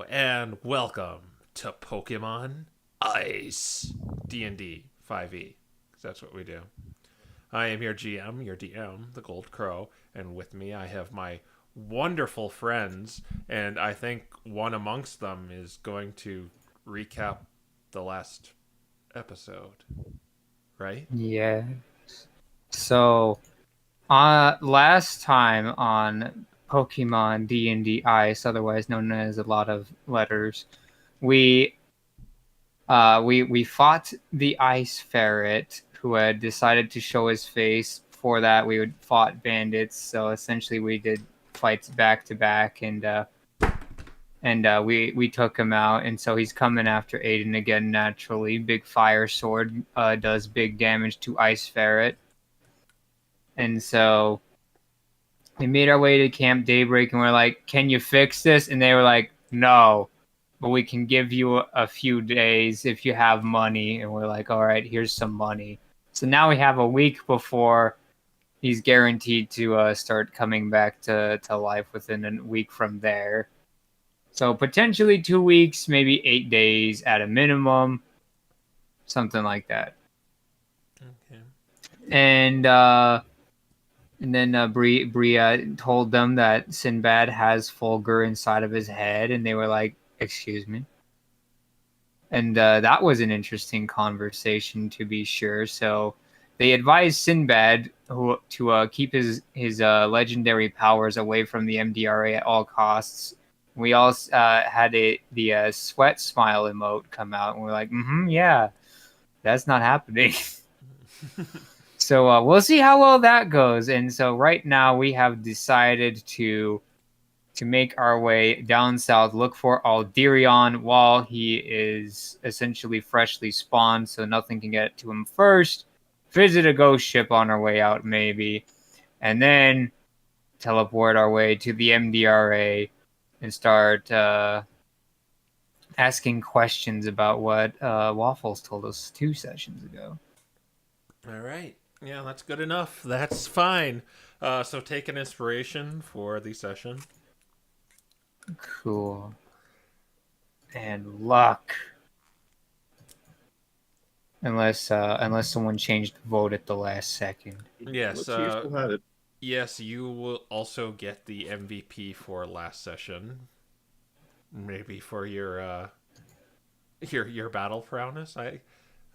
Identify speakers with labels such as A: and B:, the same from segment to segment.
A: and welcome to Pokemon Ice D&D 5e. 'Cause that's what we do. I am your GM, your DM, the Gold Crow, and with me I have my wonderful friends, and I think one amongst them is going to recap the last episode, right?
B: Yeah. So, last time on Pokemon D&D Ice, otherwise known as a lot of letters, we we fought the Ice Ferret, who had decided to show his face. Before that, we would fought bandits. So essentially, we did fights back to back, and we took him out. And so he's coming after Aiden again. Naturally, big fire sword does big damage to Ice Ferret. And so we made our way to Camp Daybreak, and we're like, "Can you fix this?" And they were like, "No, but we can give you a few days if you have money." And we're like, "All right, here's some money." So now we have a week before he's guaranteed to start coming back to life within a week from there. So potentially 2 weeks, maybe 8 days at a minimum, something like that.
A: Okay.
B: And then Bria told them that Sinbad has Fulgur inside of his head, and they were like, "Excuse me." And that was an interesting conversation, to be sure. So they advised Sinbad to keep his legendary powers away from the MDRA at all costs. We all had the sweat smile emote come out, and we're like, yeah, that's not happening. So we'll see how well that goes. And so right now we have decided to make our way down south, look for Alderion while he is essentially freshly spawned, so nothing can get to him first. Visit a ghost ship on our way out, maybe, and then teleport our way to the MDRA and start asking questions about what Waffles told us 2 sessions ago.
A: All right. Yeah, that's good enough. That's fine. So take an inspiration for the session.
B: Cool. And luck. Unless someone changed the vote at the last second.
A: Yes.
C: We'll have it.
A: Yes, you will also get the MVP for last session. Maybe for your battle prowess.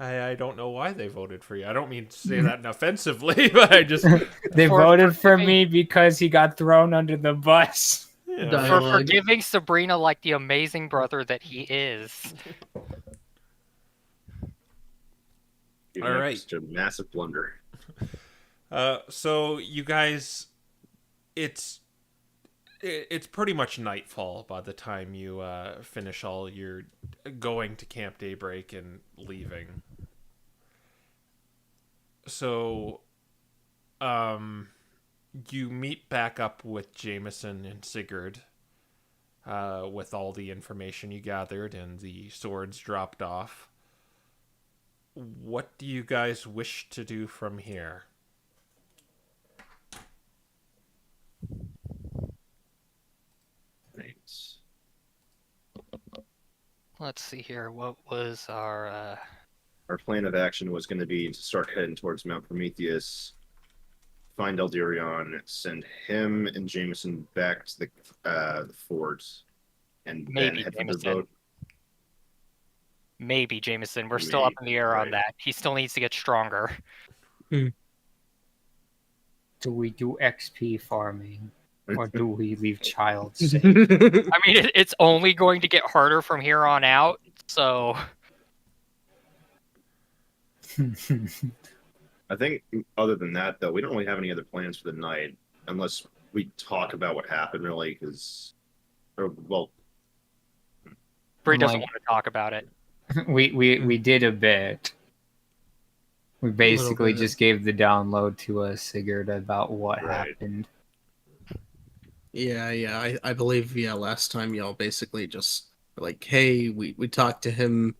A: I don't know why they voted for you. I don't mean to say that offensively, but I just
B: they voted for me because he got thrown under the bus.
A: Yeah.
D: For forgiving Sabrina like the amazing brother that he is.
A: All right.
C: Just a massive blunder.
A: So you guys, it's pretty much nightfall by the time you finish all your going to Camp Daybreak and leaving. So, you meet back up with Jameson and Sigurd, with all the information you gathered and the swords dropped off. What do you guys wish to do from here?
C: Thanks.
D: Let's see here. What was our
C: Our plan of action was going to be to start heading towards Mount Prometheus, find Elderion, send him and Jameson back to the fort, and then
D: Maybe
C: head for the
D: Jameson.
C: boat.
D: maybe Jameson? We're still up in the air on
C: right.
D: that. He still needs to get stronger.
B: Do we do XP farming? Or do we leave child safe?
D: I mean, it's only going to get harder from here on out, so...
C: I think, other than that, though, we don't really have any other plans for the night, unless we talk about what happened, really, because... Well...
D: Bree doesn't
B: Like-
D: want to talk about it.
B: we did a bit. We basically
E: bit.
B: just gave the download to Sigurd about what
C: Right.
B: happened.
E: Yeah. I believe, last time y'all basically just were like, hey, we talked to him.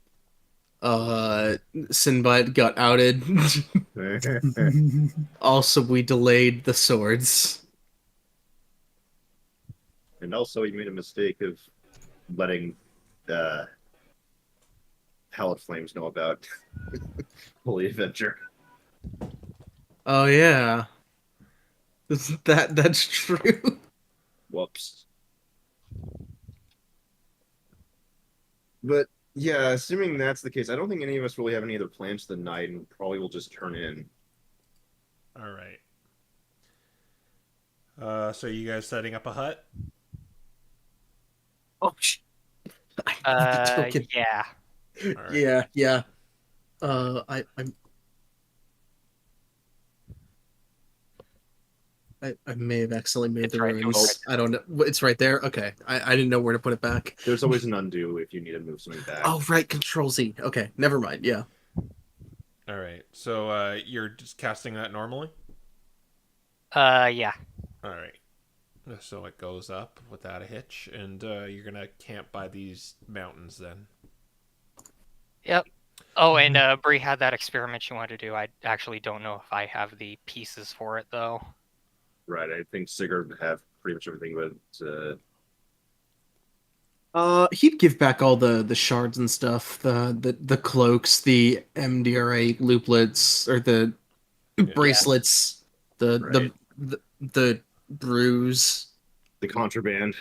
E: Sinbad got outed. Also, we delayed the swords.
C: And also, he made a mistake of letting Palette Flames know about Holy Avenger.
E: Oh yeah, that's true.
C: Whoops. But yeah, assuming that's the case, I don't think any of us really have any other plans for the night, and probably will just turn in.
A: All right. So you guys setting up a hut?
E: Oh, I need the token.
D: Yeah.
A: All right.
E: Yeah, yeah. I may have accidentally moved
D: It's
E: the
D: right- it was
E: runes. I don't know. It's right there. Okay, I didn't know where to put it back.
C: There's always an undo if you need to move something back.
E: Oh right, Control Z. Okay, never mind. Yeah.
A: All right. So you're just casting that normally?
D: Yeah.
A: All right. So it goes up without a hitch, and you're gonna camp by these mountains then.
D: Yep. Oh, and Bree had that experiment she wanted to do. I actually don't know if I have the pieces for it though.
C: Right, I think Sigurd would have pretty much everything, but
E: He'd give back all the shards and stuff, the cloaks, the MDRA looplets, or the bracelets,
C: Right.
E: the brews,
C: the contraband.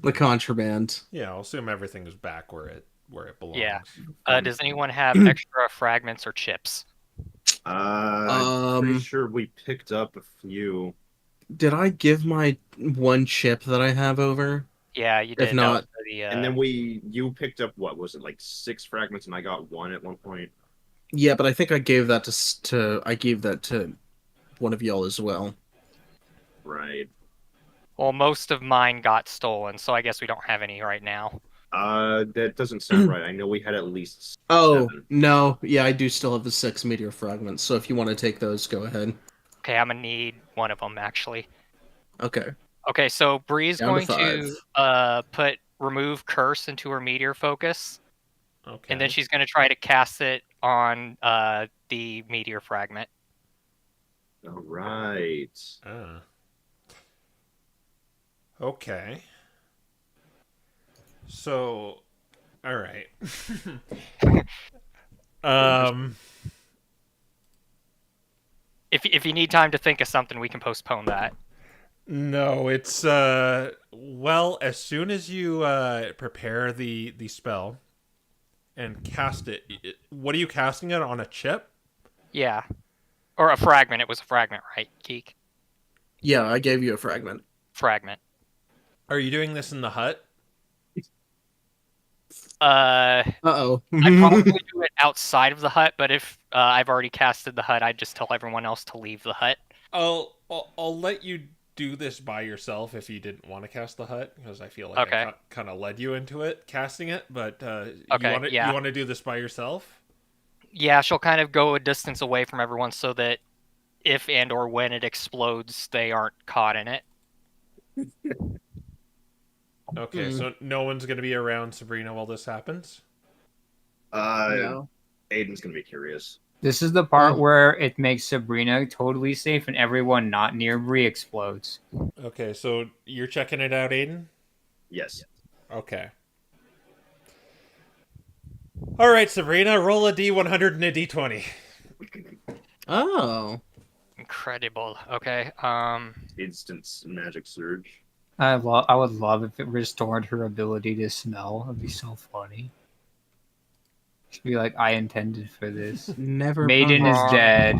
E: the contraband.
A: Yeah, I'll assume everything is back where it belongs.
D: Yeah. Does anyone have extra fragments or chips?
C: I'm pretty sure we picked up a few.
E: Did I give my one chip that I have over?
D: Yeah, you did.
E: If not,
D: That was the,
C: And then you picked up, what was it, like 6 fragments, and I got 1 at one point.
E: yeah, but I think I gave that I gave that to one of y'all as well.
C: Right.
D: well, most of mine got stolen, so I guess we don't have any right now.
C: That doesn't sound right. I know we had at least
E: Oh
C: 7.
E: no, yeah, I do still have the 6 meteor fragments. So if you want to take those, go ahead.
D: Okay, I'm gonna need one of them actually.
E: Okay.
D: Okay, so Bree's
E: Down to
D: going to put remove curse into her meteor focus,
A: Okay.
D: and then she's going to try to cast it on the meteor fragment.
C: All right.
A: Okay. So, all right.
D: If you need time to think of something, we can postpone that.
A: No, it's well, as soon as you prepare the spell and cast it, what are you casting it on, a chip?
D: Yeah, or a fragment. It was a fragment, right, Geek?
E: Yeah, I gave you a fragment.
D: Fragment.
A: Are you doing this in the hut?
E: Uh-oh.
D: I'd probably do it outside of the hut, but if I've already casted the hut, I'd just tell everyone else to leave the hut.
A: I'll let you do this by yourself if you didn't want to cast the hut, because I feel like I kind of led you into it, casting it. But you want to do this by yourself?
D: Yeah, she'll kind of go a distance away from everyone so that if and or when it explodes, they aren't caught in it.
A: Okay, so no one's going to be around Sabrina while this happens?
E: No.
C: Aiden's going to be curious.
B: This is the part where it makes Sabrina totally safe and everyone not near Bree explodes.
A: Okay, so you're checking it out, Aiden?
C: Yes.
A: Okay. All right, Sabrina, roll a D100 and a D20.
E: Oh.
D: Incredible. Okay.
C: Instant magic surge.
B: I would love if it restored her ability to smell. It'd be so funny. She'd be like, I intended for this.
E: Never.
B: Maiden is
D: mind.
B: dead.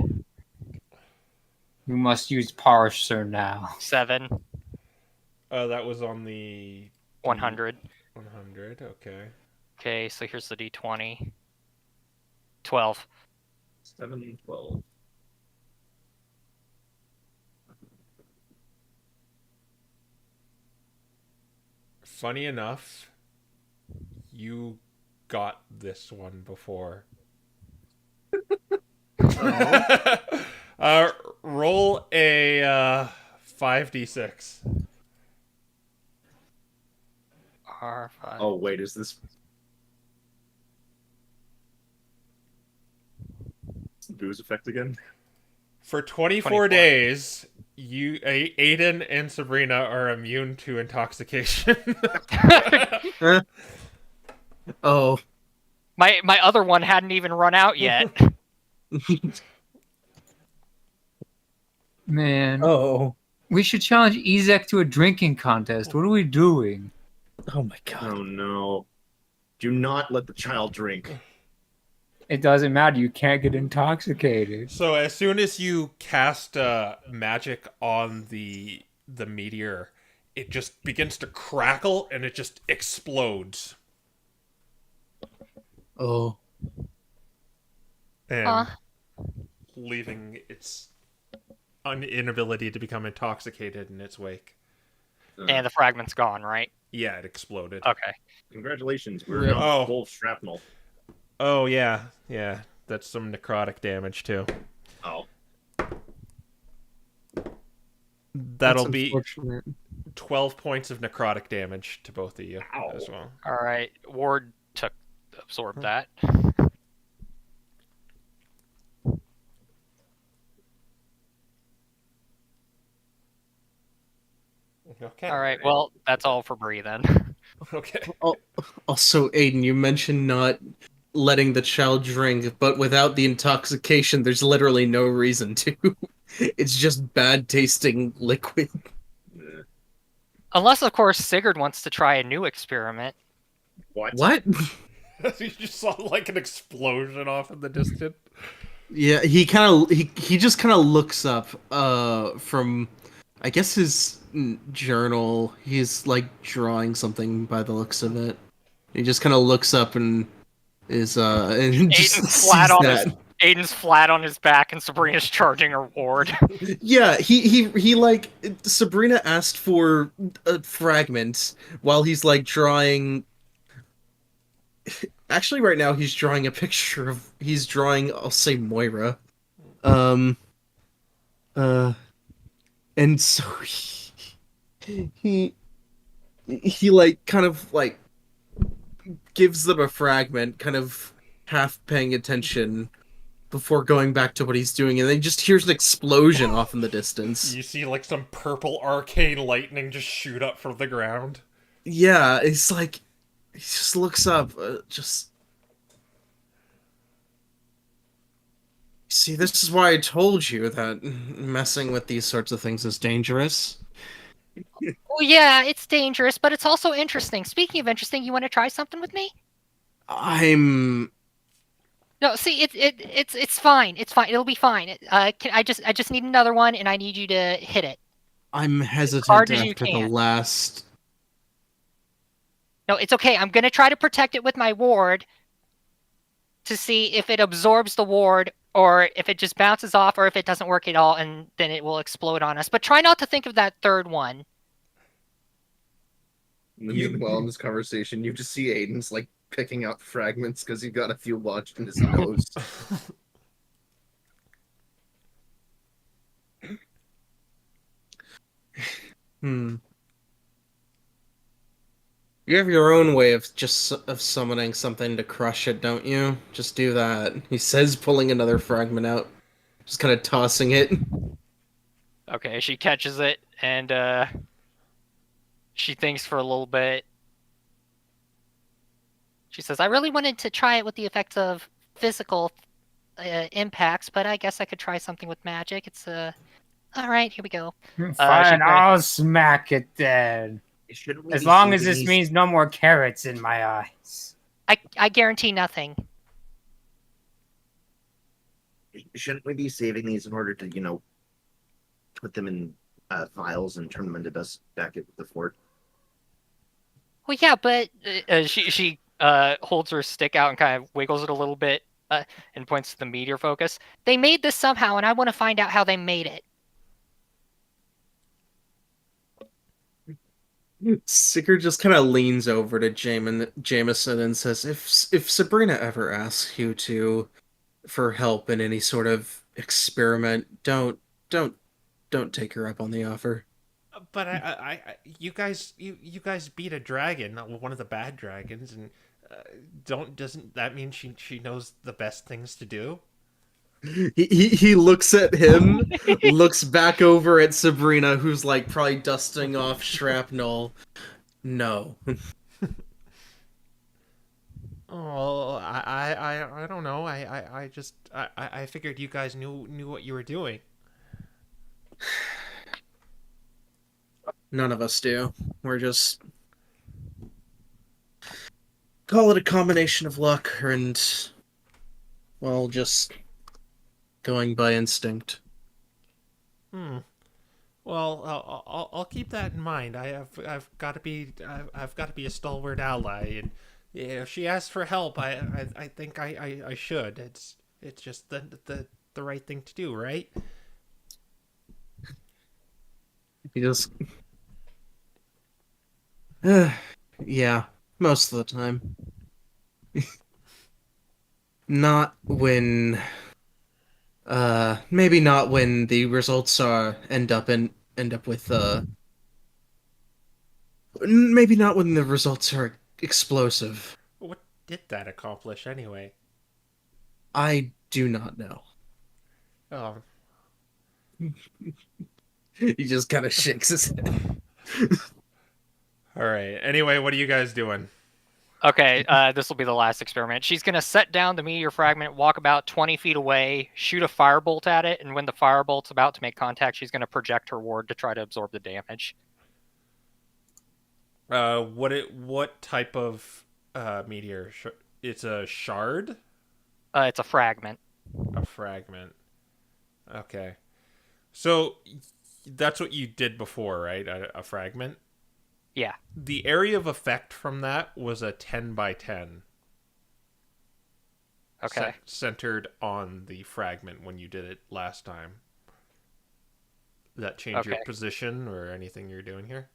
B: You must use parser now.
D: 7,
A: That was on the
D: 100.
A: 100. Okay.
D: Okay, so here's the D20. 12.
C: 7, 12.
A: Funny enough, you got this one before. Roll a 5d6.
D: R5.
C: Oh, wait, is this booze effect again?
A: For 24
D: 24.
A: days, Aiden and Sabrina are immune to intoxication.
E: Oh,
D: My other one hadn't even run out yet.
B: Man,
E: oh,
B: we should challenge Ezek to a drinking contest. What are we doing?
E: oh my god!
C: Oh no! Do not let the child drink.
B: It doesn't matter. You can't get intoxicated.
A: So as soon as you cast magic on the meteor, it just begins to crackle and it just explodes.
E: Oh,
A: And leaving its inability to become intoxicated in its wake.
D: And the fragment's gone, right?
A: Yeah, it exploded.
D: Okay.
C: Congratulations, we're
E: Rip.
C: now full of shrapnel.
A: Oh, yeah. That's some necrotic damage, too.
C: Oh.
A: That'll
E: that's
A: be
E: unfortunate.
A: 12 points of necrotic damage to both of you
C: Ow.
A: as well.
D: All right. Ward absorbed that.
A: Okay.
D: All right. Well, that's all for Bree then.
A: Okay.
E: Also, Aiden, you mentioned not letting the child drink, but without the intoxication, there's literally no reason to. It's just bad tasting liquid.
D: Unless, of course, Sigurd wants to try a new experiment.
C: What?
E: What?
A: You just saw like an explosion off in the distance.
E: Yeah, he just kind of looks up from I guess his journal. He's like drawing something by the looks of it. He just kind of looks up and is and just
D: Aiden's flat on his back and Sabrina's charging her ward.
E: Yeah, he like Sabrina asked for a fragment while he's like drawing. Actually, right now he's drawing a picture of. He's drawing. I'll say Moira. And so he like kind of like gives them a fragment, kind of half paying attention before going back to what he's doing, and then he just hears an explosion off in the distance.
A: You see like some purple arcane lightning just shoot up from the ground.
E: Yeah, it's like he just looks up, just. See, this is why I told you that messing with these sorts of things is dangerous.
D: Well, yeah, it's dangerous, but it's also interesting. Speaking of interesting, you want to try something with me?
E: I'm.
D: No, see, it's fine. It's fine. It'll be fine. I just need another one, and I need you to hit it.
E: I'm hesitant
D: hard as you
E: after the
D: can.
E: last.
D: No, it's okay. I'm gonna try to protect it with my ward to see if it absorbs the ward, or if it just bounces off, or if it doesn't work at all, and then it will explode on us. But try not to think of that third one.
C: Meanwhile, in this conversation, you just see Aiden's like picking out fragments because he got a few lodged in his nose.
E: You have your own way of summoning something to crush it, don't you? Just do that. He says, pulling another fragment out, just kind of tossing it.
D: Okay, she catches it, and she thinks for a little bit. She says, I really wanted to try it with the effects of physical impacts, but I guess I could try something with magic. It's all right, here we go.
B: Fine, I'll smack it then. As long as this means no more carrots in my eyes.
D: I guarantee nothing.
C: Shouldn't we be saving these in order to, put them in vials and turn them into dust back at the fort?
D: Well, yeah, but she holds her stick out and kind of wiggles it a little bit and points to the meteor focus. They made this somehow, and I want to find out how they made it.
E: Sigurd just kind of leans over to Jameson and says, "If Sabrina ever asks you for help in any sort of experiment, don't take her up on the offer."
A: But you guys beat a dragon, one of the bad dragons, and doesn't that mean she knows the best things to do?
E: He looks at him, looks back over at Sabrina, who's like probably dusting off shrapnel. No.
A: Oh, I don't know. I just I figured you guys knew what you were doing.
E: None of us do. We're just call it a combination of luck and well, just going by instinct.
A: Hmm. Well, I'll keep that in mind. I've got to be I've got to be a stalwart ally, and yeah, if she asks for help, I think I should. It's just the right thing to do, right?
E: He just yeah, most of the time. Not when maybe not when the results are end up with maybe not when the results are explosive.
A: What did that accomplish anyway?
E: I do not know.
A: Oh,
E: He just kind of shakes his head.
A: all right. Anyway, what are you guys doing?
D: Okay, this will be the last experiment. She's going to set down the meteor fragment, walk about 20 feet away, shoot a firebolt at it, and when the firebolt's about to make contact, she's going to project her ward to try to absorb the damage.
A: What type of meteor? It's a shard?
D: It's a fragment.
A: A fragment. Okay. So that's what you did before, right? A fragment?
D: Yeah.
A: The area of effect from that was a 10 by 10.
D: Okay.
A: Centered on the fragment when you did it last time. Did that change your position or anything you're doing here?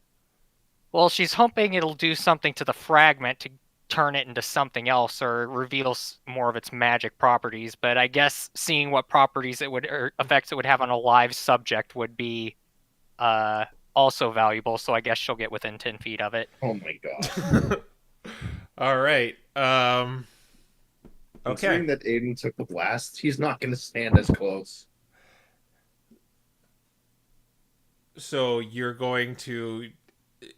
D: Well, she's hoping it'll do something to the fragment to turn it into something else or reveal more of its magic properties, but I guess seeing what properties it would or effects it would have on a live subject would be also valuable, so I guess she'll get within 10 feet of it.
C: Oh my god.
A: All right.
C: Considering that Aiden took the blast, he's not going to stand as close.
A: So you're going to...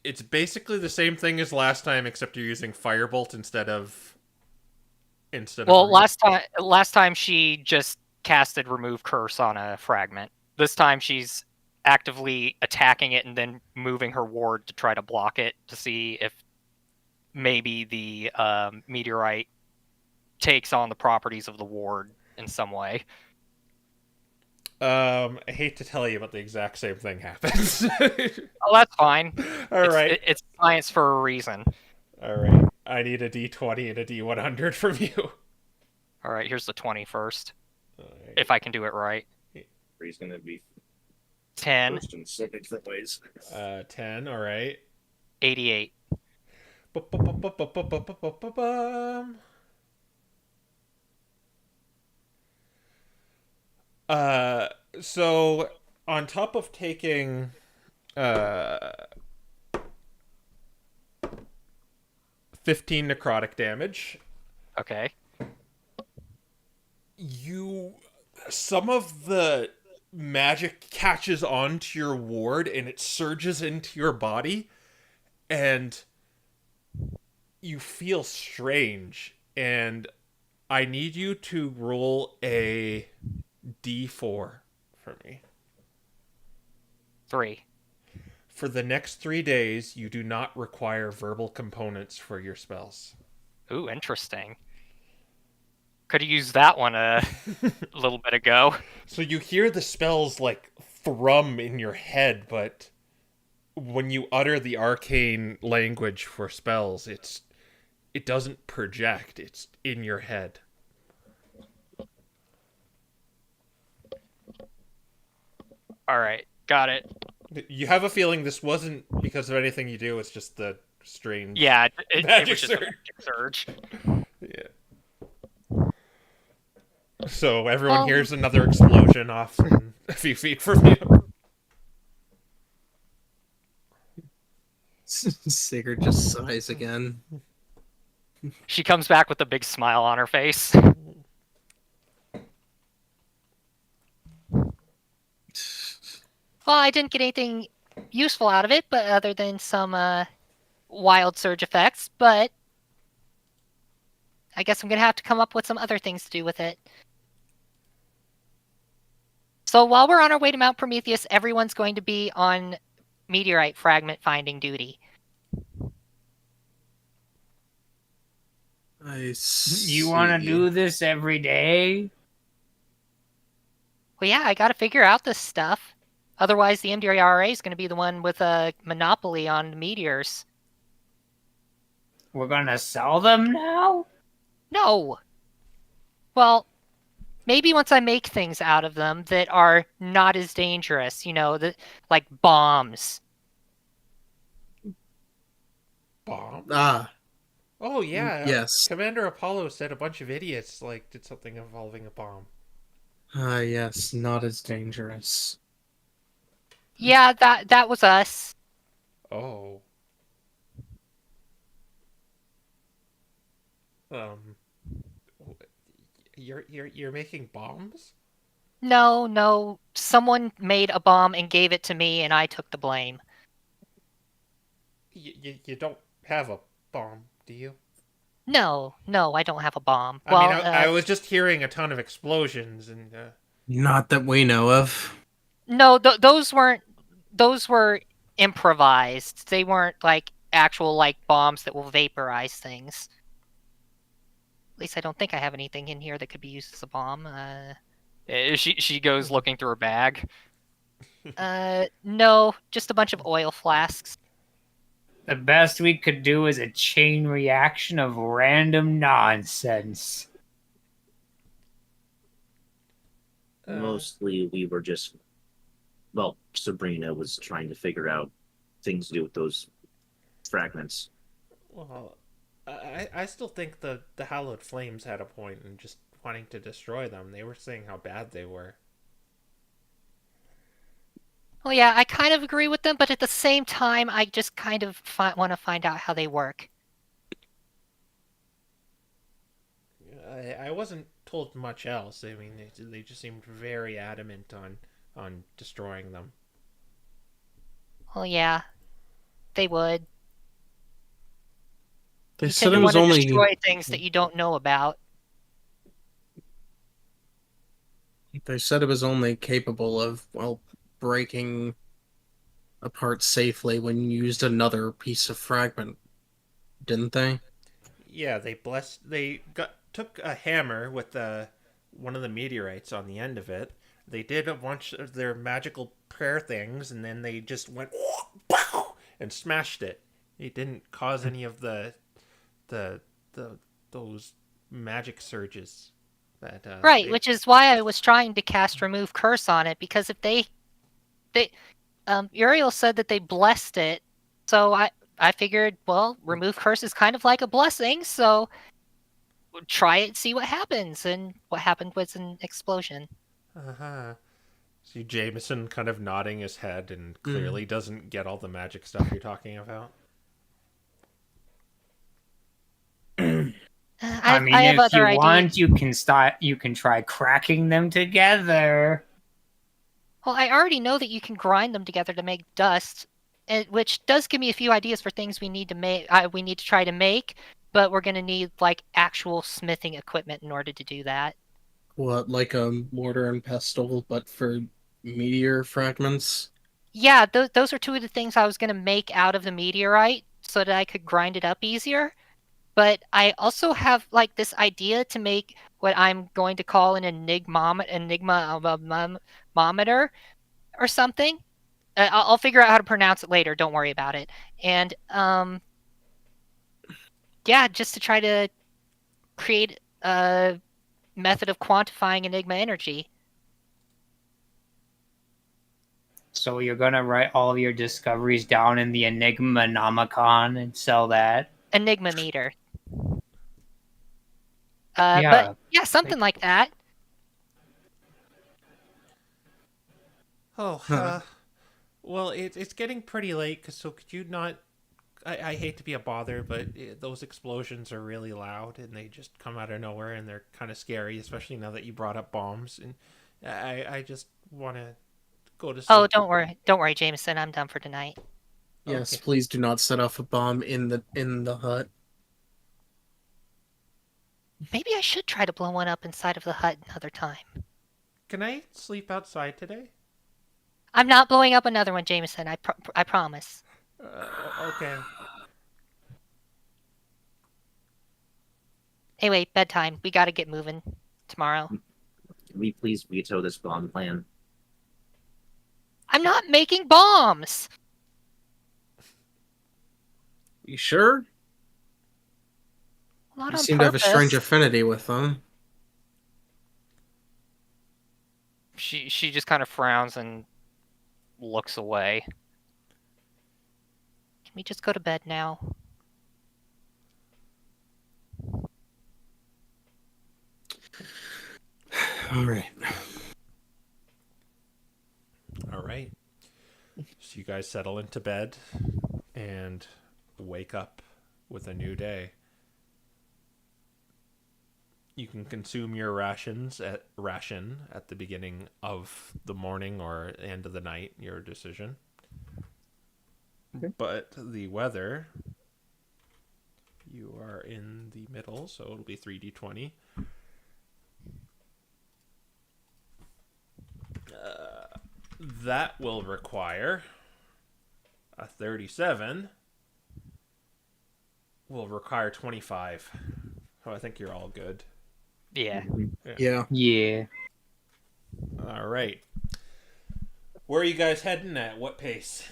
A: It's basically the same thing as last time, except you're using firebolt instead of...
D: Well, last time she just casted remove curse on a fragment. This time she's actively attacking it and then moving her ward to try to block it to see if maybe the meteorite takes on the properties of the ward in some way.
A: I hate to tell you, but the exact same thing happens.
D: Oh, that's fine.
A: All right.
D: It's science for a reason.
A: All right. I need a D20 and a D100 from you.
D: All right, here's the 20 first.
A: All right.
D: If I can do it right.
C: He's going to be
D: 10.
C: first in so many different ways.
A: 10. All right.
D: 88.
A: So on top of taking 15 necrotic damage,
D: Okay.
A: some of the magic catches onto your ward and it surges into your body and you feel strange, and I need you to roll a D4 for me.
D: 3.
A: For the next 3 days, you do not require verbal components for your spells.
D: Ooh, interesting. Could have used that one a little bit ago.
A: So you hear the spells like thrum in your head, but when you utter the arcane language for spells, it doesn't project. It's in your head.
D: All right, got it.
A: You have a feeling this wasn't because of anything you do. It's just the strange.
D: Yeah, it
A: Magic
D: was just a
A: surge.
D: magic surge.
A: Yeah. So everyone hears another explosion off a few feet from you.
E: Sigurd just sighs again.
D: She comes back with a big smile on her face. Well, I didn't get anything useful out of it, but other than some wild surge effects, but I guess I'm gonna have to come up with some other things to do with it. So while we're on our way to Mount Prometheus, everyone's going to be on meteorite fragment finding duty.
E: I see.
B: You want to do this every day?
D: Well, yeah, I gotta figure out this stuff. Otherwise, the MDRA is going to be the one with a monopoly on meteors.
B: We're gonna sell them now?
D: No! Well, maybe once I make things out of them that are not as dangerous, like bombs.
A: Bomb?
E: Ah,
A: Oh yeah.
E: yes.
A: Commander Apollo said a bunch of idiots did something involving a bomb.
E: Yes, not as dangerous.
D: Yeah, that was us.
A: Oh. Um. You're making bombs?
D: No, someone made a bomb and gave it to me, and I took the blame.
A: You don't have a bomb, do you?
D: No, I don't have a bomb.
A: I mean, I was just hearing a ton of explosions and.
E: Not that we know of.
D: No, those were improvised. They weren't like actual like bombs that will vaporize things. At least I don't think I have anything in here that could be used as a bomb.
F: She goes looking through her bag.
D: No, just a bunch of oil flasks.
B: The best we could do is a chain reaction of random nonsense.
C: Mostly we were just, well, Sabrina was trying to figure out things to do with those fragments.
A: Well, I still think the Hallowed Flames had a point in just wanting to destroy them. They were saying how bad they were.
D: Well, yeah, I kind of agree with them, but at the same time, I just kind of want to find out how they work.
A: I wasn't told much else. I mean, they just seemed very adamant on destroying them.
D: Well, yeah, they would.
E: They
D: You
E: said
D: tend
E: it
D: to
E: was
D: want to
E: only.
D: destroy things that you don't know about.
E: They said it was only capable of, well, breaking apart safely when you used another piece of fragment, didn't they?
A: Yeah, they took a hammer with one of the meteorites on the end of it. They did a bunch of their magical prayer things, and then they just went and smashed it. It didn't cause any of those magic surges that
D: Right, which is why I was trying to cast Remove Curse on it, because if they Uriel said that they blessed it, so I figured, well, Remove Curse is kind of like a blessing, so try it, see what happens, and what happened was an explosion.
A: Uh-huh. See Jameson kind of nodding his head and clearly doesn't get all the magic stuff you're talking about.
B: I mean,
D: I have
B: if you
D: other
B: want,
D: ideas.
B: you can try cracking them together.
D: Well, I already know that you can grind them together to make dust, which does give me a few ideas for things we need to make. We need to try to make, but we're gonna need like actual smithing equipment in order to do that.
E: What, like a mortar and pestle, but for meteor fragments?
D: Yeah, those are two of the things I was gonna make out of the meteorite so that I could grind it up easier. But I also have like this idea to make what I'm going to call an enigmamometer or something. I'll figure out how to pronounce it later. Don't worry about it. And yeah, just to try to create a method of quantifying enigma energy.
B: So you're gonna write all of your discoveries down in the Enigmanomicon and sell that?
D: Enigma meter.
B: Yeah.
D: But yeah, something like that.
A: Oh, well, it's getting pretty late, so could you not... I hate to be a bother, but those explosions are really loud, and they just come out of nowhere, and they're kind of scary, especially now that you brought up bombs. And I just want to go to sleep.
D: Oh, don't worry, Jameson. I'm done for tonight.
E: Yes,
A: Okay.
E: please do not set off a bomb in the hut.
D: Maybe I should try to blow one up inside of the hut another time.
A: Can I sleep outside today?
D: I'm not blowing up another one, Jameson. I promise.
A: Okay.
D: Anyway, bedtime. We gotta get moving tomorrow.
G: Can we please veto this bomb plan?
D: I'm not making bombs!
E: You sure?
D: Not
E: You
D: on
E: seem to have a strange
D: purpose.
E: affinity with them.
F: She just kind of frowns and looks away.
D: Can we just go to bed now?
E: All right.
A: All right. So you guys settle into bed and wake up with a new day. You can consume your ration at the beginning of the morning or end of the night, your decision.
E: Okay.
A: But the weather, you are in the middle, so it'll be 3d20. That will require a 37. Will require 25. So I think you're all good.
F: Yeah.
E: Yeah.
B: Yeah.
A: All right. Where are you guys heading at? What pace?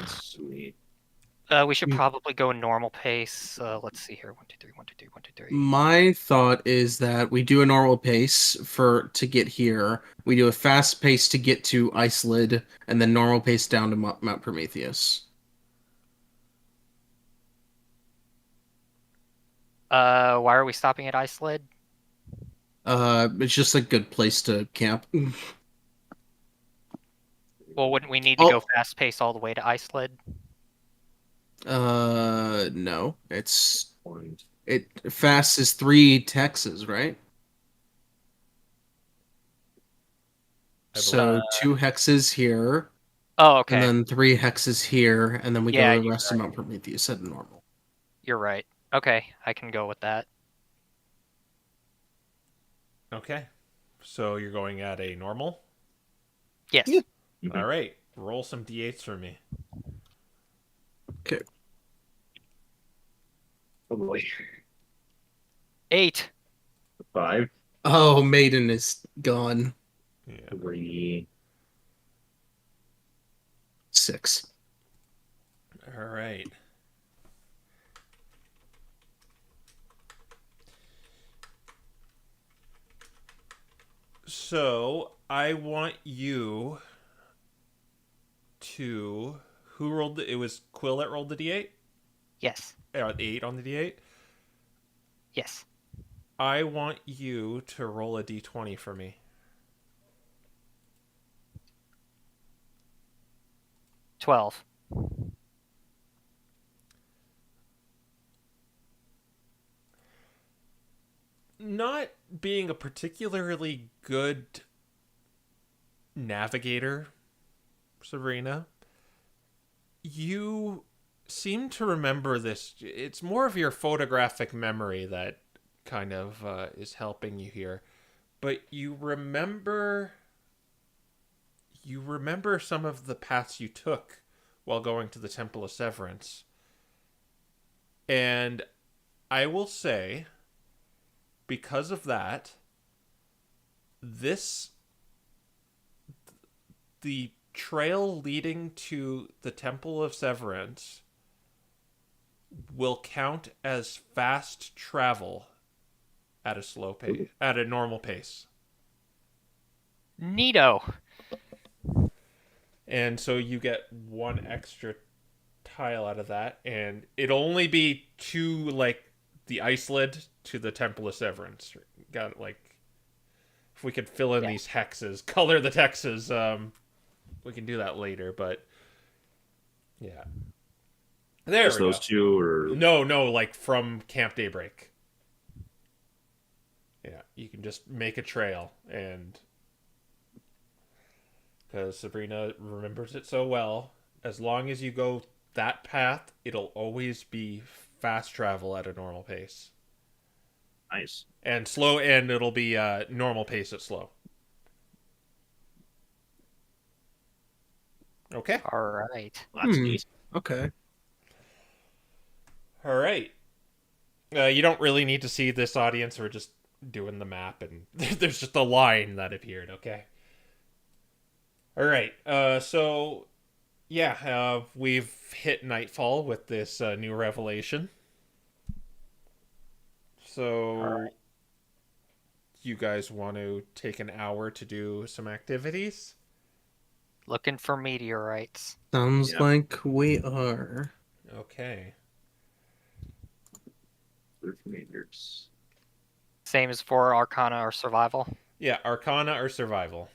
C: Sweet.
F: We should probably go normal pace. Let's see here. 1, 2, 3, 1, 2, 3, 1, 2, 3.
E: My thought is that we do a normal pace to get here. We do a fast pace to get to Islid, and then normal pace down to Mount Prometheus.
F: Why are we stopping at Islid?
E: It's just a good place to camp.
F: Well, wouldn't we need to go fast pace all the way to Islid?
E: No. Fast is 3 Texas, right? So 2 hexes here,
F: Oh, okay.
E: and then 3 hexes here, and then we
F: Yeah,
E: go to the
F: you're
E: rest of Mount Prometheus at normal.
F: You're right. Okay, I can go with that.
A: Okay. So you're going at a normal?
F: Yes.
E: Yeah.
A: All right. Roll some d8s for me.
E: Okay.
C: Oh boy.
F: 8.
C: 5,
E: Oh, Maiden is gone.
A: Yeah.
C: 3.
E: 6.
A: All right. So I want you to. Who rolled it? It was Quill that rolled the d8?
D: Yes.
A: Or the 8 on the d8?
D: Yes.
A: I want you to roll a d20 for me.
F: $12.
A: Not being a particularly good navigator, Sabrina, you seem to remember this. It's more of your photographic memory that kind of is helping you here. But you remember some of the paths you took while going to the Temple of Severance. And I will say, because of that, the trail leading to the Temple of Severance will count as fast travel at a slow pace, at a normal pace.
F: Neato.
A: And so you get 1 extra tile out of that, and it'll only be to like the Islid to the Temple of Severance. Got it, like, if we could fill in these hexes, color the hexes, we can do that later, but yeah. There
C: Just
A: we
C: those
A: go.
C: 2, or
A: No, like from Camp Daybreak. Yeah, you can just make a trail, and because Sabrina remembers it so well, as long as you go that path, it'll always be fast travel at a normal pace.
C: Nice.
A: And slow, and it'll be normal pace at slow. Okay.
F: All right.
C: Well, that's
E: Hmm.
C: neat.
E: Okay.
A: All right. You don't really need to see this audience. We're just doing the map, and there's just a line that appeared. Okay. All right. So, yeah, we've hit nightfall with this new revelation. So,
F: Alright.
A: you guys want to take an hour to do some activities?
F: Looking for meteorites.
E: Sounds
C: Yeah.
E: like we are.
A: Okay.
C: 13 meters.
F: Same as for Arcana or Survival.
A: Yeah, Arcana or Survival.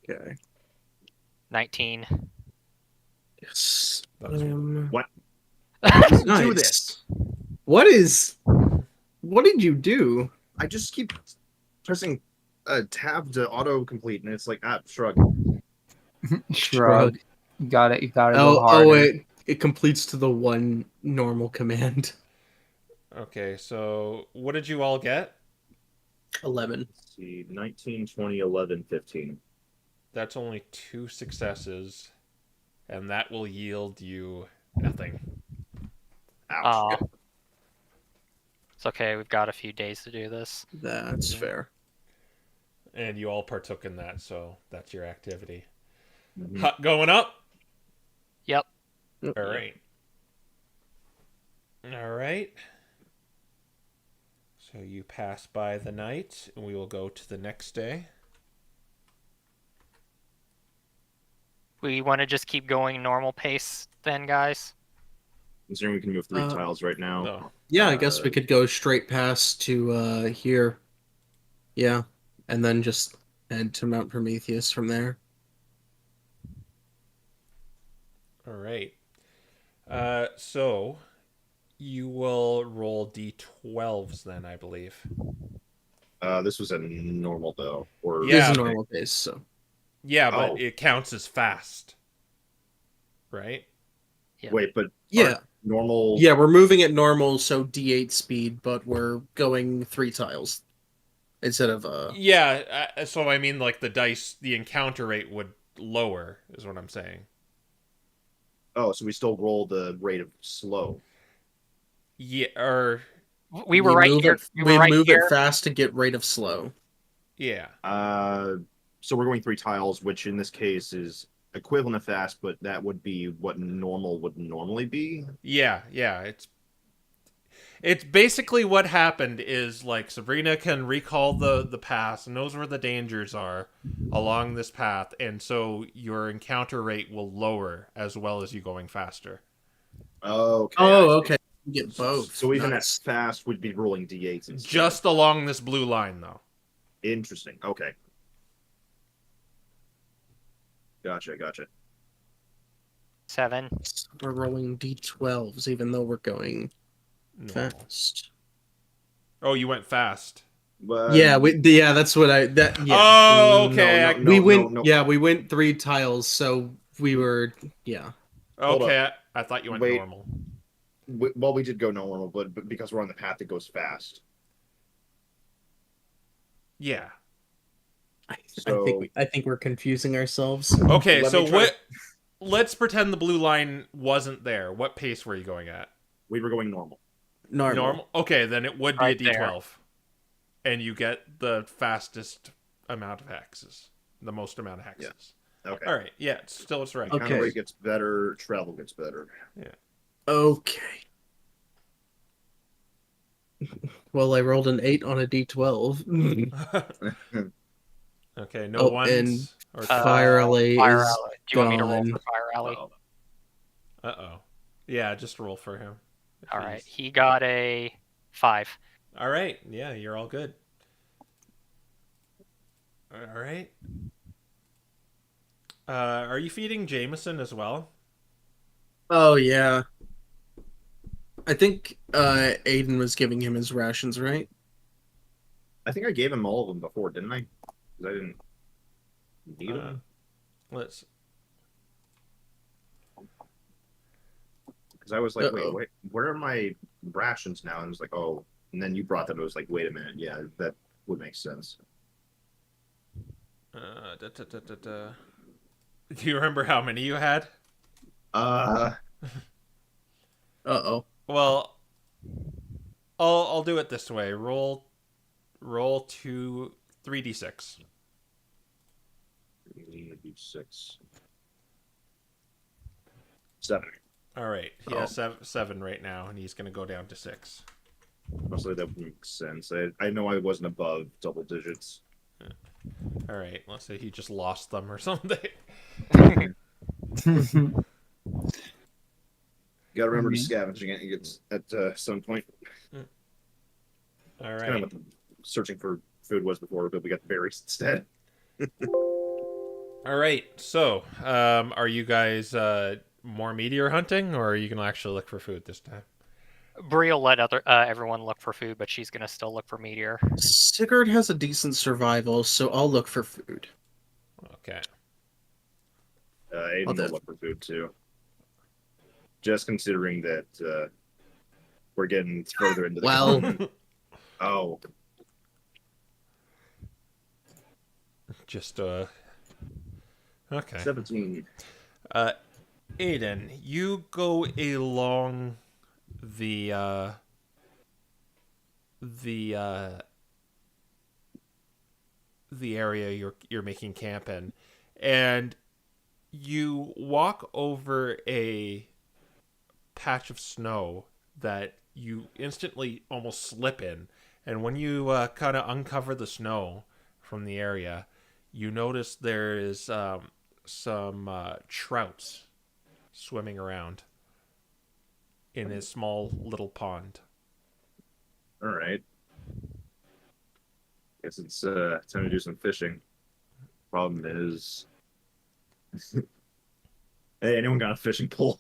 E: Okay.
F: 19.
E: Yes.
A: That was
C: What?
E: Nice.
C: Do this.
E: What did you do?
C: I just keep pressing tab to autocomplete, and it's like, shrug.
B: Shrug. You got it. You got to go
E: Oh,
B: harder.
E: it completes to the one normal command.
A: Okay, so what did you all get?
E: 11.
C: Let's see, 19, 20, 11, 15.
A: That's only 2 successes, and that will yield you nothing.
C: Ouch.
F: It's okay. We've got a few days to do this.
E: That's fair.
A: And you all partook in that, so that's your activity.
C: Mhm.
A: Going up?
F: Yep.
A: All right. All right. So you pass by the night, and we will go to the next day.
F: We want to just keep going normal pace then, guys.
C: Considering we can move 3 tiles right now.
A: No.
E: Yeah, I guess we could go straight past to here. Yeah. And then just head to Mount Prometheus from there.
A: All right. So you will roll d12s then, I believe.
C: This was a normal though, or
E: It is
A: Yeah.
E: a normal pace, so.
A: Yeah, but
C: Oh.
A: it counts as fast. Right?
C: wait, but
E: Yeah.
C: aren't normal.
E: Yeah, we're moving at normal, so D8 speed, but we're going 3 tiles instead of
A: Yeah, so I mean, like, the encounter rate would lower, is what I'm saying.
C: Oh, so we still roll the rate of slow.
A: Yeah, or,
F: We were right
E: move
F: here.
E: It,
F: We
E: we
F: were right
E: move
F: here.
E: it fast to get rate of slow.
A: yeah.
C: So we're going 3 tiles, which in this case is equivalent of fast, but that would be what normal would normally be.
A: Yeah, it's basically what happened is, like, Sabrina can recall the past, knows where the dangers are along this path, and so your encounter rate will lower as well as you going faster.
C: Okay.
E: Oh,
C: I see.
E: okay. You get both.
C: So even
E: Nice.
C: at fast would be rolling d8s instead.
A: Just along this blue line, though.
C: Interesting. Okay. Gotcha.
F: 7.
E: We're rolling D12s, even though we're going
A: No.
E: fast.
A: Oh, you went fast.
C: But
E: Yeah, that's what I. That. Yeah.
A: Oh, okay.
C: No,
E: we went.
C: no.
E: Yeah, we went 3 tiles, so we were. Yeah.
C: Hold
A: Okay, I thought you went
C: Wait.
A: normal.
C: Well, we did go normal, but because we're on the path that goes fast.
A: Yeah.
C: So
E: I think we're confusing ourselves.
A: Okay,
C: Let
A: so
C: me try-
A: let's pretend the blue line wasn't there. What pace were you going at?
C: we were going normal.
A: Normal? Okay, then it would be
F: Right
A: a D12. And you get the fastest amount of hexes. The most amount of hexes.
C: Okay.
A: All right, yeah, it's right.
E: Okay.
C: Counter rate gets better. Travel gets better.
E: Okay. Well, I rolled an 8 on a D12.
A: Okay, no
E: Oh,
A: ones?
E: and
A: Or
E: Fire Alley
F: Fire
E: is
F: Alley. Do you want me to roll
E: gone.
F: for Fire Alley?
C: Uh-oh.
A: Uh-oh. Yeah, just roll for him.
F: All right. He got a 5.
A: All right, yeah, you're all good. All right. Are you feeding Jameson as well?
E: Oh yeah. I think Aiden was giving him his rations, right?
C: I think I gave him all of them before, didn't I? Because I didn't need them.
A: Let's.
C: Because I was like,
E: Uh-oh.
C: wait, where are my rations now? And it was like, oh, and then you brought them. It was like, wait a minute, yeah, that would make sense.
A: Do you remember how many you had?
E: Uh-oh.
A: Well, I'll do it this way. Roll 3d6.
C: 6. 7.
A: All right, he has 7 right now, and he's gonna go down to 6.
C: Mostly that would make sense. I know I wasn't above double digits.
A: All right, let's say he just lost them or something.
C: You gotta remember to scavenge at some point.
A: All
C: It's
A: right.
C: kind of what searching for food was before, but we got berries instead.
A: All right. So, are you guys more meteor hunting, or are you gonna actually look for food this time?
F: Bree will let everyone look for food, but she's gonna still look for meteor.
E: Sigurd has a decent survival, so I'll look for food.
A: Okay.
C: Aiden
E: I'll
C: will
E: do-
C: look for food too. Just considering that we're getting further into the
E: Well-
C: continent. Oh,
A: Just Okay.
C: 17.
A: Aiden, you go along the area you're making camp in, and you walk over a patch of snow that you instantly almost slip in, and when you kind of uncover the snow from the area, you notice there is some trouts swimming around in a small little pond.
C: All right. Guess it's time to do some fishing. Problem is, hey, anyone got a fishing pole?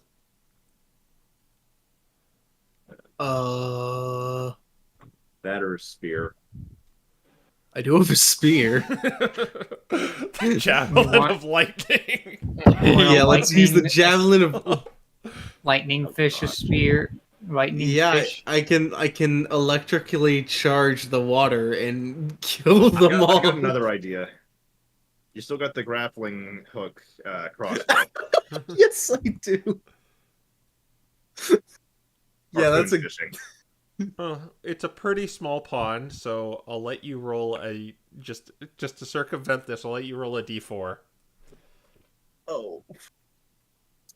C: That or a spear?
E: I do have a spear.
A: The javelin
B: What?
A: of lightning.
E: Yeah, let's use the
B: lightning-
E: javelin of.
B: Lightning fish, a spear. Lightning
E: Yeah,
B: fish.
E: I can electrically charge the water and kill them
C: I
E: all.
C: got another idea. You still got the grappling hook crossbow.
E: Yes, I do.
C: Or
E: Yeah, that's
C: food
E: a.
C: fishing.
A: It's a pretty small pond, so I'll let you roll a just to circumvent this. I'll let you roll a d4.
E: Oh.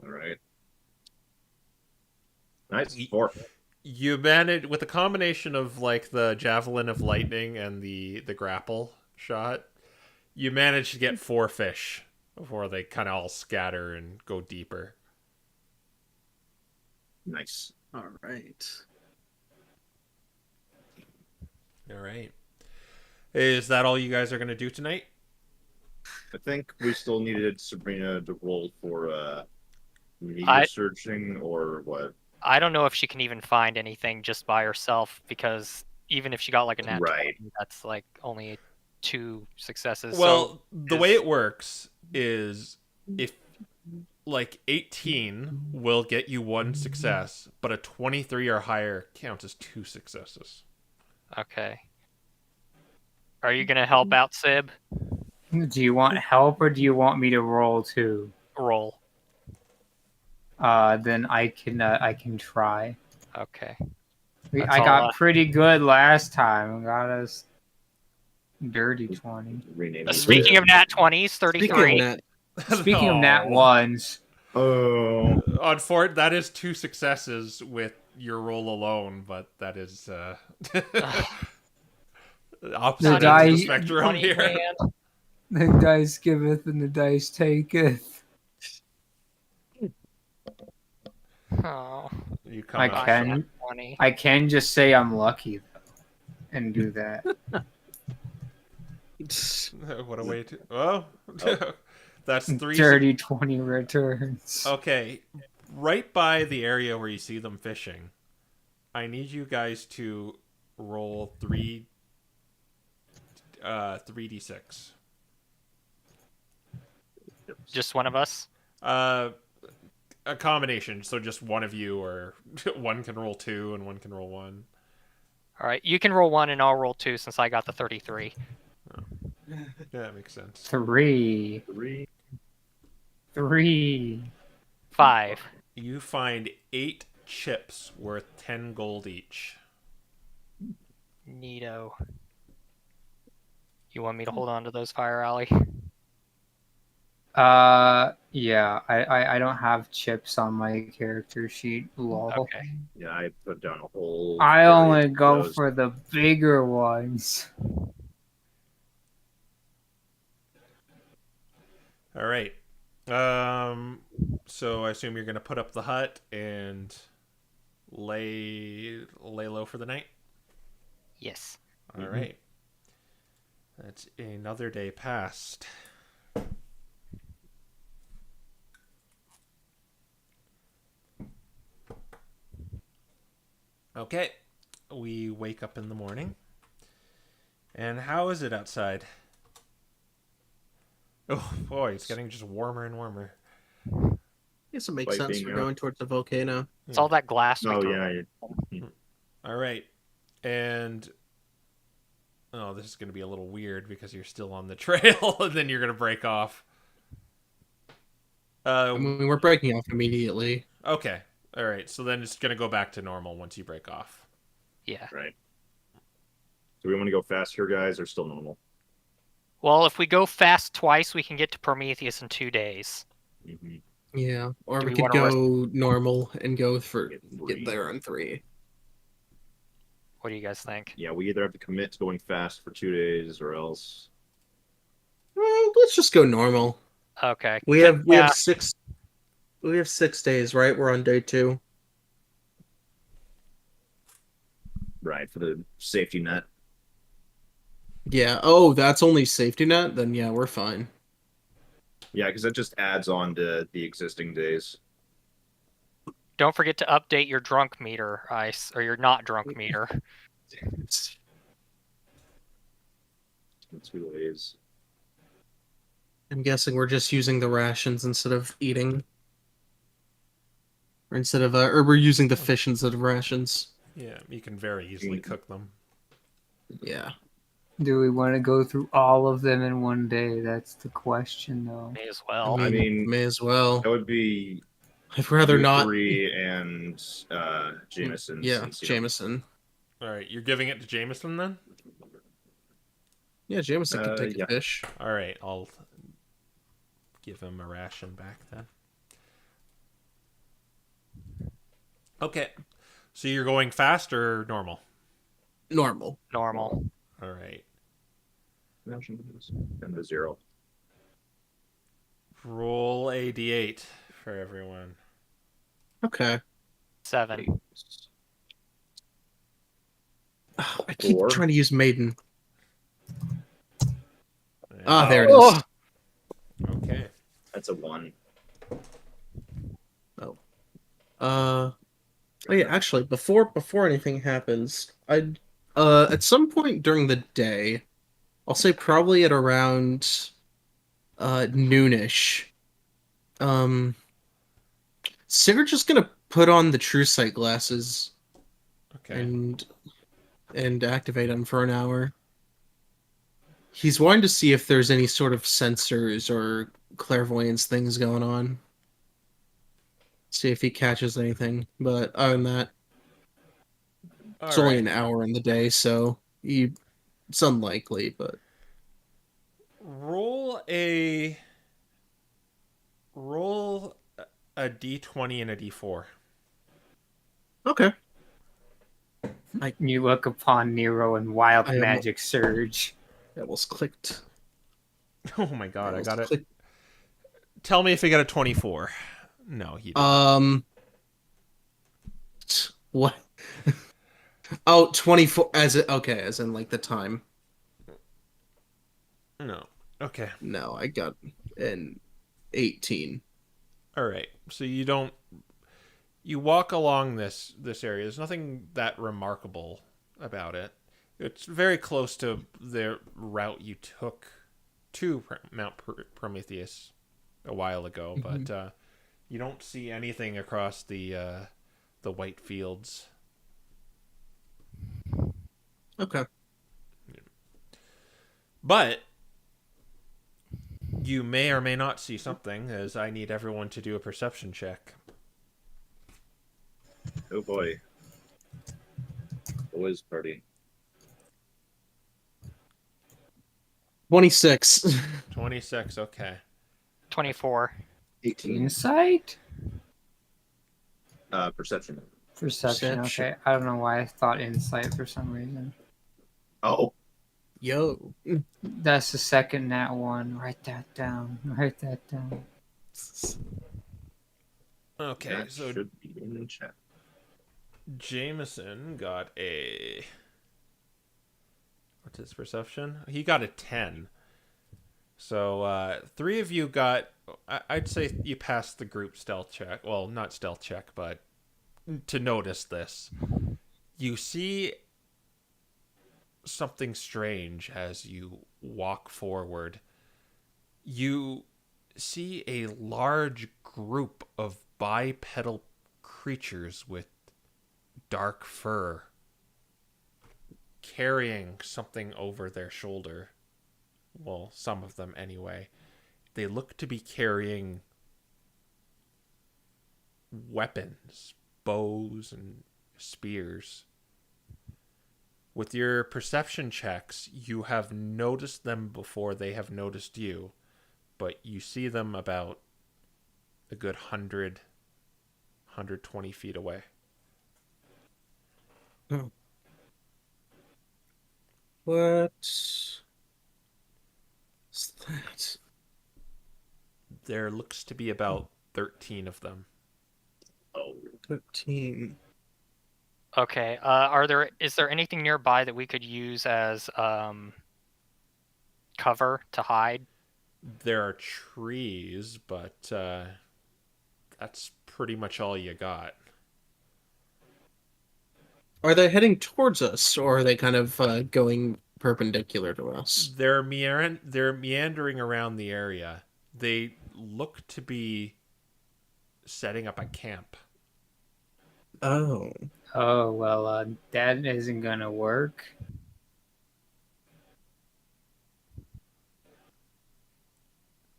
C: All right. Nice. 4.
A: You manage with a combination of like the javelin of lightning and the grapple shot. You manage to get 4 fish before they kind of all scatter and go deeper.
C: Nice.
E: All right.
A: All right. Is that all you guys are going to do tonight?
C: I think we still needed Sabrina to roll for media
F: I-
C: searching or what?
F: I don't know if she can even find anything just by herself, because even if she got like a nat 20, that's like only 2 successes.
A: Well,
F: So
A: the way it works is if like 18 will get you 1 success, but a 23 or higher counts as 2 successes.
F: okay. Are you gonna help out, Sib?
B: Do you want help or do you want me to roll too?
F: Roll.
B: Then I can try.
F: Okay.
B: I
F: all
B: got pretty good last time. I got us dirty 20.
C: Rename it.
F: Speaking of nat 20s, 33.
E: Speaking of that,
B: Speaking of nat
A: No.
B: ones,
C: Oh,
A: On Fort, that is 2 successes with your roll alone, but that is opposite
B: The
A: ends of the
B: die-
A: spectrum
F: 20
A: here.
F: grand.
B: the dice giveth and the dice taketh.
F: Oh,
A: You come
B: I
A: out.
B: can.
F: nat 20.
B: I can just say I'm lucky though, and do that.
A: What a way to. Oh, that's 3.
B: Dirty 20 returns.
A: Okay, right by the area where you see them fishing, I need you guys to roll 3 3d6.
F: Just one of us?
A: A combination. So just one of you, or one can roll 2 and one can roll 1.
F: All right, you can roll 1 and I'll roll 2 since I got the 33.
A: Yeah, that makes sense.
B: 3.
F: 5.
A: You find 8 chips worth 10 gold each.
F: Neato. You want me to hold on to those, Fire Alley?
B: Yeah, I don't have chips on my character sheet. Lol.
F: Okay.
C: Yeah, I put down a whole.
B: I
C: area
B: only
C: for
B: go
C: those.
B: for the bigger ones.
A: All right. So I assume you're gonna put up the hut and lay low for the night.
F: Yes.
A: All right. That's another day passed. Okay. We wake up in the morning. And how is it outside? Oh boy, it's getting just warmer and warmer.
E: Yes, it makes
C: Like
E: sense.
C: being
E: We're
C: out.
E: going towards the volcano.
F: It's all that glass.
C: Oh
F: we
C: yeah.
F: threw.
A: All right. And oh, this is going to be a little weird because you're still on the trail and then you're going to break off.
E: I mean, we're breaking off immediately.
A: Okay. All right. So then it's going to go back to normal once you break off.
F: Yeah.
C: Right. Do we want to go fast here, guys, or still normal?
F: Well, if we go fast twice, we can get to Prometheus in 2 days.
C: Mm-hmm.
E: Yeah, or
F: Do
E: we
F: we
E: could
F: wanna
E: go normal and go for
C: Get
E: get
C: 3.
E: there on 3.
F: What do you guys think?
C: Yeah, we either have to commit to going fast for 2 days, or else.
E: Well, let's just go normal.
F: Okay.
E: We
F: Ca-
E: have 6. We have 6 days, right? We're on day 2.
C: Right, for the safety net.
E: Yeah. Oh, that's only safety net. Then yeah, we're fine.
C: Yeah, because that just adds on to the existing days.
F: Don't forget to update your drunk meter, Ice, or your not drunk meter.
C: 2 days.
E: I'm guessing we're just using the rations instead of eating, or we're using the fish instead of rations.
A: Yeah, you can very easily cook them.
E: Yeah.
B: Do we want to go through all of them in one day? That's the question, though.
F: May as well.
C: I mean,
E: may as well.
C: That would be
E: I'd rather
C: you
E: not.
C: 3 and Jameson.
E: Yeah,
C: since,
E: Jameson.
A: All right, you're giving it to Jameson then?
E: Yeah, Jameson can take
C: yeah.
E: a fish.
A: All right, I'll give him a ration back then. Okay, so you're going fast or normal?
E: Normal.
F: Normal.
A: All right.
C: And the 0.
A: Roll a d8 for everyone.
E: Okay.
F: 7.
E: I keep
C: 4.
E: trying to use maiden.
A: And-
E: Ah, there it is.
B: Oh!
A: Okay.
C: That's a 1.
E: Oh yeah, actually, before anything happens, I'd at some point during the day, I'll say probably at around noonish. Sarah's just gonna put on the true sight glasses
A: Okay.
E: and activate them for an hour. He's wanting to see if there's any sort of sensors or clairvoyance things going on. See if he catches anything. But other than that, it's only an hour in the day, so it's unlikely, but
A: Roll a d20 and a d4.
E: okay.
B: You look upon Nero and wild
E: I am-
B: magic surge.
E: That almost clicked.
A: Oh my god, I
E: Almost
A: got it.
E: clicked.
A: Tell me if you got a 24. No, you didn't.
E: What? Oh, 24 as in like the time.
A: No. Okay.
E: No, I got an 18.
A: All right. So you walk along this area. There's nothing that remarkable about it. It's very close to the route you took to Mount Prometheus a while ago,
E: Mhm.
A: but you don't see anything across the white fields.
E: Okay.
A: But you may or may not see something, as I need everyone to do a perception check.
C: Oh boy. Boys party.
E: 26.
A: 26, okay.
F: 24.
C: 18.
B: Insight?
C: Perception.
B: Perception.
E: Perception.
B: Okay. I don't know why I thought insight for some reason.
C: Oh,
E: Yo.
B: That's the second nat one. Write that down. Write that down.
A: Okay,
C: that
A: so
C: should be in the chat.
A: Jameson got a... What's his perception? He got a 10. So 3 of you got... I'd say you passed the group stealth check. Well, not stealth check, but to notice this. You see something strange as you walk forward. You see a large group of bipedal creatures with dark fur carrying something over their shoulder. Well, some of them anyway. They look to be carrying weapons, bows and spears. With your perception checks, you have noticed them before they have noticed you, but you see them about a good 120 feet away.
E: Oh. What is that?
A: There looks to be about 13 of them.
C: Oh,
E: 13.
F: Okay. Is there anything nearby that we could use as cover to hide?
A: There are trees, but that's pretty much all you got.
E: Are they heading towards us, or are they kind of going perpendicular to us?
A: They're meandering around the area. They look to be setting up a camp.
E: Oh.
B: Oh, well, that isn't gonna work.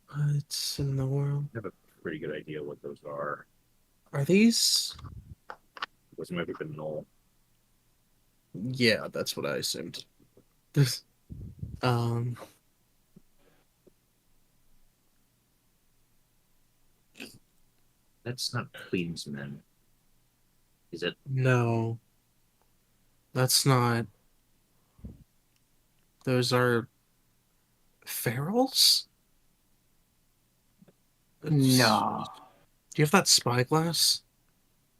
E: What in the world?
C: I have a pretty good idea what those are.
E: Are these?
C: Those might have been null.
E: Yeah, that's what I assumed. Um.
G: That's not Queensmen. Is it?
E: No. That's not. Those are ferals?
B: No.
E: Do you have that spyglass?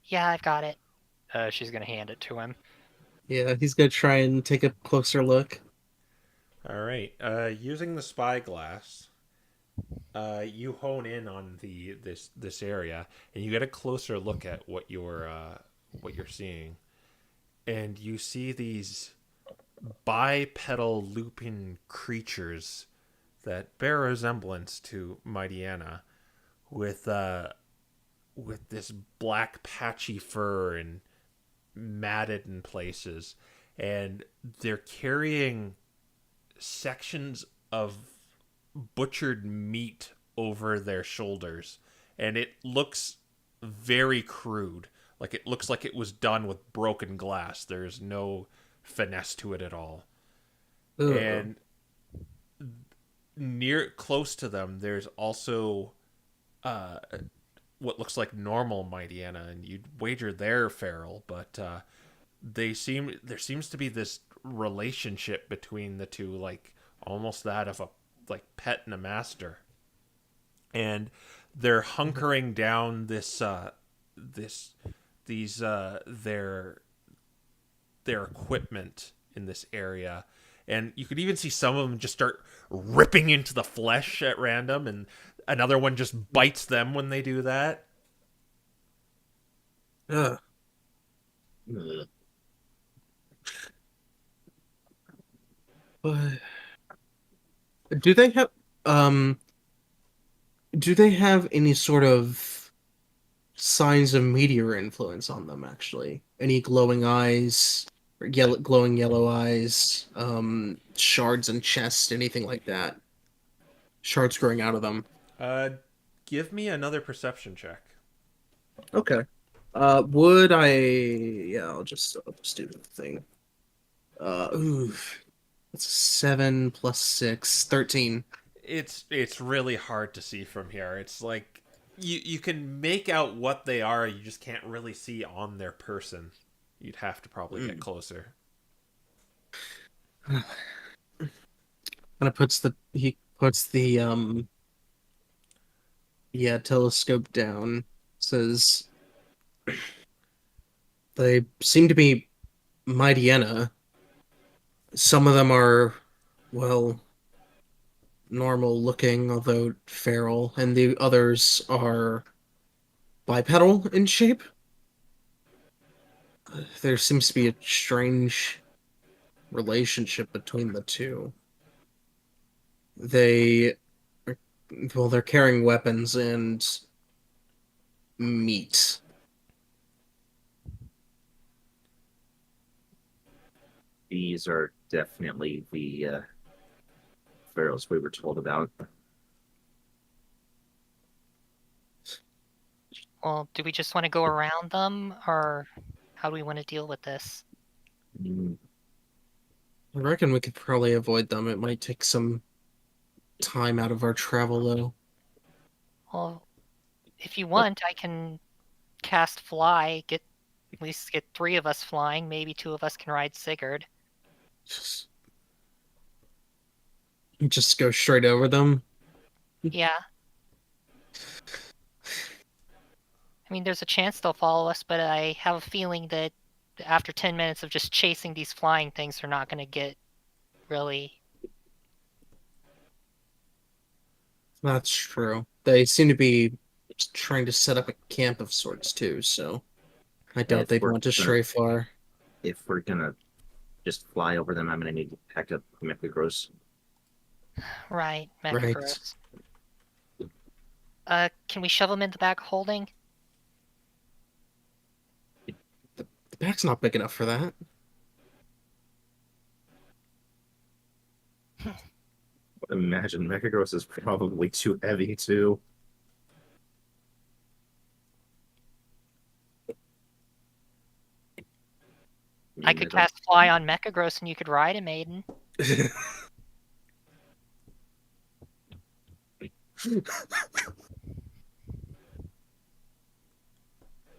D: Yeah, I've got it.
F: She's gonna hand it to him.
E: Yeah, he's gonna try and take a closer look.
A: All right. Using the spyglass, you hone in on this area, and you get a closer look at what you're seeing, and you see these bipedal looping creatures that bear a resemblance to Mighty Anna, with this black patchy fur and matted in places, and they're carrying sections of butchered meat over their shoulders, and it looks very crude. Like, it looks like it was done with broken glass. There's no finesse to it at all.
E: Ugh.
A: And close to them, there's also what looks like normal Mighty Anna, and you'd wager they're feral, but there seems to be this relationship between the two, like almost that of a pet and a master. And they're hunkering down their equipment in this area, and you could even see some of them just start ripping into the flesh at random, and another one just bites them when they do that.
E: Ugh.
C: Ugh.
E: But do they have um do they have any sort of signs of meteor influence on them actually? Any glowing eyes or glowing yellow eyes, shards in chest, anything like that? Shards growing out of them.
A: Uh, give me another perception check.
E: Okay. Would I? Yeah, I'll just do the thing. Ooh, that's 7 plus 6, 13.
A: It's really hard to see from here. It's like you can make out what they are, you just can't really see on their person. You'd have to probably get closer.
E: And he puts the telescope down. Says they seem to be Mightyena. Some of them are, well, normal looking, although feral, and the others are bipedal in shape. There seems to be a strange relationship between the two. They, well, they're carrying weapons and meat.
G: These are definitely the pharaohs we were told about.
D: Well, do we just want to go around them, or how do we want to deal with this?
G: Mm,
E: I reckon we could probably avoid them. It might take some time out of our travel, though.
D: Well, if you want, I can cast fly, at least get 3 of us flying, maybe 2 of us can ride Sigurd.
E: Just go straight over them.
D: Yeah. I mean, there's a chance they'll follow us, but I have a feeling that after 10 minutes of just chasing these flying things, they're not going to get really...
E: That's true. They seem to be trying to set up a camp of sorts, too, so I doubt
G: if
E: they'd
G: we're
E: want to
G: gonna-
E: stray far.
G: If we're gonna just fly over them, I'm gonna need to pack up Mephigross.
D: Right,
E: Right.
D: Mechagross. Can we shove them in the back holding?
E: The bag's not big enough for that.
C: Imagine Mechagross is probably too heavy too.
D: I could cast fly on Mechagross and you could ride him, Aiden.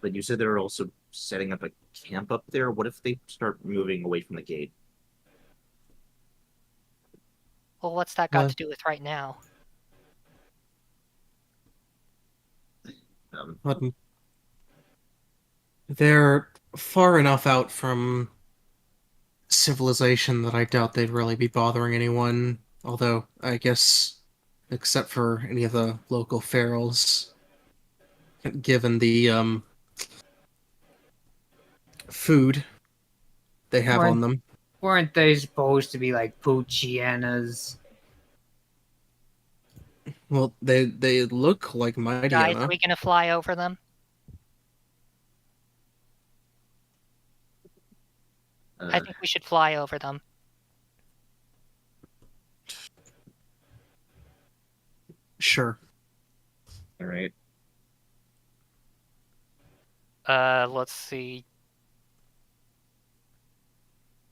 G: But you said they're also setting up a camp up there. What if they start moving away from the gate?
D: Well, what's that got
E: What?
D: to do with right now?
E: But they're far enough out from civilization that I doubt they'd really be bothering anyone. Although, I guess, except for any of the local ferals, given the food they have on them.
B: Weren't they supposed to be like Poochienas?
E: Well, they look like
D: Guys,
E: Mightyena.
D: are we going to fly over them? I think we should fly over them.
E: Sure.
C: All right.
F: Let's see.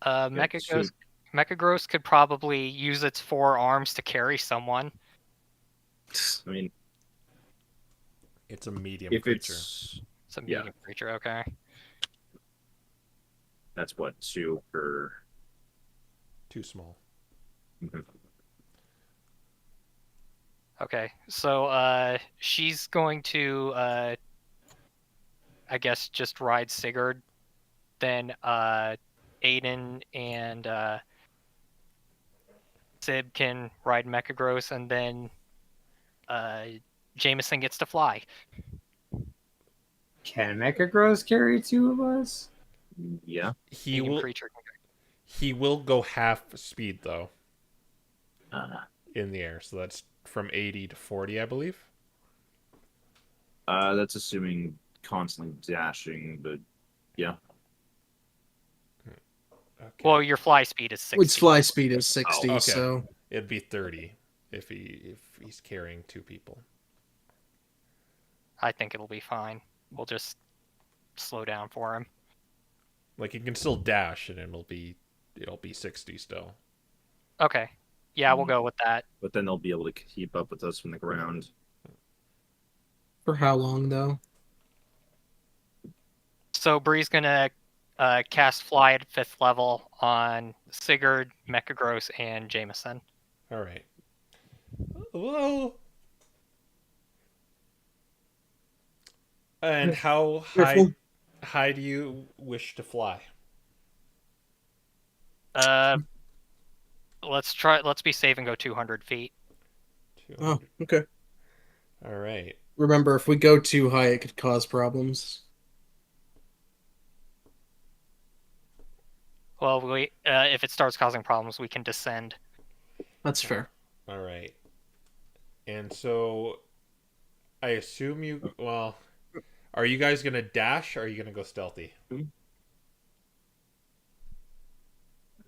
F: Mechagross could probably use its 4 arms to carry someone.
C: I mean,
A: It's a medium
C: if
A: creature.
C: it's
F: It's a
C: Yeah.
F: medium creature, okay.
C: that's what 2 per.
A: Too small.
F: Okay, so she's going to I guess just ride Sigurd. Then Aiden and Sib can ride Mechagross, and then Jameson gets to fly.
B: Can Mechagross carry 2 of us?
C: Yeah.
A: He
F: Medium
A: will
F: creature.
A: he will go half speed though. in the air. So that's from 80 to 40, I believe.
C: That's assuming constantly dashing, but yeah.
A: Okay.
F: Well, your fly speed is 60.
E: Its fly speed is 60,
A: okay.
E: so
A: It'd be 30 if he's carrying 2 people.
F: I think it'll be fine. We'll just slow down for him.
A: Like he can still dash, and it'll be 60 still.
F: Okay. Yeah, we'll go with that.
C: But then they'll be able to keep up with us from the ground.
E: for how long though?
F: So Bree's gonna cast Fly at 5th level on Sigurd, Mechagross, and Jameson.
A: All right. Whoa. And how high do you wish to fly?
F: Let's be safe and go 200 feet.
A: 200.
E: Oh, okay.
A: All right.
E: Remember, if we go too high, it could cause problems.
F: Well, if it starts causing problems, we can descend.
E: That's fair.
A: All right. And so I assume you, well, are you guys going to dash or are you going to go stealthy?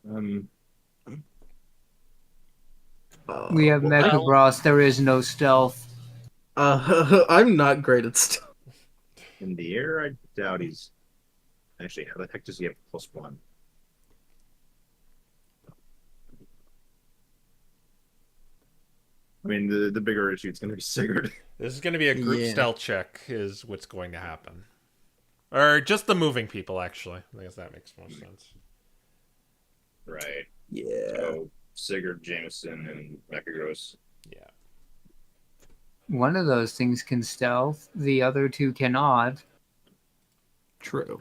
B: We have Mecha Bros. There is no stealth.
E: I'm not great at stealth.
C: In the air, I doubt he's... Actually, how the heck does he have +1? I mean, the bigger issue is going to be Sigurd.
A: This is going to be a group stealth check is what's going to happen. Or just the moving people, actually. I guess that makes more sense.
C: Right.
E: Yeah.
C: So, Sigurd, Jameson, and Mechagross.
A: Yeah.
B: One of those things can stealth. The other two cannot.
E: True.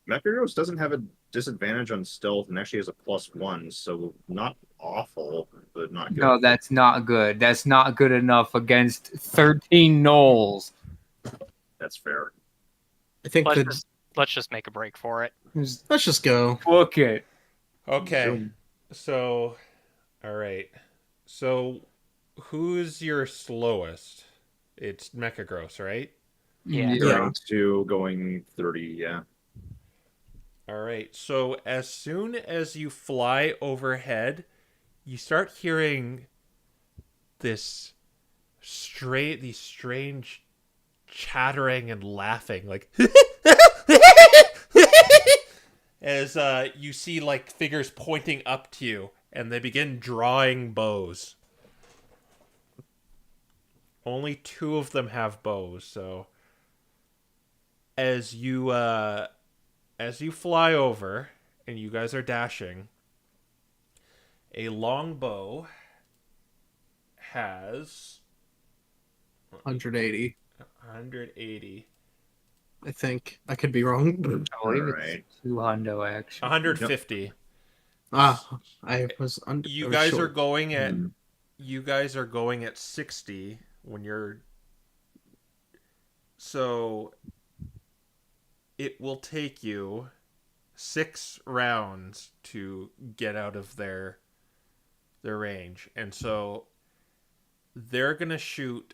C: Mechagross doesn't have a disadvantage on stealth and actually has a +1, so not awful, but not good.
B: No, that's not good. That's not good enough against 13 gnolls.
C: That's fair.
E: I think
F: Let's just make a break for it.
E: let's just go.
B: Book it.
A: Okay. So, all right. So, who's your slowest? It's Mechagross, right?
F: Yeah.
C: Round 2 going 30, yeah.
A: All right. So, as soon as you fly overhead, you start hearing these strange chattering and laughing, like as you see like figures pointing up to you, and they begin drawing bows. Only 2 of them have bows, so as you fly over and you guys are dashing, a long bow has
E: 180.
A: 180.
E: I think I could be wrong.
B: I believe
C: Alright.
B: it's 200 actually.
A: 150.
E: I was under.
A: You
E: I was
A: guys
E: short.
A: are going at 60 when you're, so it will take you 6 rounds to get out of their range. And so they're going to shoot,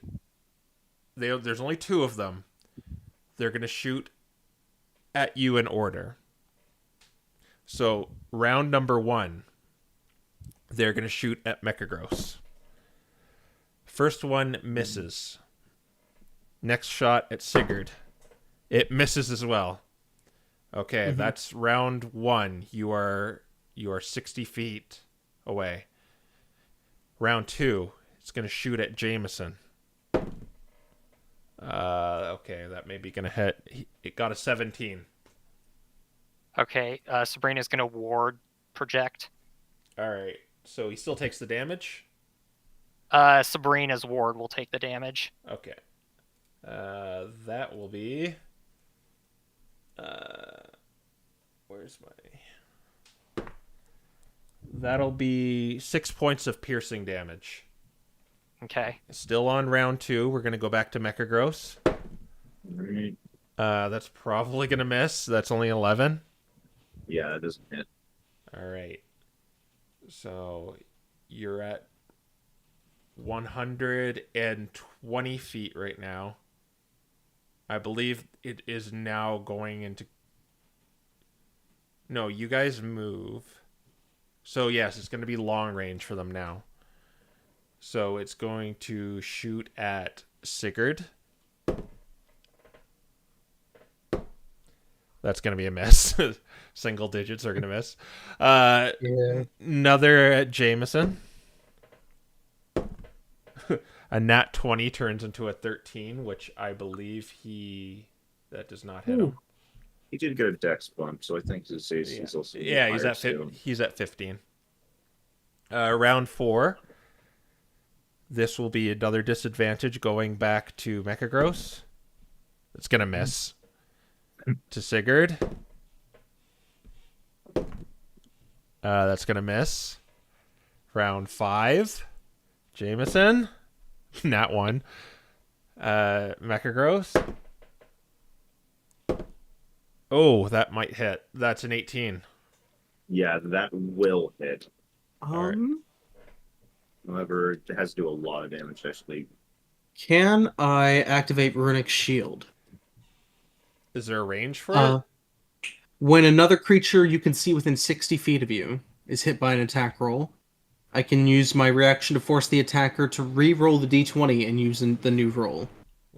A: there's only 2 of them. They're going to shoot at you in order. So round number 1, they're going to shoot at Mechagross. First one misses. Next shot at Sigurd. It misses as well. Okay, that's round 1. You are 60 feet away. Round 2, it's going to shoot at Jameson. Okay, that may be going to hit. It got a 17.
F: Okay, Sabrina's gonna ward project.
A: All right, so he still takes the damage?
F: Sabrina's ward will take the damage.
A: Okay. That will be... where's my... That'll be 6 points of piercing damage.
F: Okay.
A: Still on round 2. We're going to go back to Mechagross.
C: Right.
A: That's probably going to miss. That's only 11.
C: Yeah, it doesn't hit.
A: All right. So you're at 120 feet right now. I believe it is now going into... No, you guys move. So yes, it's going to be long range for them now. So it's going to shoot at Sigurd. That's going to be a miss. Single digits are going to miss. Another at Jameson. A nat 20 turns into a 13, which I believe that does not hit him.
C: He did get a dex bump, so I think his AC is also
A: he's at 15. Round 4. This will be another disadvantage going back to Mechagross. It's going to miss. To Sigurd. That's going to miss. Round 5. Jameson. Nat 1. Mechagross. Oh, that might hit. That's an 18.
C: Yeah, that will hit.
A: Alright.
C: However, it has to do a lot of damage, actually.
E: Can I activate Runic Shield?
A: Is there a range for it?
E: When another creature you can see within 60 feet of you is hit by an attack roll, I can use my reaction to force the attacker to re-roll the d20 and use the new roll.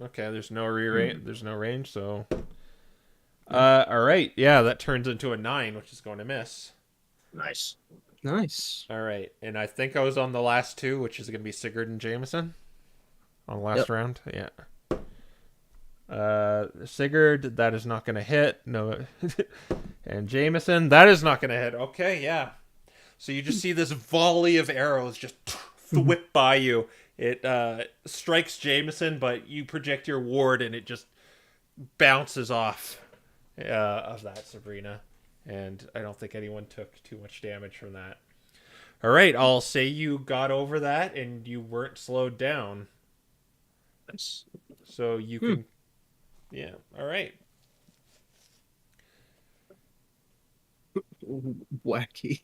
A: Okay, there's no range, so... alright, yeah, that turns into a 9, which is going to miss.
C: Nice.
A: Alright, and I think I was on the last 2, which is going to be Sigurd and Jameson. On the last round, yeah. Sigurd, that is not going to hit. No. And Jameson, that is not going to hit. Okay, yeah. So you just see this volley of arrows just whip by you. It strikes Jameson, but you project your ward and it just bounces off of that, Sabrina. And I don't think anyone took too much damage from that. All right, I'll say you got over that and you weren't slowed down.
C: Nice.
A: So you can... Yeah, all right.
E: Wacky.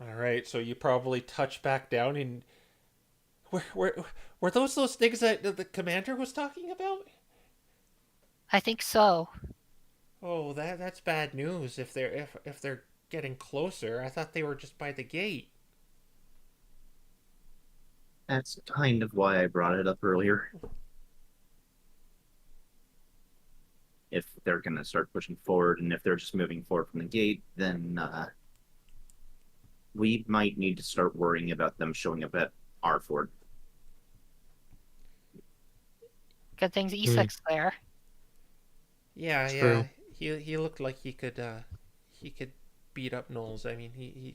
A: All right, so you probably touch back down and... Were those things that the commander was talking about?
D: I think so.
A: Oh, that's bad news. If they're getting closer, I thought they were just by the gate.
G: That's kind of why I brought it up earlier. If they're going to start pushing forward, and if they're just moving forward from the gate, then we might need to start worrying about them showing up at our fort.
D: Good thing's Esec's there.
A: Yeah,
E: True.
A: yeah. He looked like he could beat up Knowles. I mean, he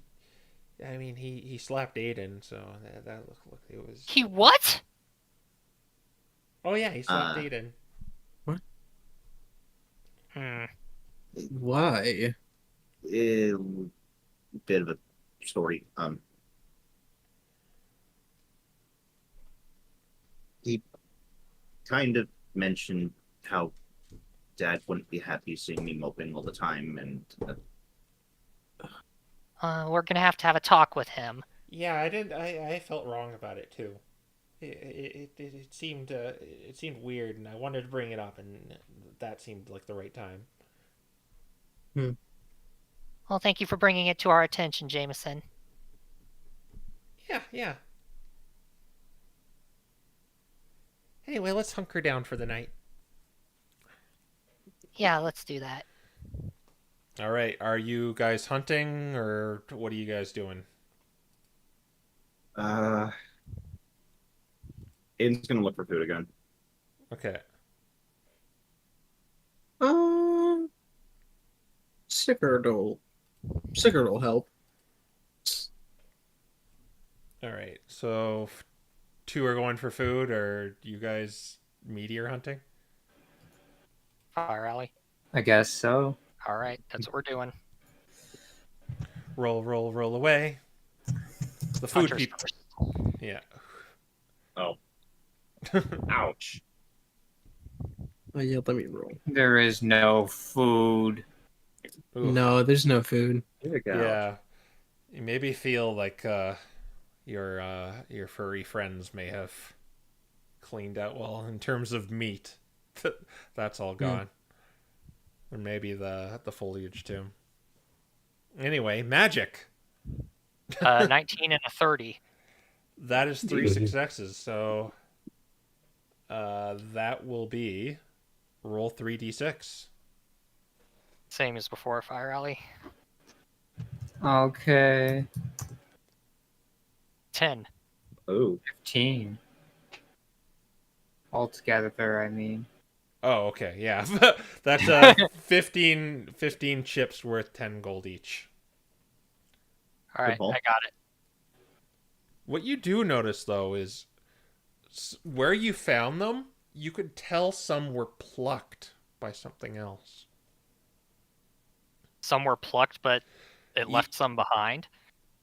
A: slapped Aiden, so that looked it was.
D: He what?
A: Oh yeah, he slapped Aiden.
E: Why?
G: Bit of a story. He kind of mentioned how Dad wouldn't be happy seeing me moping all the time, and
D: We're gonna have to have a talk with him.
A: Yeah, I felt wrong about it too. It seemed weird, and I wanted to bring it up, and that seemed like the right time.
D: Well, thank you for bringing it to our attention, Jameson.
A: Yeah. Anyway, let's hunker down for the night.
D: Yeah, let's do that.
A: All right, are you guys hunting, or what are you guys doing?
C: Aiden's gonna look for food again.
A: Okay.
E: Sigurd will help.
A: All right, so 2 are going for food, or you guys meteor hunting?
F: Fire alley.
B: I guess so.
F: All right, that's what we're doing.
A: Roll away. The food
F: Hunters
A: people.
F: first.
A: Yeah.
C: Oh. Ouch.
E: Oh yeah, let me roll.
B: There is no food.
A: Oof.
E: No, there's no food.
A: Yeah. You maybe feel like your furry friends may have cleaned out well in terms of meat. That's all gone. And maybe the foliage too. Anyway, magic.
F: 19 and a 30.
A: That is 3 successes, so that will be roll 3d6.
F: Same as before, Fire Alley.
B: Okay.
F: 10.
C: Oh,
B: 15. Altogether, I mean.
A: Oh, okay, yeah. That's 15 chips worth 10 gold each.
F: All right,
C: call.
F: I got it.
A: What you do notice, though, is where you found them, you could tell some were plucked by something else.
F: Some were plucked, but it left some behind.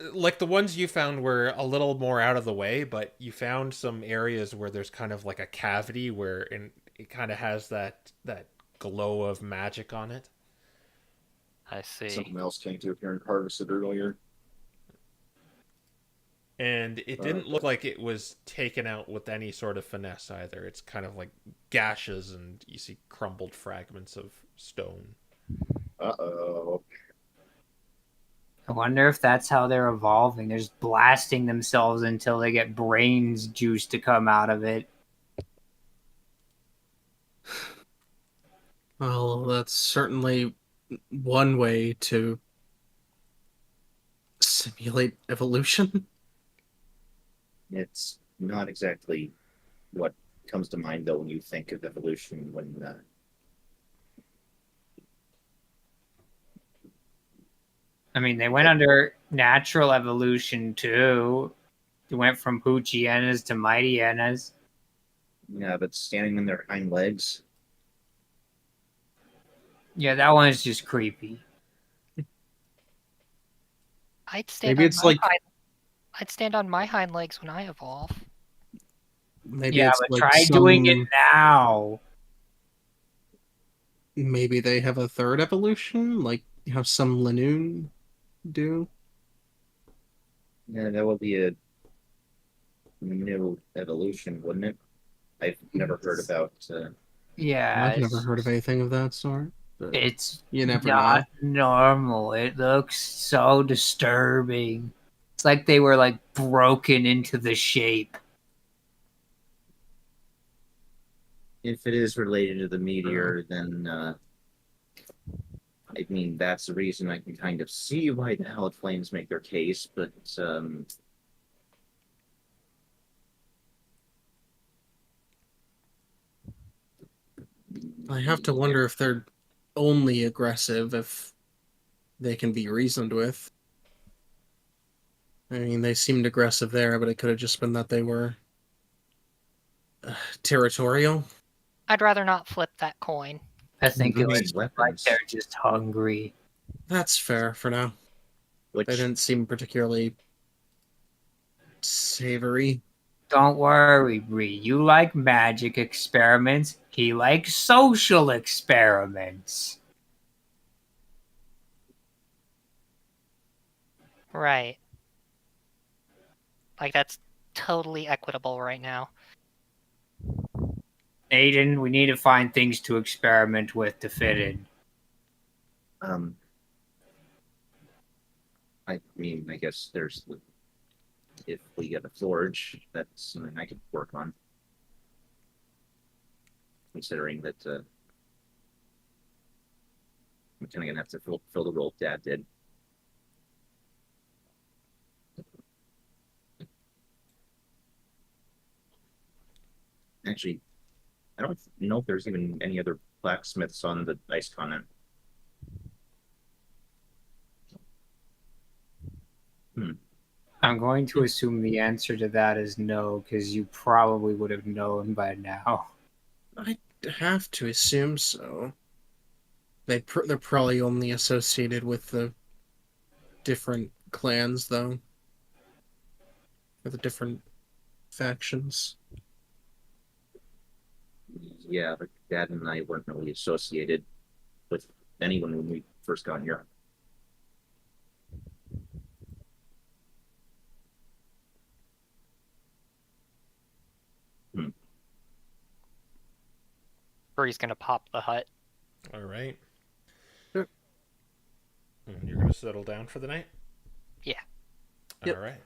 A: Like the ones you found were a little more out of the way, but you found some areas where there's kind of like a cavity where it kind of has that glow of magic on it.
F: I see.
C: something else came to appear and harvested earlier.
A: And it didn't look like it was taken out with any sort of finesse either. It's kind of like gashes and you see crumbled fragments of stone.
C: Uh-oh.
B: I wonder if that's how they're evolving. They're just blasting themselves until they get brains juice to come out of it.
E: Well, that's certainly one way to simulate evolution.
G: It's not exactly what comes to mind, though, when you think of evolution. When
B: I mean, they went under natural evolution too. They went from Poochie hyenas to mighty hyenas.
G: yeah, but standing on their hind legs.
B: Yeah, that one's just creepy.
D: I'd stand
E: Maybe
D: on
E: it's
D: my
E: like
D: I'd stand on my hind legs when I evolve.
E: maybe
B: Yeah,
E: it's
B: but
E: like
B: try doing it now.
E: Maybe they have a third evolution, like how some Lanoon do.
G: Yeah, that would be a new evolution, wouldn't it? I've never heard about.
B: Yeah,
E: I've never heard of anything of that sort. But
B: it's
E: you never
B: not
E: know.
B: normal. It looks so disturbing. It's like they were like broken into the shape.
G: If it is related to the meteor, then I mean that's the reason I can kind of see why the Hallowed Flames make their case, but
E: I have to wonder if they're only aggressive if they can be reasoned with. I mean, they seemed aggressive there, but it could have just been that they were territorial.
D: I'd rather not flip that coin.
B: I think it
G: I mean,
B: was like
G: weapons.
B: they're just hungry.
E: That's fair for now.
G: Which
E: They didn't seem particularly savory.
B: Don't worry, Bree. You like magic experiments. He likes social experiments.
D: Right. Like that's totally equitable right now.
B: Aiden, we need to find things to experiment with to fit in.
G: I mean, I guess there's if we get a forge, that's something I could work on. Considering that I'm kind of gonna have to fill the role Dad did. Actually, I don't know if there's even any other blacksmiths on the ice continent.
B: I'm going to assume the answer to that is no, because you probably would have known by now.
E: I have to assume so. They're probably only associated with the different clans, though. Or the different factions.
G: Yeah, but Dad and I weren't really associated with anyone when we first got here.
F: Bree's gonna pop the hut.
A: All right.
E: Sure.
A: And you're gonna settle down for the night.
F: Yeah.
E: Yep.
A: All right.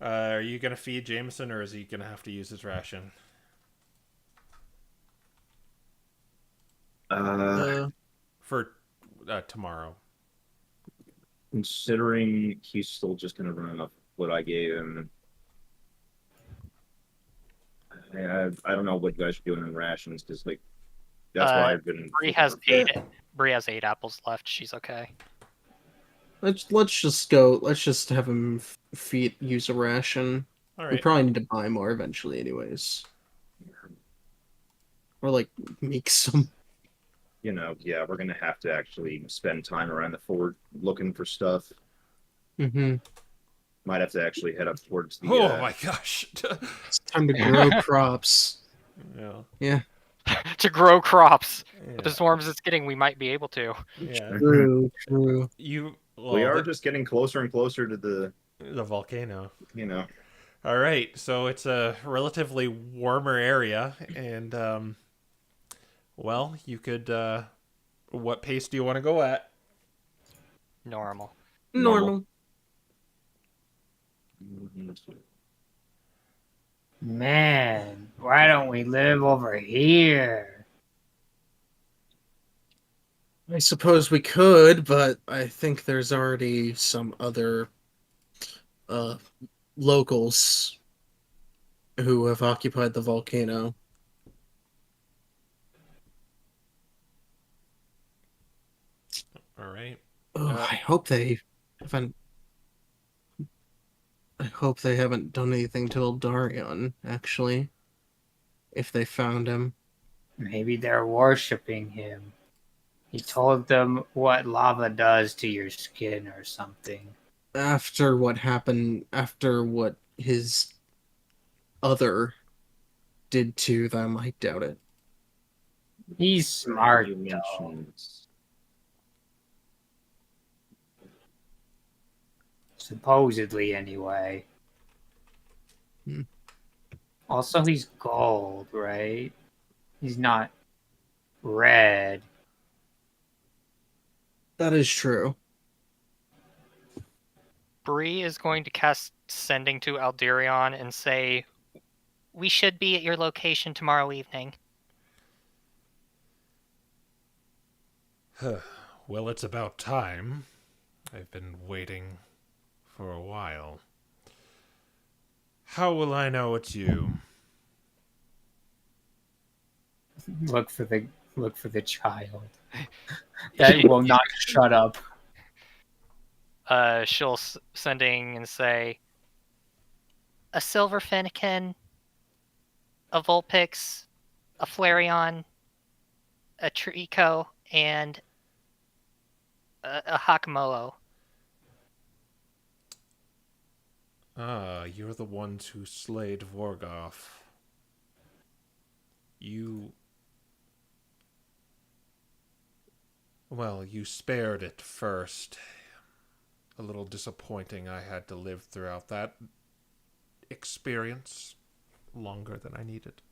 A: Are you gonna feed Jameson, or is he gonna have to use his ration? For tomorrow.
C: Considering he's still just going to run off what I gave him, I don't know what you guys are doing in rations, because like that's why I've been.
F: Bree has 8. Bree has 8 apples left. She's okay.
E: Let's just go. Let's just have him use a ration.
A: All
E: We
A: right.
E: probably need to buy more eventually, anyways. Or like make some.
C: You know, yeah, we're gonna have to actually spend time around the fort looking for stuff.
E: Mm-hmm.
C: Might have to actually head up towards the.
A: Oh my gosh.
E: It's time to grow crops.
A: Yeah.
E: Yeah.
F: To grow crops.
A: Yeah.
F: With the storms it's getting, we might be able to.
A: Yeah.
E: True. True.
C: We are just getting closer and closer to the
A: volcano.
C: You know.
A: All right, so it's a relatively warmer area, and well, you could. What pace do you want to go at?
F: Normal.
B: Man, why don't we live over here?
E: I suppose we could, but I think there's already some other locals who have occupied the volcano.
A: All right.
E: Oh, I hope they haven't. I hope they haven't done anything to Eldarion, actually. If they found him.
B: Maybe they're worshipping him. He told them what lava does to your skin or something.
E: After what happened, after what his other did to them, I doubt it.
B: He's smart,
C: You
B: though.
C: mentioned
B: Supposedly, anyway.
E: Hmm.
B: Also, he's gold, right? He's not red.
E: That is true.
F: Bree is going to cast Sending to Alderion and say, "We should be at your location tomorrow evening."
A: Well, it's about time. I've been waiting for a while. How will I know it's you?
B: Look for the child. That will not shut up.
F: She'll Sending and say, "A Silver Fennekin, a Vulpix, a Flareon, a Trico, and a Hakamoa."
A: Ah, you're the ones who slayed Vorgoth. Well, you spared it first. A little disappointing I had to live throughout that experience longer than I needed.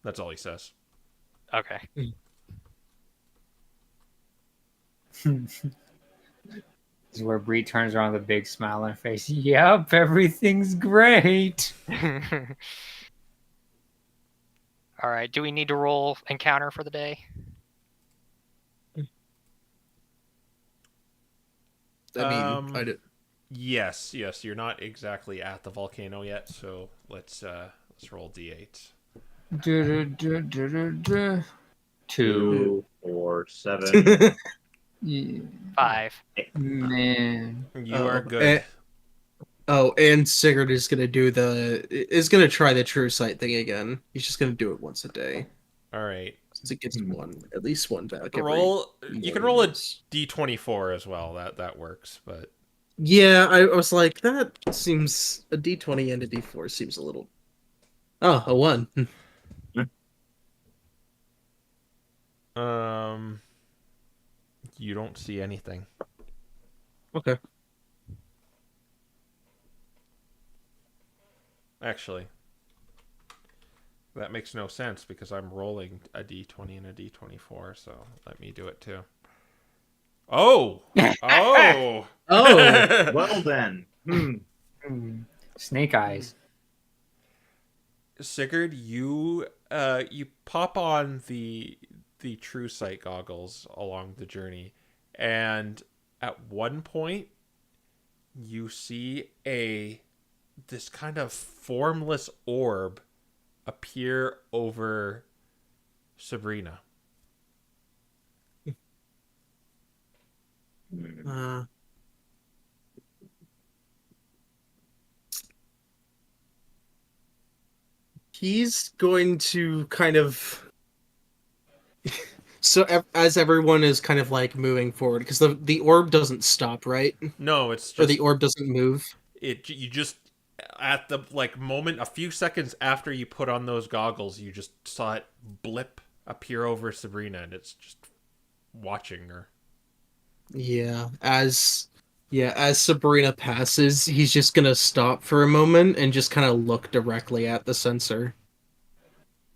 A: That's all he says.
F: Okay.
B: This is where Bree turns around with a big smile on her face. Yep, everything's great.
F: All right. Do we need to roll encounter for the day?
E: I mean, I did.
A: Yes. You're not exactly at the volcano yet, so let's roll d8.
B: 2.
C: 4, 7.
B: Yeah.
F: 5.
B: Man.
A: You are good.
E: And Sigurd is gonna try the true sight thing again. He's just gonna do it once a day.
A: All right.
E: Since it gets at least one back.
A: You can roll a d24 as well. That works, but
E: yeah, I was like, that seems a d20 and a d4 seems a little. Oh, a 1.
A: You don't see anything.
E: Okay.
A: actually, that makes no sense because I'm rolling a d20 and a d24, so let me do it too. Oh! Oh!
E: Oh.
C: Well then.
B: Snake eyes.
A: Sigurd, you pop on the true sight goggles along the journey, and at one point you see this kind of formless orb appear over Sabrina.
E: Uh, he's going to kind of so as everyone is kind of like moving forward because the orb doesn't stop, right?
A: No, it's
E: Or
A: just
E: the orb doesn't move.
A: you just at the like moment a few seconds after you put on those goggles, you just saw it blip appear over Sabrina, and it's just watching her.
E: As Sabrina passes, he's just gonna stop for a moment and just kind of look directly at the sensor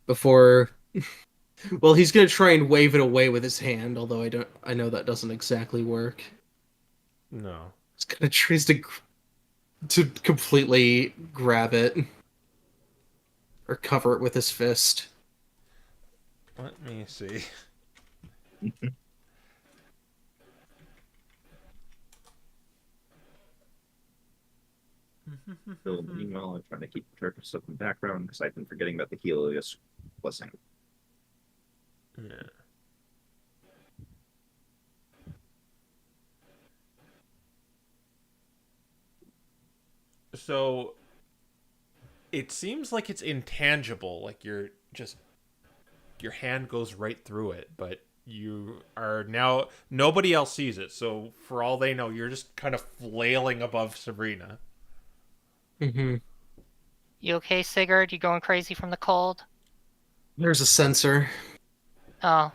E: before. Well, he's gonna try and wave it away with his hand, although I know that doesn't exactly work.
A: No.
E: He's gonna tries to completely grab it or cover it with his fist.
A: Let me see.
C: So, meanwhile, I'm trying to keep track of stuff in the background because I've been forgetting about the Helios blessing.
A: Yeah. So it seems like it's intangible, like your hand goes right through it, but you are now nobody else sees it. So for all they know, you're just kind of flailing above Sabrina.
E: Mm-hmm.
D: You okay, Sigurd? You going crazy from the cold?
E: There's a sensor.
D: Oh.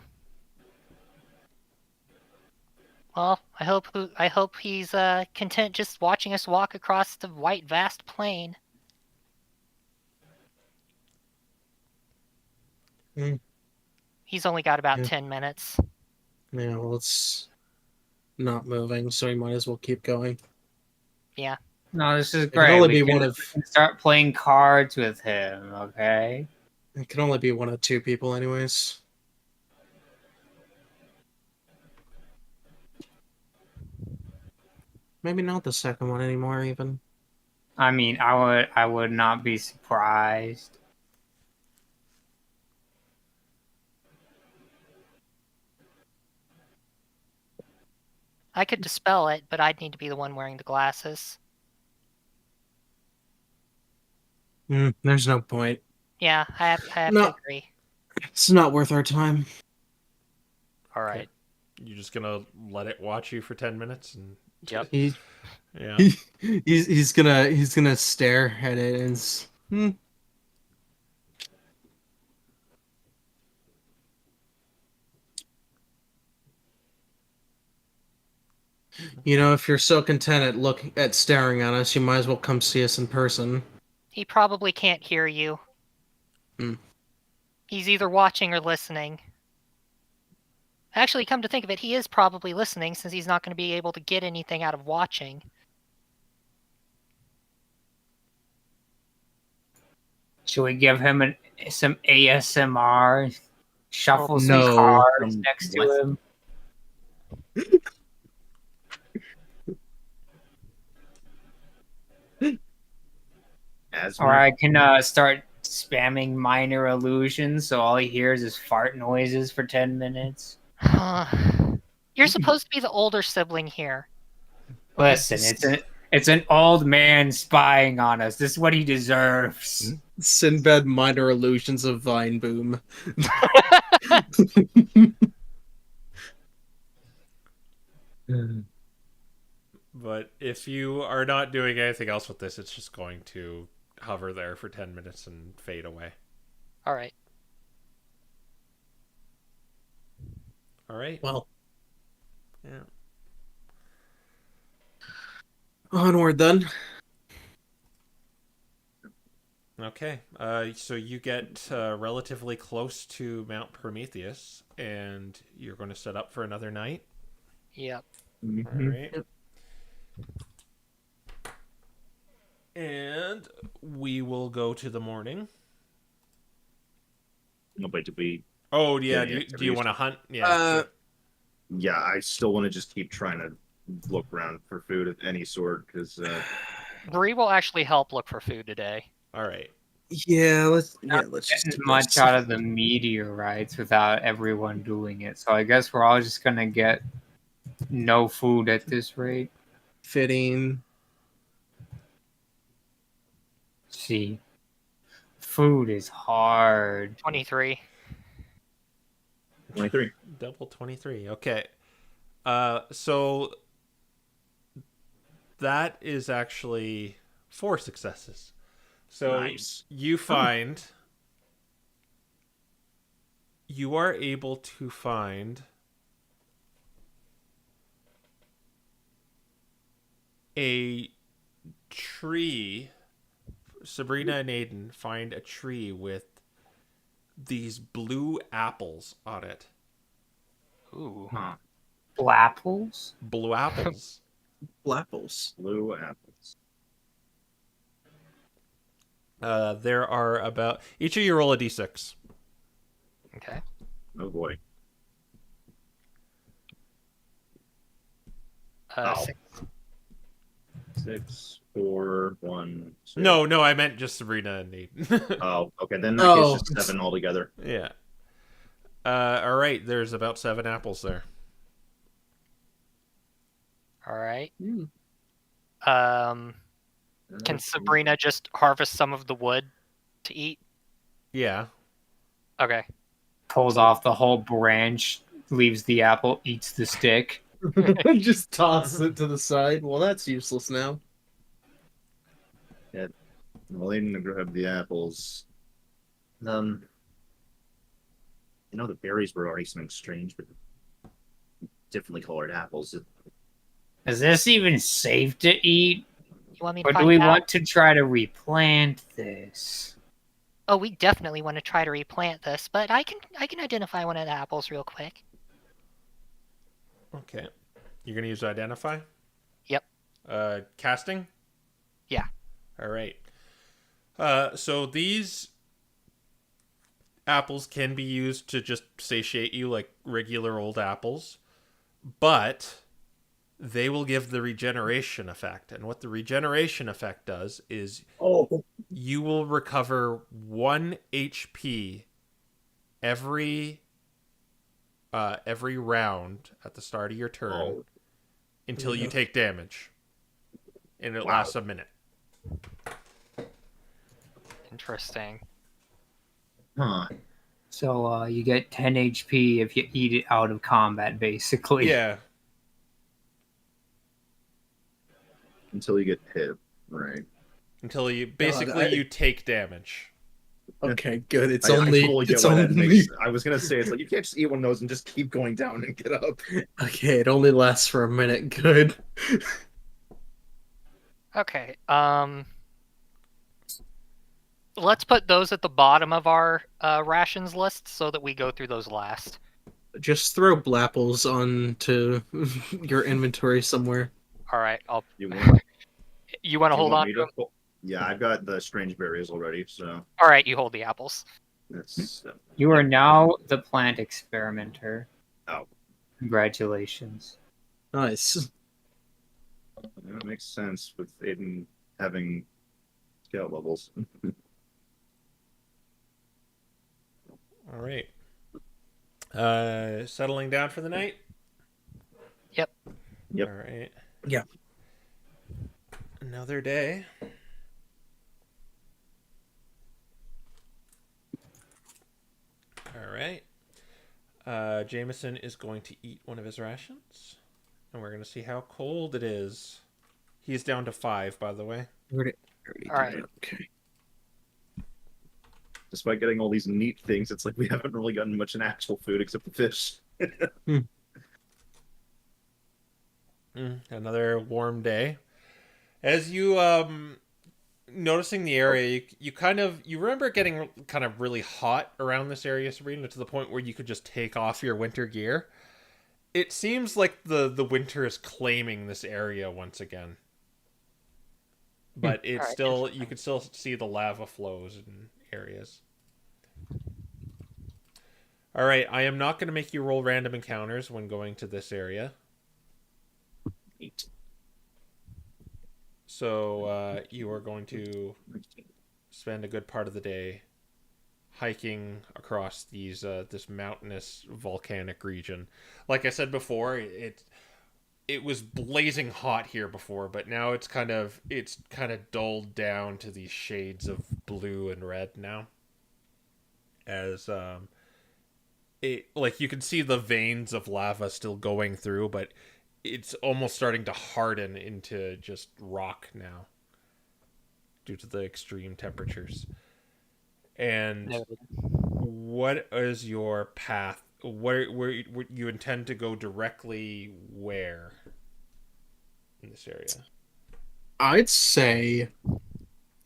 D: Well, I hope he's content just watching us walk across the white vast plain.
E: Mm.
D: He's only got about
E: Yeah.
D: 10 minutes.
E: Yeah, well, it's not moving, so we might as well keep going.
D: Yeah.
B: No, this is
E: It can
B: great.
E: only
B: We
E: be
B: can
E: one of
B: start playing cards with him, okay?
E: it can only be one of two people, anyways. Maybe not the second one anymore, even.
B: I mean, I would not be surprised.
D: I could dispel it, but I'd need to be the one wearing the glasses.
E: There's no point.
D: Yeah, I have to
E: No.
D: agree.
E: It's not worth our time.
F: All right.
A: You just gonna let it watch you for 10 minutes and
F: Yep.
A: yeah.
E: He's gonna stare at it and you know, if you're so content at staring at us, you might as well come see us in person.
D: He probably can't hear you.
E: Hmm.
D: He's either watching or listening. Actually, come to think of it, he is probably listening since he's not going to be able to get anything out of watching.
B: Should we give him some ASMR? Shuffle some
E: No.
B: cards next to him. Or I can start spamming minor illusions, so all he hears is fart noises for 10 minutes.
D: You're supposed to be the older sibling here.
B: Listen, it's an old man spying on us. This is what he deserves.
E: Sinbad minor illusions of Vine Boom.
A: But if you are not doing anything else with this, it's just going to hover there for 10 minutes and fade away.
D: All right.
A: All right.
E: Well,
A: Yeah.
E: onward then.
A: Okay. So you get relatively close to Mount Prometheus, and you're going to set up for another night.
F: Yep.
A: All right.
E: Yep.
A: And we will go to the morning.
G: No, but did we?
A: Oh yeah.
G: Any
A: Do you
G: activities?
A: want to hunt? Yeah.
E: Uh,
C: Yeah, I still want to just keep trying to look around for food of any sort because
F: Bree will actually help look for food today.
A: All right.
E: let's
B: Not
E: just
B: getting
E: do
B: much
E: this.
B: out of the meteorites without everyone doing it. So I guess we're all just gonna get no food at this rate.
E: Fitting.
B: See, food is hard.
F: 23.
C: 23.
A: Double 23. Okay. So that is actually 4 successes. So
C: Nice.
A: you find you are able to find a tree. Sabrina and Aiden find a tree with these blue apples on it.
F: Ooh.
C: Huh.
B: Blapples?
A: Blue apples.
E: Blapples.
C: Blue apples.
A: There are about each of you roll a d6.
F: Okay.
C: Oh boy.
G: Oh.
F: 6.
C: 6, 4, 1. 2.
A: No, I meant just Sabrina and Aiden.
C: Oh, okay. Then that
E: Oh.
C: is just 7 altogether.
A: Yeah. All right. There's about 7 apples there.
F: All right.
E: Mm.
F: Can Sabrina just harvest some of the wood to eat?
A: Yeah.
F: Okay.
B: Pulls off the whole branch, leaves the apple, eats the stick.
E: Just toss it to the side. Well, that's useless now.
C: Well, they didn't grab the apples. You know, the berries were already something strange, but differently colored apples.
B: Is this even safe to eat?
D: You want me to
B: Or do
D: find
B: we
D: out?
B: want to try to replant this?
D: Oh, we definitely want to try to replant this, but I can identify one of the apples real quick.
A: Okay. You're gonna use identify?
D: Yep.
A: Casting?
D: Yeah.
A: All right. So these apples can be used to just satiate you like regular old apples, but they will give the regeneration effect. And what the regeneration effect does is you will recover 1 HP every round at the start of your turn until you take damage. And it lasts a minute.
F: Interesting.
C: Huh.
B: So you get 10 HP if you eat it out of combat, basically.
A: Yeah.
C: Until you get hit, right?
A: Until you basically you take damage.
E: Okay, good. It's
C: I
E: only.
C: totally get
E: It's
C: why that
E: only.
C: makes. I was gonna say it's like you can't just eat one of those and just keep going down and get up.
E: Okay, it only lasts for a minute. Good.
F: Okay. Let's put those at the bottom of our rations list so that we go through those last.
E: Just throw Blapples onto your inventory somewhere.
F: All right.
C: You want,
F: You want to
C: you
F: hold
C: want
F: on
C: me
F: to them?
C: Yeah, I've got the strange berries already, so
F: All right. You hold the apples.
C: that's.
B: You are now the plant experimenter.
C: Oh.
B: Congratulations.
E: Nice.
C: That makes sense with Aiden having scout levels.
A: All right. Settling down for the night?
F: Yep.
C: Yep.
A: All right.
E: Yeah.
A: Another day. All right. Jameson is going to eat one of his rations, and we're going to see how cold it is. He's down to 5, by the way.
E: Already
F: All right.
E: did that. Okay.
C: Despite getting all these neat things, it's like we haven't really gotten much in actual food except the fish.
A: Another warm day. As you noticing the area, you remember getting kind of really hot around this area, Sabrina, to the point where you could just take off your winter gear. It seems like the winter is claiming this area once again. But it's still, you can still see the lava flows in areas. All right, I am not going to make you roll random encounters when going to this area. So you are going to spend a good part of the day hiking across these this mountainous volcanic region. Like I said before, it was blazing hot here before, but now it's kind of dulled down to these shades of blue and red now. As it, like, you can see the veins of lava still going through, but it's almost starting to harden into just rock now due to the extreme temperatures. And what is your path? Where you intend to go directly where in this area?
E: I'd say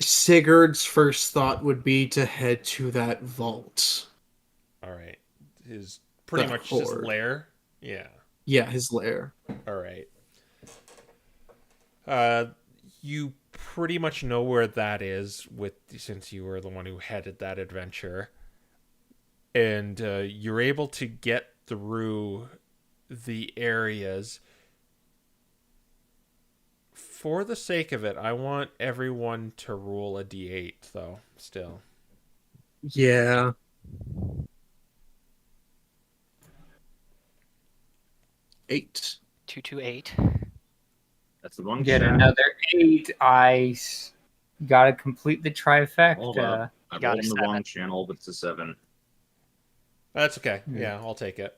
E: Sigurd's first thought would be to head to that vault.
A: All right. His pretty
E: The
A: much
E: horde.
A: his lair. Yeah.
E: Yeah, his lair.
A: All right. You pretty much know where that is since you were the one who headed that adventure. And you're able to get through the areas. For the sake of it, I want everyone to roll a d8, though, still.
E: Yeah. Eight.
F: 228.
C: That's the one.
B: Get
C: shot.
B: another 8 ice. Gotta complete the
C: Hold
B: trifecta.
C: up. I
F: got
C: rolled
F: a
C: in the
F: 7.
C: wrong channel, but it's a 7.
A: That's okay. Yeah, I'll take it.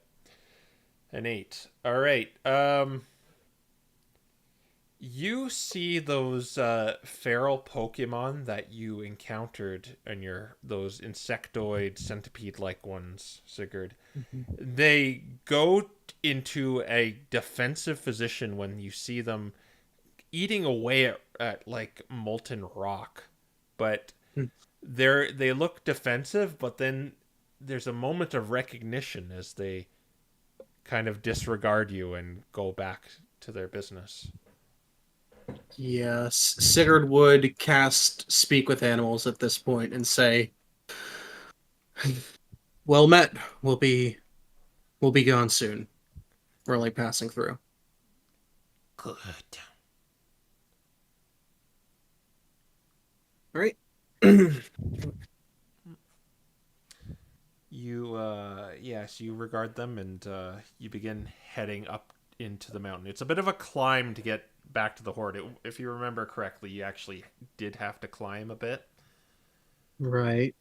A: An 8. All right. You see those feral Pokemon that you encountered in those insectoid centipede-like ones, Sigurd. They go into a defensive position when you see them eating away at like molten rock, but they look defensive. But then there's a moment of recognition as they kind of disregard you and go back to their business.
E: Yes, Sigurd would cast Speak with Animals at this point and say, "Well met. We'll be gone soon. We're only passing through."
A: Good.
E: All right.
A: You regard them and you begin heading up into the mountain. It's a bit of a climb to get back to the horde. If you remember correctly, you actually did have to climb a bit.
E: Right.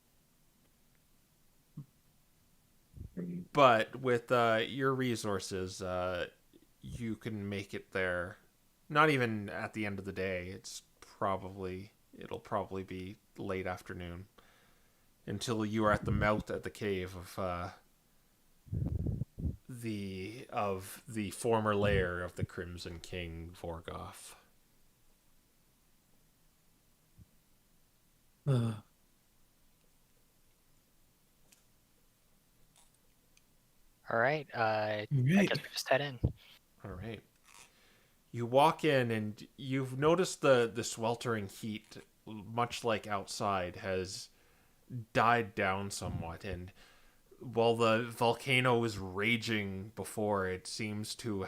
A: But with your resources, you can make it there. Not even at the end of the day. It'll probably be late afternoon until you are at the mouth of the cave of the former lair of the Crimson King Vorgoth.
F: All right. I guess we just head in.
A: All right. You walk in and you've noticed the sweltering heat, much like outside, has died down somewhat. And while the volcano was raging before, it seems to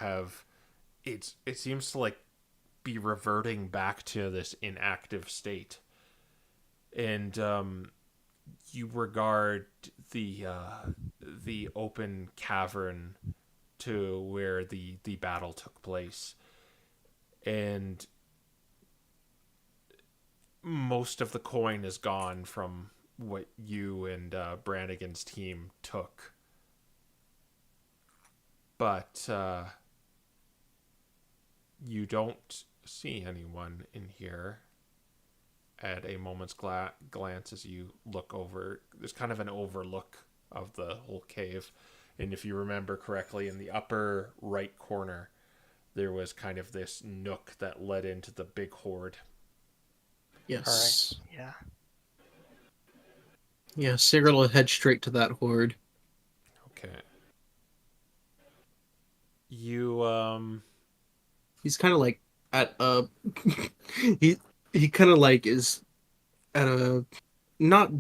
A: like be reverting back to this inactive state. And you regard the open cavern to where the battle took place, and most of the coin is gone from what you and Brannigan's team took. But you don't see anyone in here at a moment's glance as you look over. There's kind of an overlook of the whole cave. And if you remember correctly, in the upper right corner, there was kind of this nook that led into the big horde.
E: Yes.
F: Yeah.
E: Yeah, Sigurd will head straight to that horde.
A: Okay. You
E: He's kind of like at a he he kind of like is at a not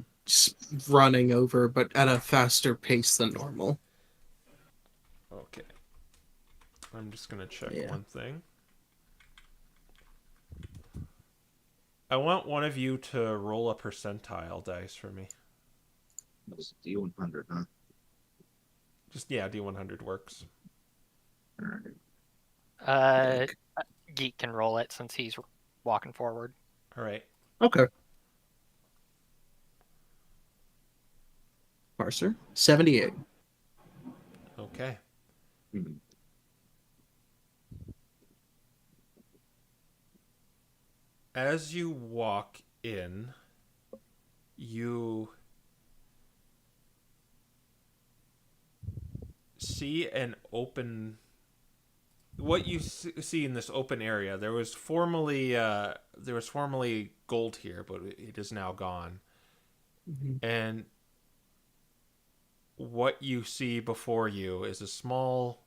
E: running over, but at a faster pace than normal.
A: okay. I'm just gonna check
E: Yeah.
A: one thing. I want one of you to roll a percentile dice for me.
G: That's D100, huh?
A: Just yeah, D100 works.
G: Alright.
F: Geek can roll it since he's walking forward.
A: All right.
E: Okay. Parser 78.
A: Okay.
G: Hmm.
A: As you walk in, you see an open. What you see in this open area, there was formerly gold here, but it is now gone. And what you see before you is a small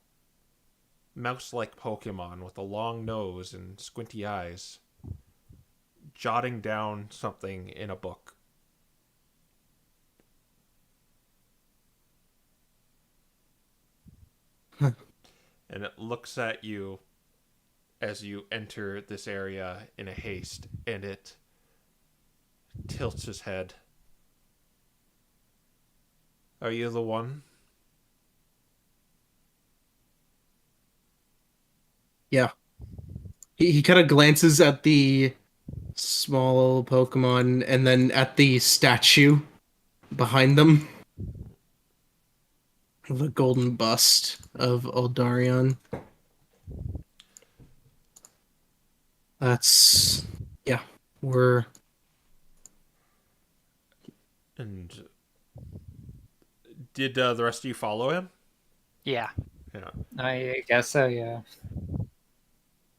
A: mouse-like Pokemon with a long nose and squinty eyes, jotting down something in a book. And it looks at you as you enter this area in a haste, and it tilts his head. Are you the one?
E: Yeah. He kind of glances at the small Pokemon and then at the statue behind them. The golden bust of Oldarion. That's... yeah. We're...
A: And did the rest of you follow him?
F: Yeah.
A: Yeah.
B: I guess so, yeah.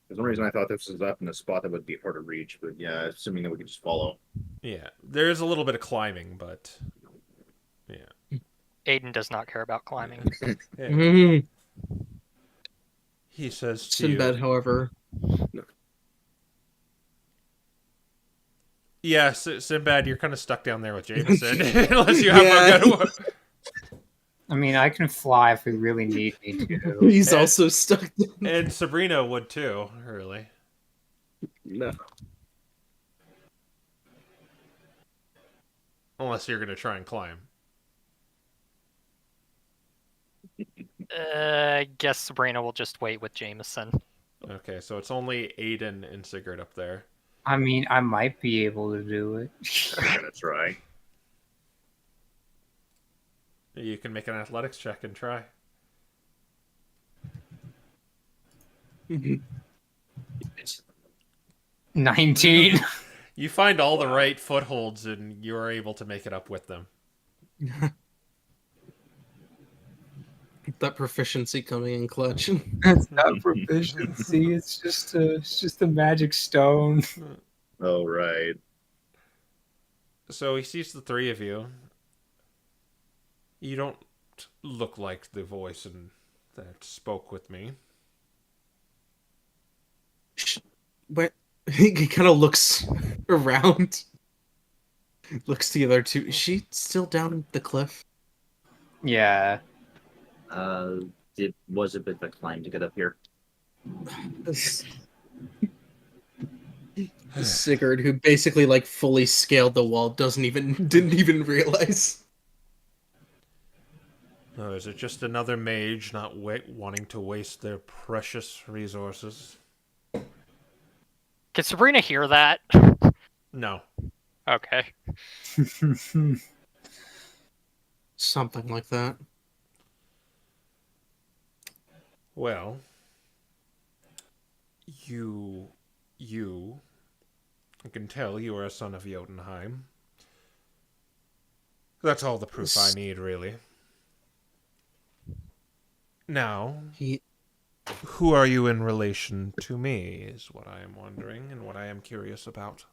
C: There's one reason I thought this was up in a spot that would be hard to reach, but yeah, assuming that we could just follow.
A: Yeah. There is a little bit of climbing, but yeah.
F: Aiden does not care about climbing.
A: Yeah.
E: Mm.
A: He says to
E: Sinbad,
A: you,
E: however...
A: yeah, Sinbad, you're kind of stuck down there with Jameson, unless you have a good one.
B: I mean, I can fly if we really need me to.
E: He's
A: And-
E: also stuck.
A: And Sabrina would too, really.
E: No.
A: Unless you're going to try and climb.
F: I guess Sabrina will just wait with Jameson.
A: Okay, so it's only Aiden and Sigurd up there.
B: I mean, I might be able to do it.
C: I'm gonna try.
A: You can make an athletics check and try.
B: 19.
A: You find all the right footholds and you are able to make it up with them.
E: That proficiency coming in clutch.
B: It's not proficiency. It's just a magic stone.
C: Oh, right.
A: So he sees the three of you. You don't look like the voice that spoke with me.
E: But he kind of looks around. Looks to the other two. Is she still down the cliff?
B: Yeah.
G: It was a bit of a climb to get up here.
E: Sigurd, who basically like fully scaled the wall, didn't even realize.
A: Oh, is it just another mage not wanting to waste their precious resources?
F: Can Sabrina hear that?
A: No.
F: Okay.
E: Something like that.
A: Well, I can tell you are a son of Jotunheim. That's all the proof I need, really. Now, who are you in relation to me, is what I am wondering, and what I am curious about.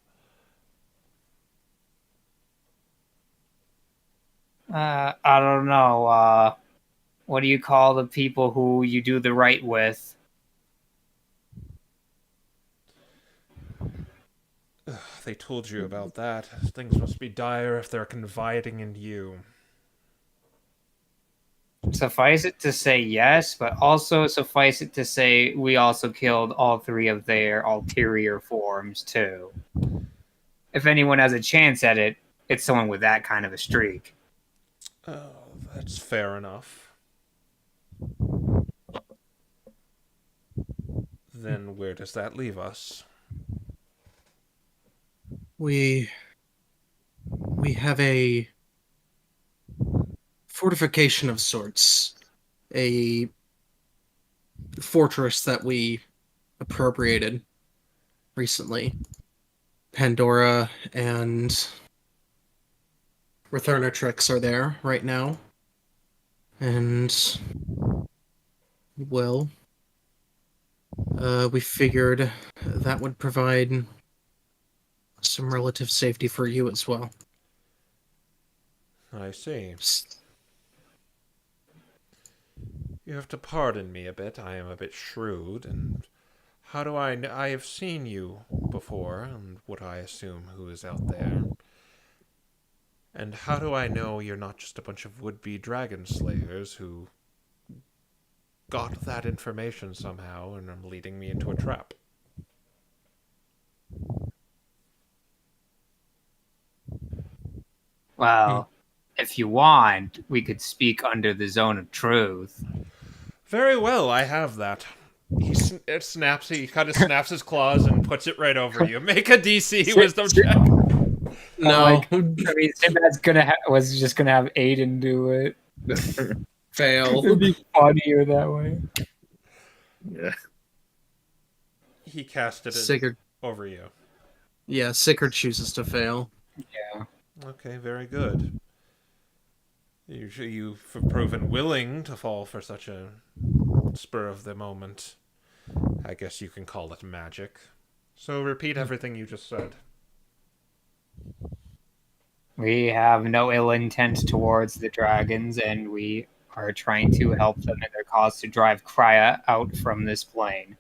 B: I don't know. What do you call the people who you do the right with?
A: They told you about that. Things must be dire if they're confiding in you.
B: Suffice it to say yes, but also suffice it to say we also killed all 3 of their ulterior forms too. If anyone has a chance at it, it's someone with that kind of a streak.
A: Oh, that's fair enough. Then where does that leave us?
E: We have a fortification of sorts, a fortress that we appropriated recently. Pandora and Returnatrix are there right now. And, well, we figured that would provide some relative safety for you as well.
A: I see. You have to pardon me a bit. I am a bit shrewd, and how do I have seen you before, and what I assume who is out there. And how do I know you're not just a bunch of would-be dragon slayers who got that information somehow and are leading me into a trap?
B: Well, if you want, we could speak under the zone of truth.
A: Very well, I have that. He snaps his claws and puts it right over you. Make a DC wisdom check.
E: No.
B: I mean, Sinbad's was just gonna have Aiden do it.
E: Fail.
B: It'd be funnier that way.
C: Yeah.
A: He casted it
E: Sigurd.
A: over you.
E: Yeah, Sigurd chooses to fail.
B: Yeah.
A: Okay, very good. You've proven willing to fall for such a spur of the moment. I guess you can call it magic. So repeat everything you just said.
B: We have no ill intent towards the dragons, and we are trying to help them in their cause to drive Krya out from this plane.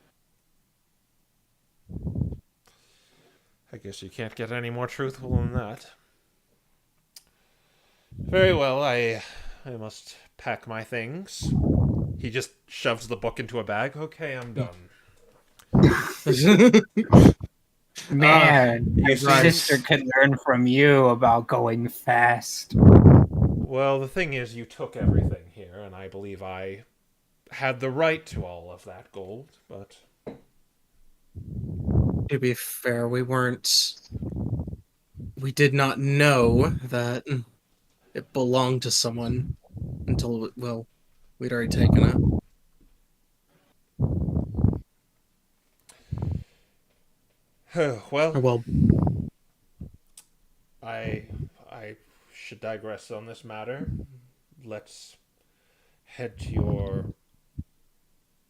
A: I guess you can't get any more truthful than that. Very well, I must pack my things. He just shoves the book into a bag. Okay, I'm done.
B: Man, my
A: you
B: sister could learn from you about going fast.
A: Well, the thing is, you took everything here, and I believe I had the right to all of that gold, but...
E: To be fair, we did not know that it belonged to someone until, well, we'd already taken it.
A: Well, I should digress on this matter. Let's head to your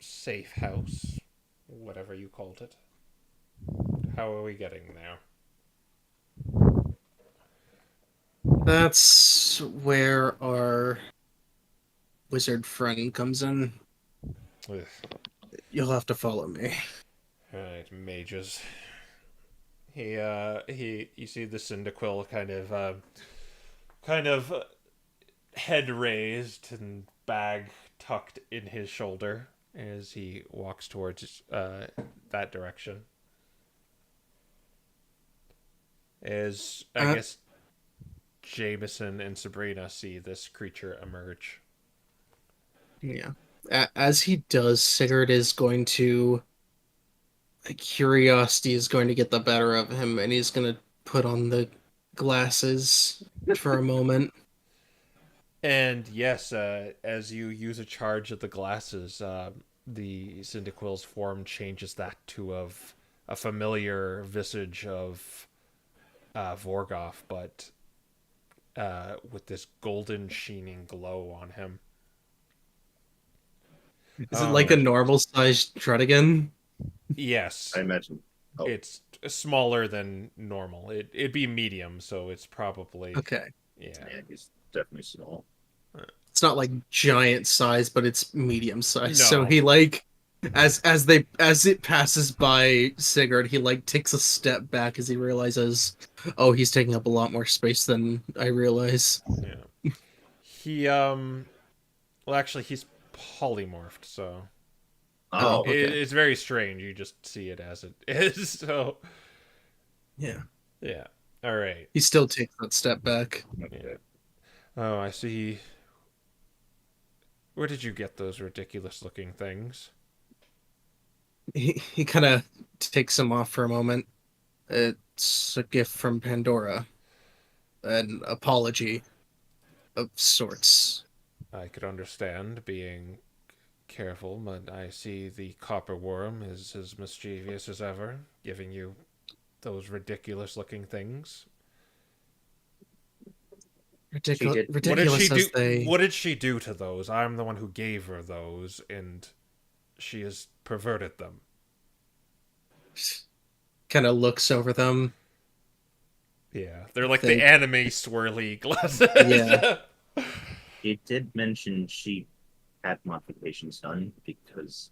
A: safe house, whatever you called it. How are we getting there?
E: That's where our wizard friend comes in.
A: Ugh.
E: You'll have to follow me.
A: Alright, mages. You see the Cyndaquil kind of head raised and bag tucked in his shoulder as he walks towards that direction. As I guess Jameson and Sabrina see this creature emerge.
E: Yeah. As he does, Sigurd is going to... Curiosity is going to get the better of him, and he's going to put on the glasses for a moment.
A: And yes, as you use a charge of the glasses, the Cyndaquil's form changes that to of a familiar visage of Vorgoth, but with this golden sheening glow on him.
E: Is it like a normal-sized Tredigan?
A: Yes.
C: I imagine. Oh.
A: It's smaller than normal. It'd be medium, so it's probably...
E: Okay.
A: Yeah.
C: He's definitely small.
E: It's not like giant size, but it's medium size. So
A: No.
E: he like, as it passes by Sigurd, he like takes a step back as he realizes, oh, he's taking up a lot more space than I realize.
A: Yeah. He well, actually, he's polymorphed, so
E: Oh, okay.
A: it's very strange. You just see it as it is. So
E: Yeah,
A: yeah. All right.
E: he still takes that step back.
A: Yeah. Oh, I see. Where did you get those ridiculous-looking things?
E: He kind of takes him off for a moment. It's a gift from Pandora, an apology of sorts.
A: I could understand being careful, but I see the copper worm is as mischievous as ever, giving you those ridiculous-looking things.
G: did-
E: Ridiculous as they
A: What did she do to those? I'm the one who gave her those, and she has perverted them.
E: kind of looks over them.
A: Yeah, they're like
E: They-
A: the anime swirly glasses.
E: Yeah.
G: She did mention she had modifications done because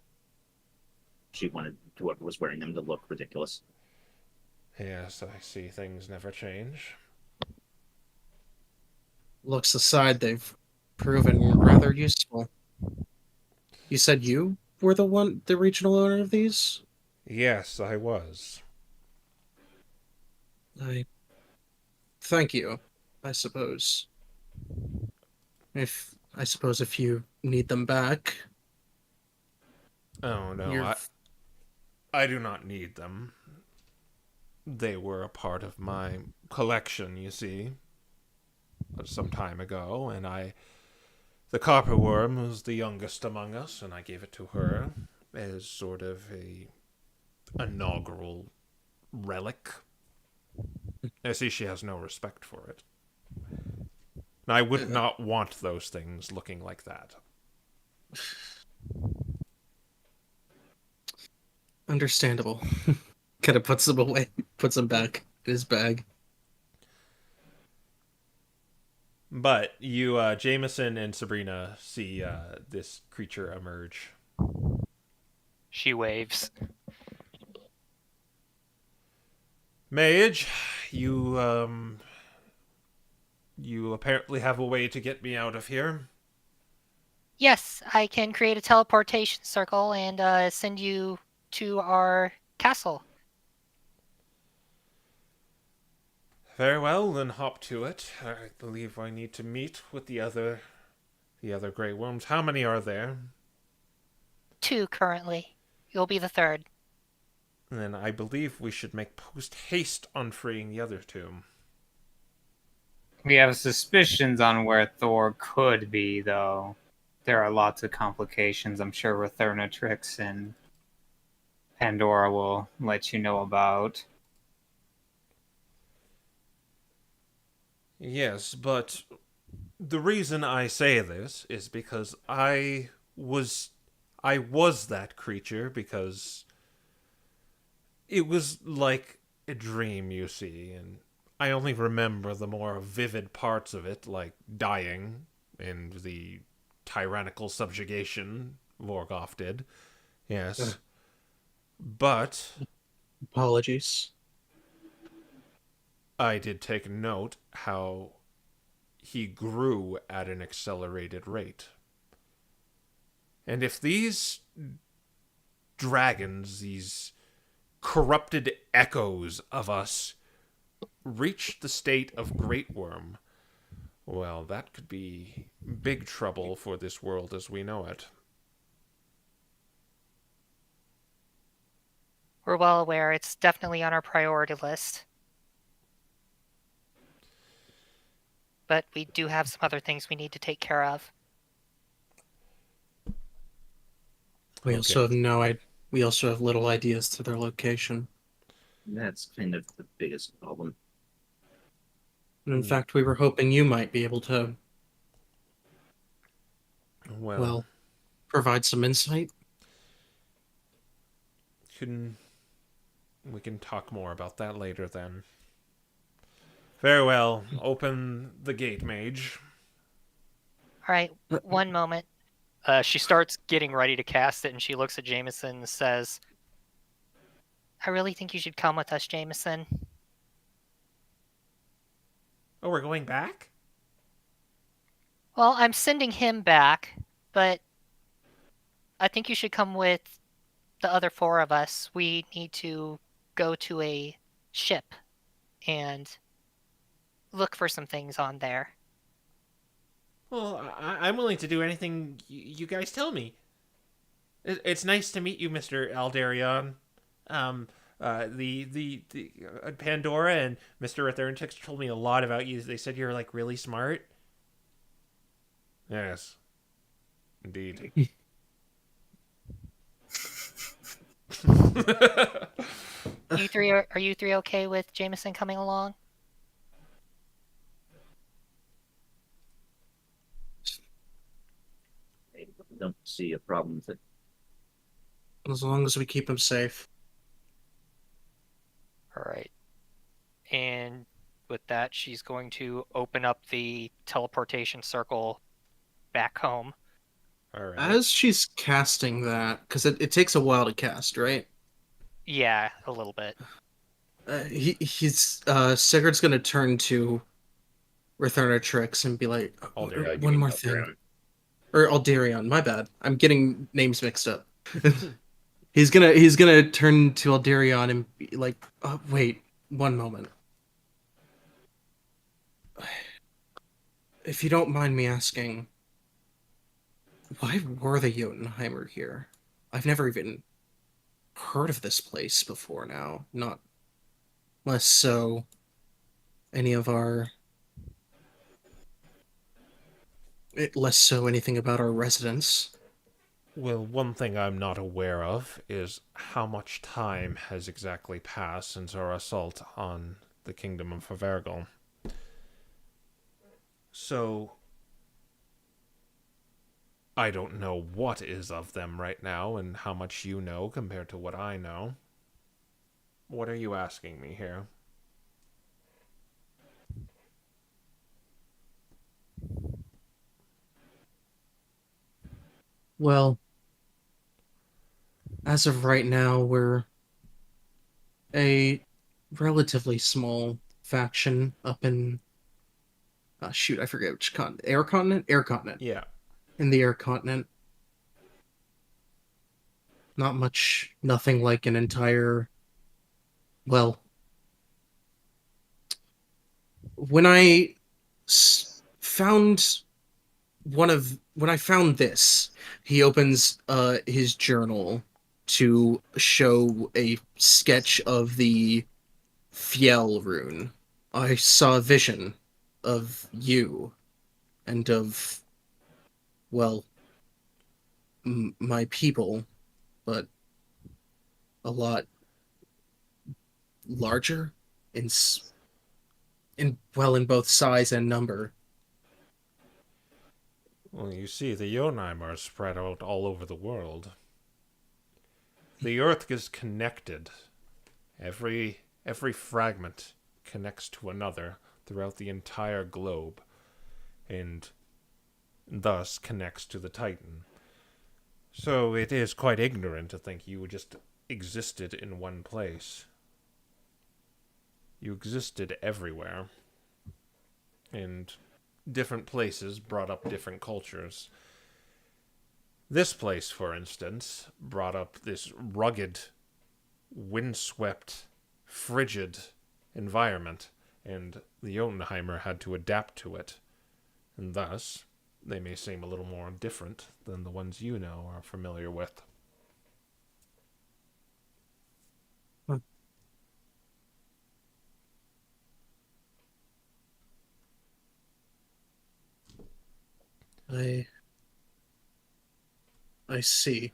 G: she wanted whoever was wearing them to look ridiculous.
A: Yes, I see things never change.
E: Looks aside, they've proven rather useful. You said you were the regional owner of these?
A: Yes, I was.
E: I thank you, I suppose. If you need them back,
A: Oh no,
E: you're
A: I do not need them. They were a part of my collection, you see, some time ago, and the copper worm was the youngest among us, and I gave it to her as sort of a inaugural relic. I see she has no respect for it. And I would not want those things looking like that.
E: understandable. Kind of puts them away, puts them back in his bag.
A: But you, Jameson and Sabrina, see this creature emerge.
F: She waves.
A: Mage, you apparently have a way to get me out of here.
D: Yes, I can create a teleportation circle and send you to our castle.
A: Very well, then hop to it. I believe I need to meet with the other grey worms. How many are there?
D: 2 currently. You'll be the 3rd.
A: And then I believe we should make post haste on freeing the other 2.
B: We have suspicions on where Thor could be, though. There are lots of complications. I'm sure Returnatrix and Pandora will let you know about.
A: Yes, but the reason I say this is because I was that creature because it was like a dream, you see, and I only remember the more vivid parts of it, like dying and the tyrannical subjugation Vorgoth did. Yes. But
E: Apologies.
A: I did take note how he grew at an accelerated rate. And if these dragons, these corrupted echoes of us, reach the state of Great Worm, well, that could be big trouble for this world as we know it.
D: We're well aware it's definitely on our priority list. But we do have some other things we need to take care of.
E: We also have we also have little ideas to their location.
G: That's kind of the biggest problem.
E: And in fact, we were hoping you might be able to, well, provide some insight.
A: We can talk more about that later then. Very well. Open the gate, mage.
D: right, one moment.
F: She starts getting ready to cast it, and she looks at Jameson and says,
D: I really think you should come with us, Jameson.
A: Oh, we're going back?
D: Well, I'm sending him back, but I think you should come with the other 4 of us. We need to go to a ship and look for some things on there.
A: Well, I'm willing to do anything you guys tell me. It's nice to meet you, Mr. Aldarion. The Pandora and Mr. Ratherntex told me a lot about you. They said you're like really smart. Yes, indeed.
D: You three are you 3 okay with Jameson coming along?
G: I don't see a problem with it.
E: As long as we keep him safe.
F: all right. And with that, she's going to open up the teleportation circle back home.
A: All right.
E: As she's casting that, because it takes a while to cast, right?
F: Yeah, a little bit.
E: Sigurd's gonna turn to Ratherntex and be like,
A: Aldarion.
E: one more thing. Or Aldarion, my bad. I'm getting names mixed up. He's gonna turn to Aldarion and be like, wait, one moment. If you don't mind me asking, why were the Jotunheimer here? I've never even heard of this place before now. Not less so any of our... less so anything about our residents.
A: Well, one thing I'm not aware of is how much time has exactly passed since our assault on the kingdom of Favergal. So, I don't know what is of them right now and how much you know compared to what I know. What are you asking me here?
E: Well, as of right now, we're a relatively small faction up in... shoot, I forget which continent. Air continent? Air continent.
A: Yeah.
E: In the air continent. Not much, nothing like an entire... Well, when I found when I found this, he opens his journal to show a sketch of the Fjell rune. I saw a vision of you and of, well, my people, but a lot larger in in both size and number.
A: Well, you see, the Jotunheim are spread out all over the world. The Earth is connected. Every fragment connects to another throughout the entire globe, and thus connects to the Titan. So it is quite ignorant to think you just existed in one place. You existed everywhere. And different places brought up different cultures. This place, for instance, brought up this rugged, windswept, frigid environment, and the Jotunheimer had to adapt to it. And thus, they may seem a little more different than the ones you know are familiar with.
E: I see.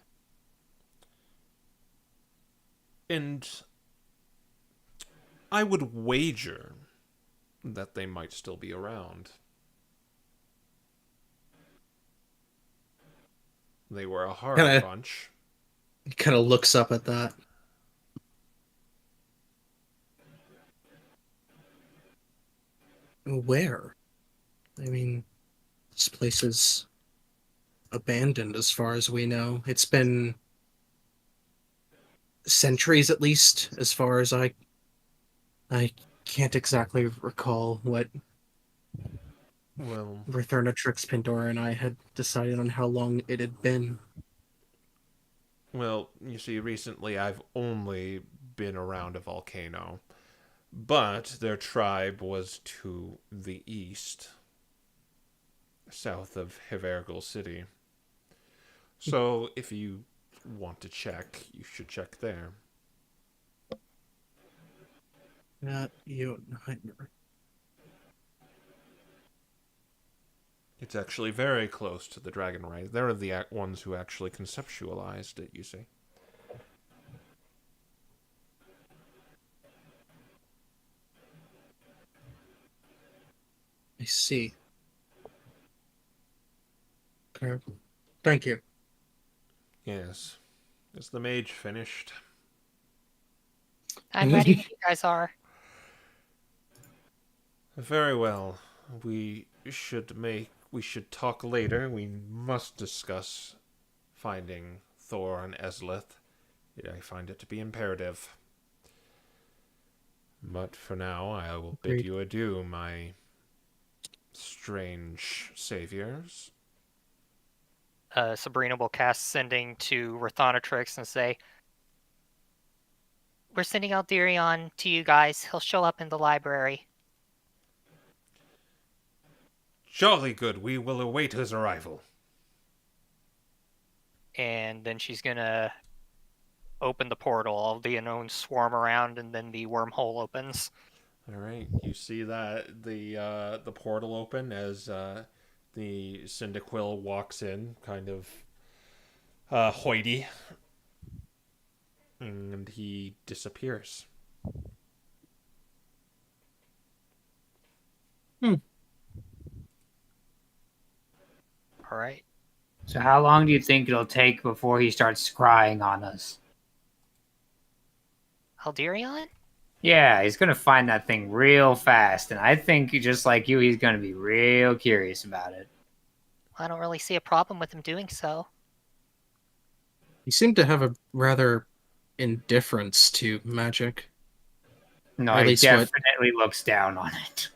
A: And I would wager that they might still be around. They were a hard bunch.
E: He kind of looks up at that. Where? I mean, This place is abandoned as far as we know. It's been centuries at least, as far as I can't exactly recall what
A: Well,
E: Returnatrix, Pandora, and I had decided on how long it had been.
A: well, you see, recently I've only been around a volcano, but their tribe was to the east, south of Hivergal City. So if you want to check, you should check there.
E: Jotunheimer.
A: It's actually very close to the Dragon Rise. They're the ones who actually conceptualized it, you see.
E: I see. Okay. Thank you.
A: Yes. Is the mage finished?
D: I'm ready when you guys are.
A: Very well. We should talk later. We must discuss finding Thor and Eslith. I find it to be imperative. But for now, I will bid
E: Agreed.
A: you adieu, my strange saviors.
F: Sabrina will cast Sending to Rothonatrix and say,
D: We're sending Alderion to you guys. He'll show up in the library.
A: Jolly good. We will await his arrival.
F: and then she's gonna open the portal. All the unknowns swarm around, and then the wormhole opens.
A: All right, you see that the portal open as the Cyndaquil walks in, kind of hoity, and he disappears.
F: All right.
B: So how long do you think it'll take before he starts scrying on us?
D: Alderion?
B: Yeah, he's gonna find that thing real fast, and I think just like you, he's gonna be real curious about it.
D: I don't really see a problem with him doing so.
E: You seem to have a rather indifference to magic.
B: No,
E: At
B: he
E: least what-
B: definitely looks down on it.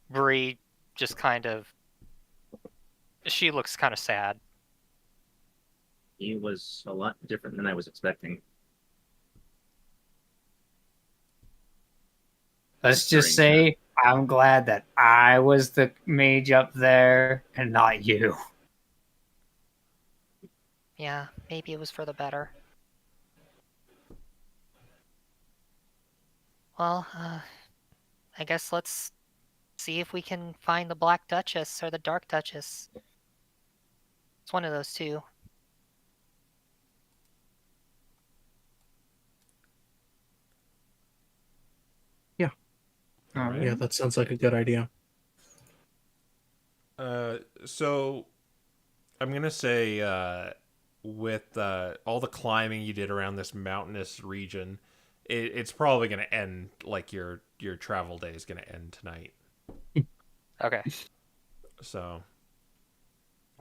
F: Bree just kind of. She looks kind of sad.
G: He was a lot different than I was expecting.
B: Let's just say I'm glad that I was the mage up there and not you.
D: Yeah, maybe it was for the better. Well, I guess let's see if we can find the Black Duchess or the Dark Duchess. It's one of those two.
A: All right.
E: Yeah, that sounds like a good idea.
A: So I'm gonna say with all the climbing you did around this mountainous region, it's probably gonna end like your travel day is gonna end tonight.
F: Okay.
A: So,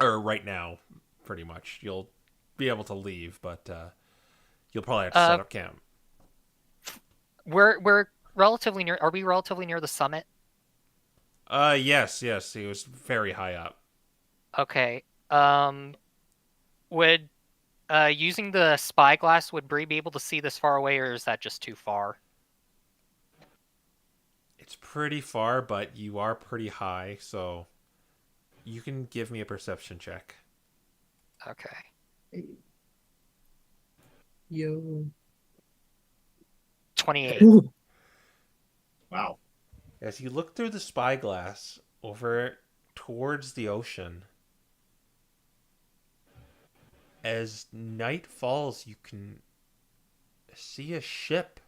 A: or right now, pretty much. You'll be able to leave, but you'll probably have to set up camp.
F: We're relatively near. Are we relatively near the summit?
A: Yes, he was very high up.
F: Okay. Would using the spyglass, would Bree be able to see this far away, or is that just too far?
A: It's pretty far, but you are pretty high, so you can give me a perception check.
F: Okay.
E: Yo.
F: 28.
G: Wow.
A: As you look through the spyglass over towards the ocean, as night falls, you can see a ship.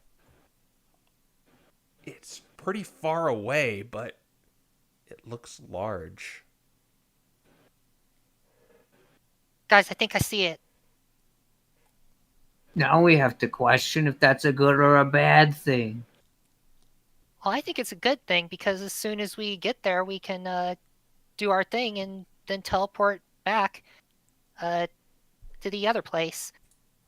A: It's pretty far away, but it looks large.
D: Guys, I think I see it.
B: Now we have to question if that's a good or a bad thing.
D: Well, I think it's a good thing because as soon as we get there, we can do our thing and then teleport back to the other place.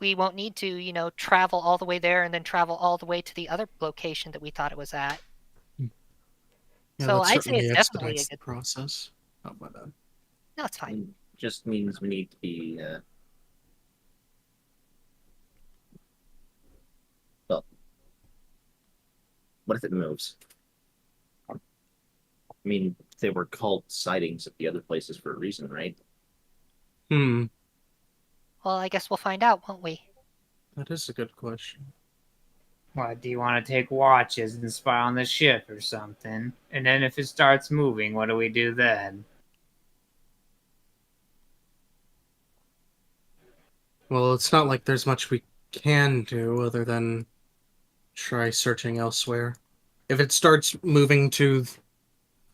D: We won't need to, travel all the way there and then travel all the way to the other location that we thought it was at.
E: Yeah,
D: So
E: that
D: I'd say
E: certainly
D: it's definitely a
E: expedites the
D: good.
E: process. Oh my bad.
D: No, it's fine.
G: Just means we need to be. Well, what if it moves? I mean, they were called sightings at the other places for a reason, right?
E: Hmm,
D: Well, I guess we'll find out, won't we?
E: that is a good question.
B: What, do you want to take watches and spy on the ship or something? And then if it starts moving, what do we do then?
E: Well, it's not like there's much we can do other than try searching elsewhere. If it starts moving to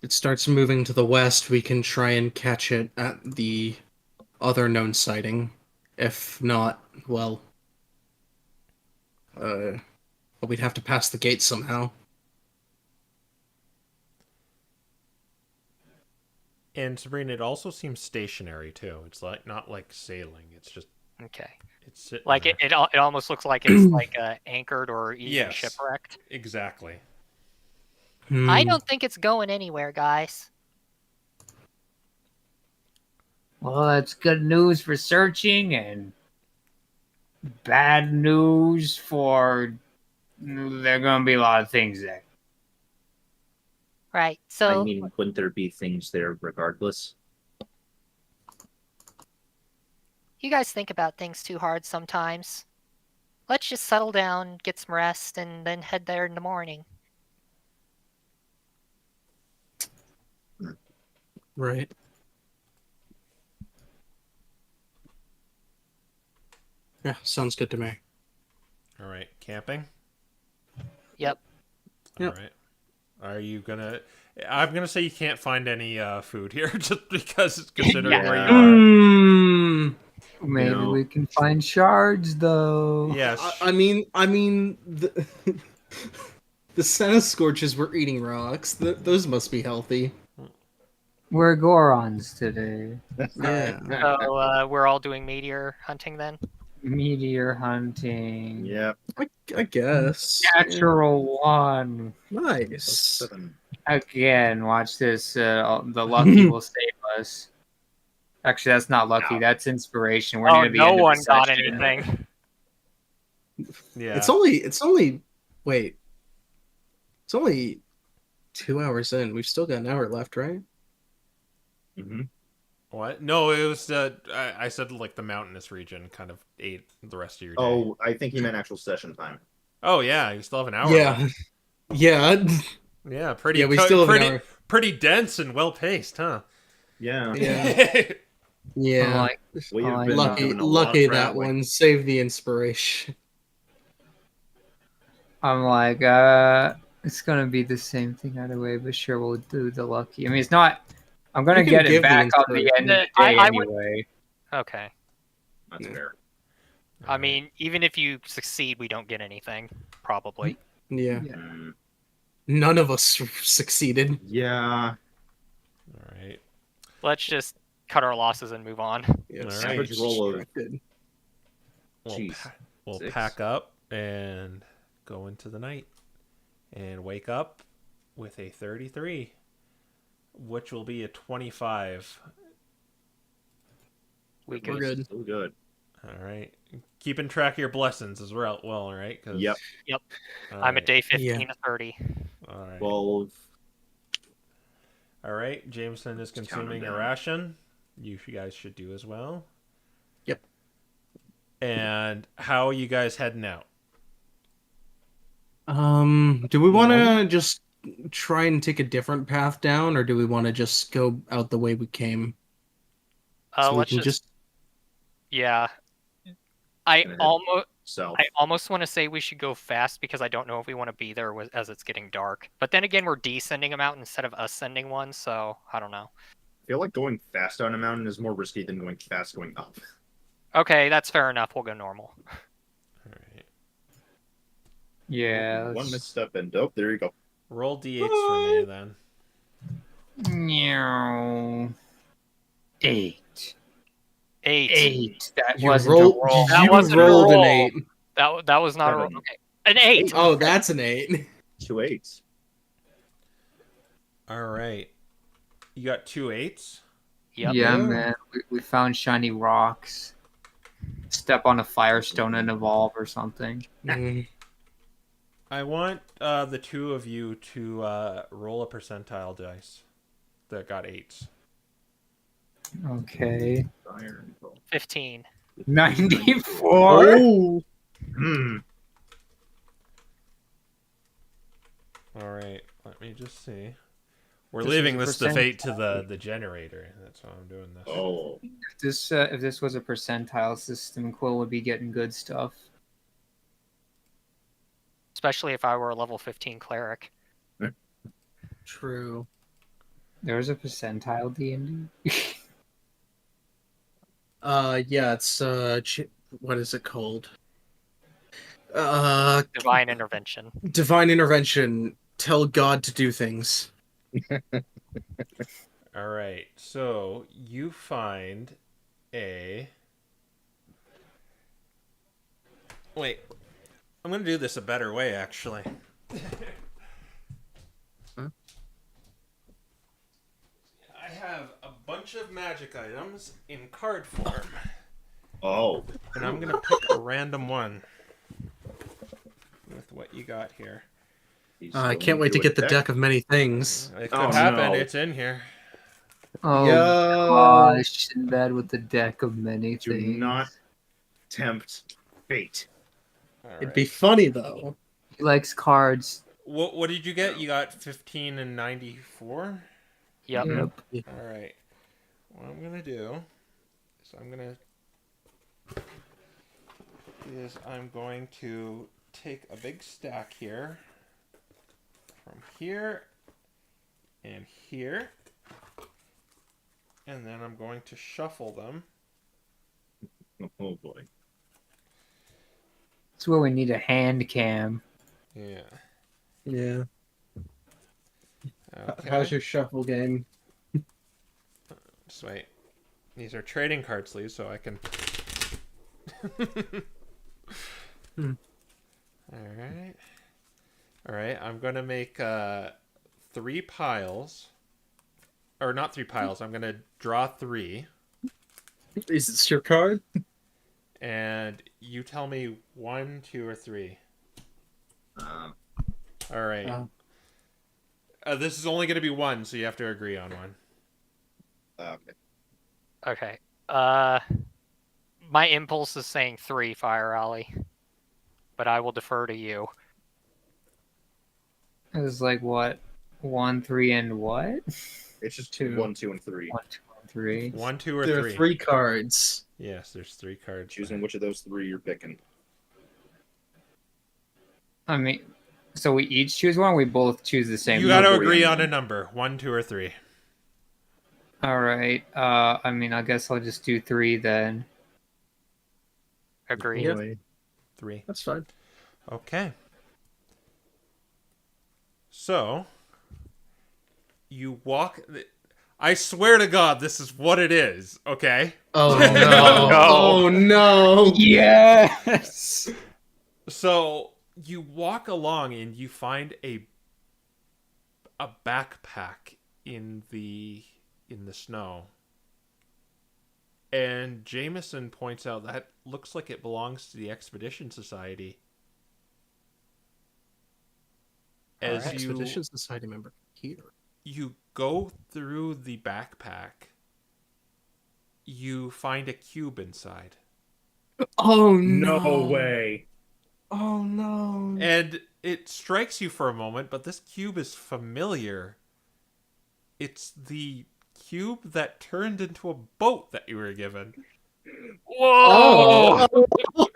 E: the west, we can try and catch it at the other known sighting. If not, well, we'd have to pass the gate somehow.
A: And Sabrina, it also seems stationary too. It's like not like sailing. It's just
F: Okay.
A: it's sitting
F: Like
A: there.
F: it almost looks like it's like anchored or even
A: Yes.
F: shipwrecked.
A: Exactly.
D: I don't think it's going anywhere, guys.
B: Well, that's good news for searching and bad news for. There are going to be a lot of things there.
D: Right.
G: I
D: So
G: mean, wouldn't there be things there regardless?
D: you guys think about things too hard sometimes. Let's just settle down, get some rest, and then head there in the morning.
E: Right. Yeah, sounds good to me.
A: All right, camping.
D: Yep.
E: Yep.
A: All right. Are you gonna? I'm gonna say you can't find any food here, just because considering where you are.
E: Hmm.
B: Maybe
C: know.
B: we can find shards, though.
A: Yes.
E: I mean, the the Senna Scorches were eating rocks. Those must be healthy.
B: We're Gorons today.
E: Yeah.
F: So we're all doing meteor hunting then.
B: Meteor hunting.
C: Yeah.
E: I guess.
B: Natural one.
E: Yeah. Nice.
C: 7.
B: Again, watch this. The lucky will save us. Actually, that's not lucky.
C: No.
B: That's inspiration. We're
F: Oh,
B: near the
F: no
B: end
F: one
B: of the
F: got
B: session.
F: anything.
A: Yeah.
E: It's only 2 hours in. We've still got an hour left, right?
C: Mm-hmm.
A: What? No, it was. I said like the mountainous region kind of ate the rest of your day.
C: Oh, I think he meant actual session time.
A: Oh yeah, you still have an hour.
E: Yeah.
A: Left.
E: Yeah.
A: Yeah. Pretty.
E: Yeah, we still have an
A: pretty.
E: hour.
A: Pretty dense and well paced, huh?
C: Yeah.
E: Yeah. Yeah.
B: Like,
C: We have
B: Oh,
C: been
B: yeah.
C: doing a lot
E: Lucky
C: of
E: that
C: traveling.
E: one. Save the inspiration.
B: I'm like, it's gonna be the same thing either way, but sure, we'll do the lucky. I mean, it's not. I'm gonna
E: You can
B: get
E: give
B: it
E: the
B: back on the end of the
F: I-
B: day
F: I would-
B: anyway.
F: Okay.
C: That's
E: Yeah.
C: fair.
F: I mean, even if you succeed, we don't get anything. Probably.
E: Yeah.
B: Yeah.
C: Mm,
E: None of us succeeded.
C: yeah.
A: All right.
F: Let's just cut our losses and move on.
E: Yeah,
A: All right.
E: savage
C: Roll of-
E: distracted.
C: Jeez.
A: We'll
C: 6.
A: pack up and go into the night and wake up with a 33, which will be a 25.
F: We
E: We're good.
C: So good.
A: All right. Keeping track of your blessings as well, right? 'Cause-
C: Yep.
A: all
F: I'm
A: right.
F: at day 15
E: Yeah.
F: to 30.
A: All right.
C: 12.
A: All right. Jameson is
C: Just count 'em
A: consuming a
C: down.
A: ration. You guys should do as well.
E: Yep.
A: And how are you guys heading out?
E: Do we want to just try and take a different path down, or do we want to just go out the way we came? So we
F: Let's
E: can
F: just. Yeah. I
C: Gonna head
F: almost.
C: South.
F: I almost want to say we should go fast because I don't know if we want to be there as it's getting dark. But then again, we're descending a mountain instead of ascending one, so I don't know.
C: I feel like going fast down a mountain is more risky than going fast going up.
F: Okay, that's fair enough. We'll go normal.
A: All right.
B: Yeah.
C: One
B: let's-
C: misstep and there you go.
A: Roll d8s for me then.
B: No. 8.
F: 8.
B: 8. That
E: You
B: wasn't
E: roll-
B: a roll.
F: That
E: You
F: wasn't a
E: rolled an
F: roll.
E: 8.
F: That was not a roll.
G: 7.
F: Okay. An 8.
E: Oh, that's an 8.
C: 2 8s.
A: All right. You got 2 8s?
F: Yep.
B: Yeah,
E: Yeah.
B: man. We found shiny rocks. Step on a firestone and evolve or something.
A: I want the two of you to roll a percentile dice that got 8s.
B: Okay.
G: Iron roll.
F: 15.
B: 94?
E: Oh.
A: All right. Let me just see. We're
B: This
A: leaving
B: is
A: this
B: a
A: to fate to the generator. That's why I'm doing this.
C: Oh.
B: If this was a percentile system, Quill would be getting good stuff.
F: Especially if I were a level 15 cleric.
E: True.
B: There's a percentile D&D.
E: Yeah, it's what is it called?
F: Divine intervention.
E: Divine intervention. Tell God to do things.
A: All right. So you find a. Wait. I'm going to do this a better way, actually.
E: Huh?
A: I have a bunch of magic items in card form,
C: Oh.
A: and I'm going to pick a random one with what you got here.
C: He's
E: I
C: going
E: can't wait to
C: a
E: get the deck of many things.
A: It could
C: Oh,
A: happen.
C: no.
A: It's in here.
B: Oh
E: Yo.
B: gosh, Sinbad with the deck of many
C: Do
B: things.
C: not tempt fate.
A: All
E: It'd
A: right.
E: be funny though.
B: He likes cards.
A: What did you get? You got 15 and 94?
F: Yep.
B: Yep.
A: All right. What I'm going to do is I'm going to take a big stack here from here and here, and then I'm going to shuffle them.
C: Oh boy.
B: That's where we need a hand cam.
A: Yeah.
E: Yeah.
A: Okay.
E: How's your shuffle game?
A: Just wait. These are trading card sleeves, so I can. All right. I'm gonna make 3 piles, or not 3 piles. I'm gonna draw 3,
E: Is this your card?
A: and you tell me 1, 2, or 3. All right. This is only gonna be 1, so you have to agree on 1.
C: Okay.
F: Okay. My impulse is saying 3, Fire Alley. But I will defer to you.
B: It was like what? 1, 3, and what?
C: It's just
E: 2.
C: 1, 2, and 3.
B: 1, 2, and 3.
A: 1, 2, or
E: There
A: 3.
E: are 3 cards.
A: Yes, there's 3 cards.
C: Choosing which of those 3 you're picking.
B: I mean, so we each choose one. Or we both choose the same.
A: You got to
B: number?
A: agree on a number. 1, 2, or 3.
B: All right. I mean, I guess I'll just do 3 then.
F: Agreed.
E: Yeah.
A: 3.
E: That's fine.
A: Okay. So, you walk. I swear to God, this is what it is. Okay.
E: Oh
F: no.
E: no! Oh no!
B: Yes.
A: So you walk along and you find a backpack in the snow. And Jameson points out that looks like it belongs to the Expedition Society. As you
E: Expedition Society member here.
A: you go through the backpack, you find a cube inside.
E: Oh no!
C: No way.
E: Oh no!
A: And it strikes you for a moment, but this cube is familiar. It's the cube that turned into a boat that you were given.
F: Whoa!
E: Oh!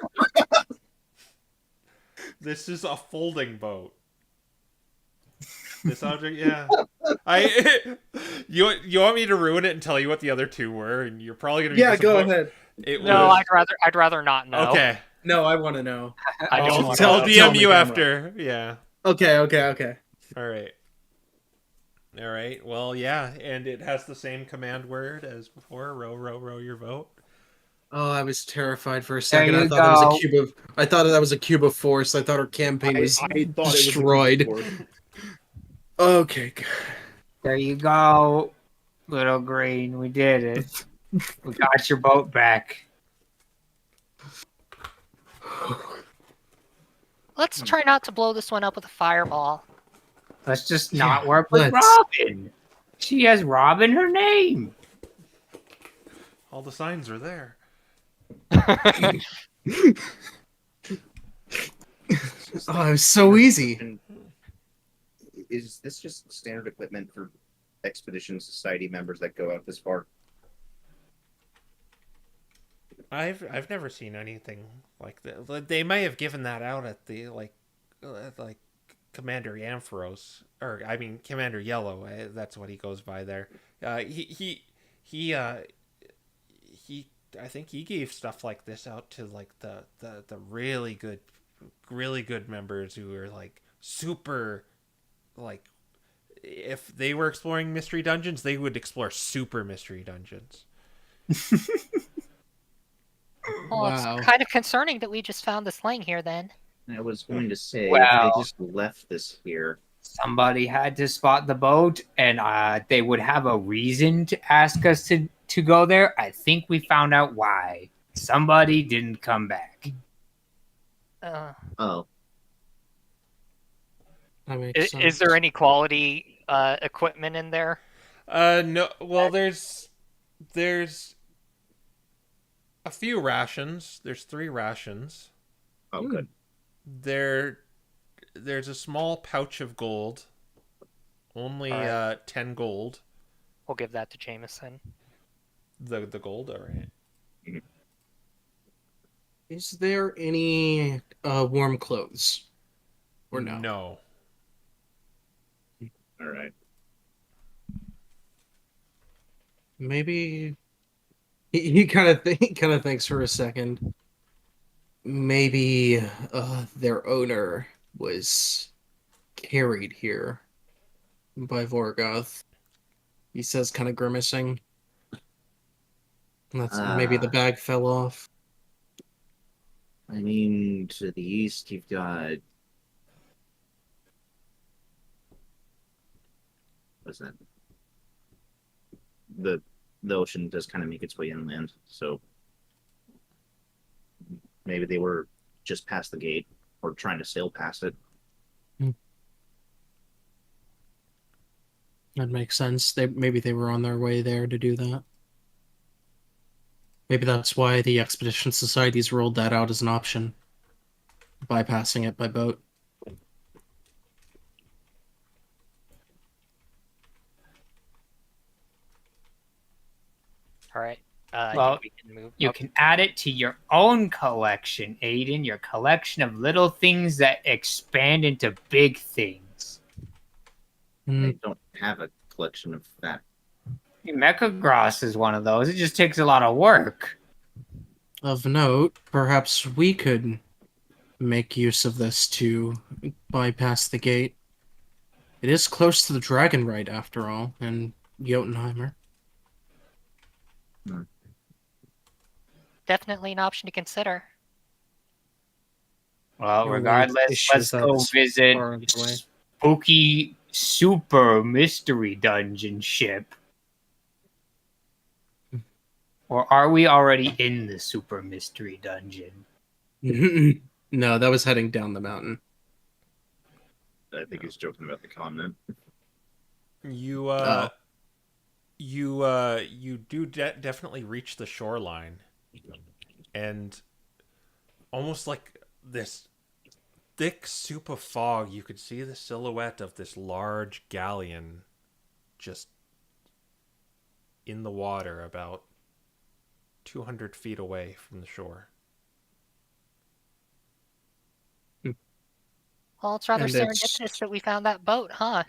A: This is a folding boat. This object, yeah. You want me to ruin it and tell you what the other 2 were, and you're probably gonna be
E: Yeah, go
A: disappointed.
E: ahead.
A: It
F: No,
A: was
F: I'd rather not know.
A: okay.
E: No, I want to know.
F: I don't
E: I'll
F: want
E: tell
F: to
A: I'll
F: know.
A: DM
E: me,
A: you
E: Gamma.
A: after. Yeah.
E: Okay.
A: All right. All right. Well, yeah, and it has the same command word as before. Row, row, row your boat.
E: Oh, I was terrified for a
B: There
E: second.
B: you
E: I thought that was a
B: go.
E: cube of. I thought that was a cube of force. I thought our campaign was
C: I thought
E: destroyed.
C: it was a good
E: Okay. Good.
B: There you go, little green. We did it. We got your boat back.
D: Let's try not to blow this one up with a fireball.
B: Let's just
E: Yeah,
B: not work with
E: let's.
B: Robin. She has Rob in her name.
A: All the signs are there.
E: Oh, it was so easy.
C: Is this just standard equipment for Expedition Society members that go out this far?
A: I've never seen anything like that. They may have given that out at the like Commander Ampharos, or I mean Commander Yellow. That's what he goes by there. He I think he gave stuff like this out to like the really good members who are like super like if they were exploring mystery dungeons, they would explore super mystery dungeons.
D: Well,
E: Wow.
D: it's kind of concerning that we just found this laying here then.
G: I was going to say, if
B: Well.
G: they just left this here.
B: Somebody had to spot the boat, and they would have a reason to ask us to go there. I think we found out why. Somebody didn't come back.
G: Oh,
E: That makes sense.
F: Is there any quality equipment in there?
A: No. Well, there's a few rations. There's 3 rations.
C: Oh, good.
A: There's a small pouch of gold. Only
F: All right.
A: 10 gold.
F: We'll give that to Jameson.
A: The gold, all right.
E: Is there any warm clothes? Or no?
A: No.
C: All right.
E: Maybe he kind of thinks for a second. Maybe their owner was carried here by Vorgoth. He says, kind of grimacing. That's maybe the bag fell off.
G: I mean, to the east, you've got. What's that? The ocean does kind of make its way inland, so maybe they were just past the gate or trying to sail past it.
E: That makes sense. Maybe they were on their way there to do that. Maybe that's why the Expedition Societies rolled that out as an option, bypassing it by boat.
F: All right.
B: Well,
F: we can move.
B: You can add it to your own collection, Aiden. Your collection of little things that expand into big things.
G: They don't have a collection of that.
B: Mecha Gross is one of those. It just takes a lot of work.
E: Of note, perhaps we could make use of this to bypass the gate. It is close to the Dragon Rite, after all, in Jotunheimer.
D: Definitely an option to consider.
B: Well,
E: Your
B: regardless,
E: issue
B: let's
E: is that
B: go
E: it's
B: visit
E: far away.
B: Spooky Super Mystery Dungeon ship. Or are we already in the Super Mystery Dungeon?
E: No, that was heading down the mountain.
C: I think he's joking about the continent.
A: You do definitely reach the shoreline, and almost like this thick soup of fog, you could see the silhouette of this large galleon just in the water about 200 feet away from the shore.
D: Well, it's rather
E: And it's-
D: serendipitous that we found that boat, huh?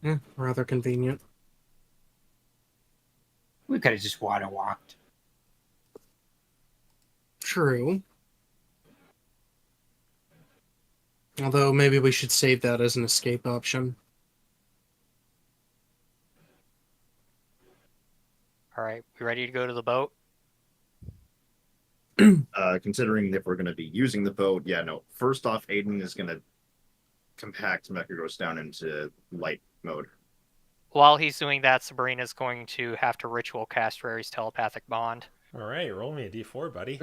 E: Yeah, rather convenient.
B: We could have just water walked.
E: True. Although maybe we should save that as an escape option.
F: All right, we ready to go to the boat?
C: Considering that we're going to be using the boat, yeah, no. First off, Aiden is going to compact Mechagross down into light mode.
F: While he's doing that, Sabrina's going to have to ritual cast Rary's telepathic bond.
A: All right, roll me a d4, buddy.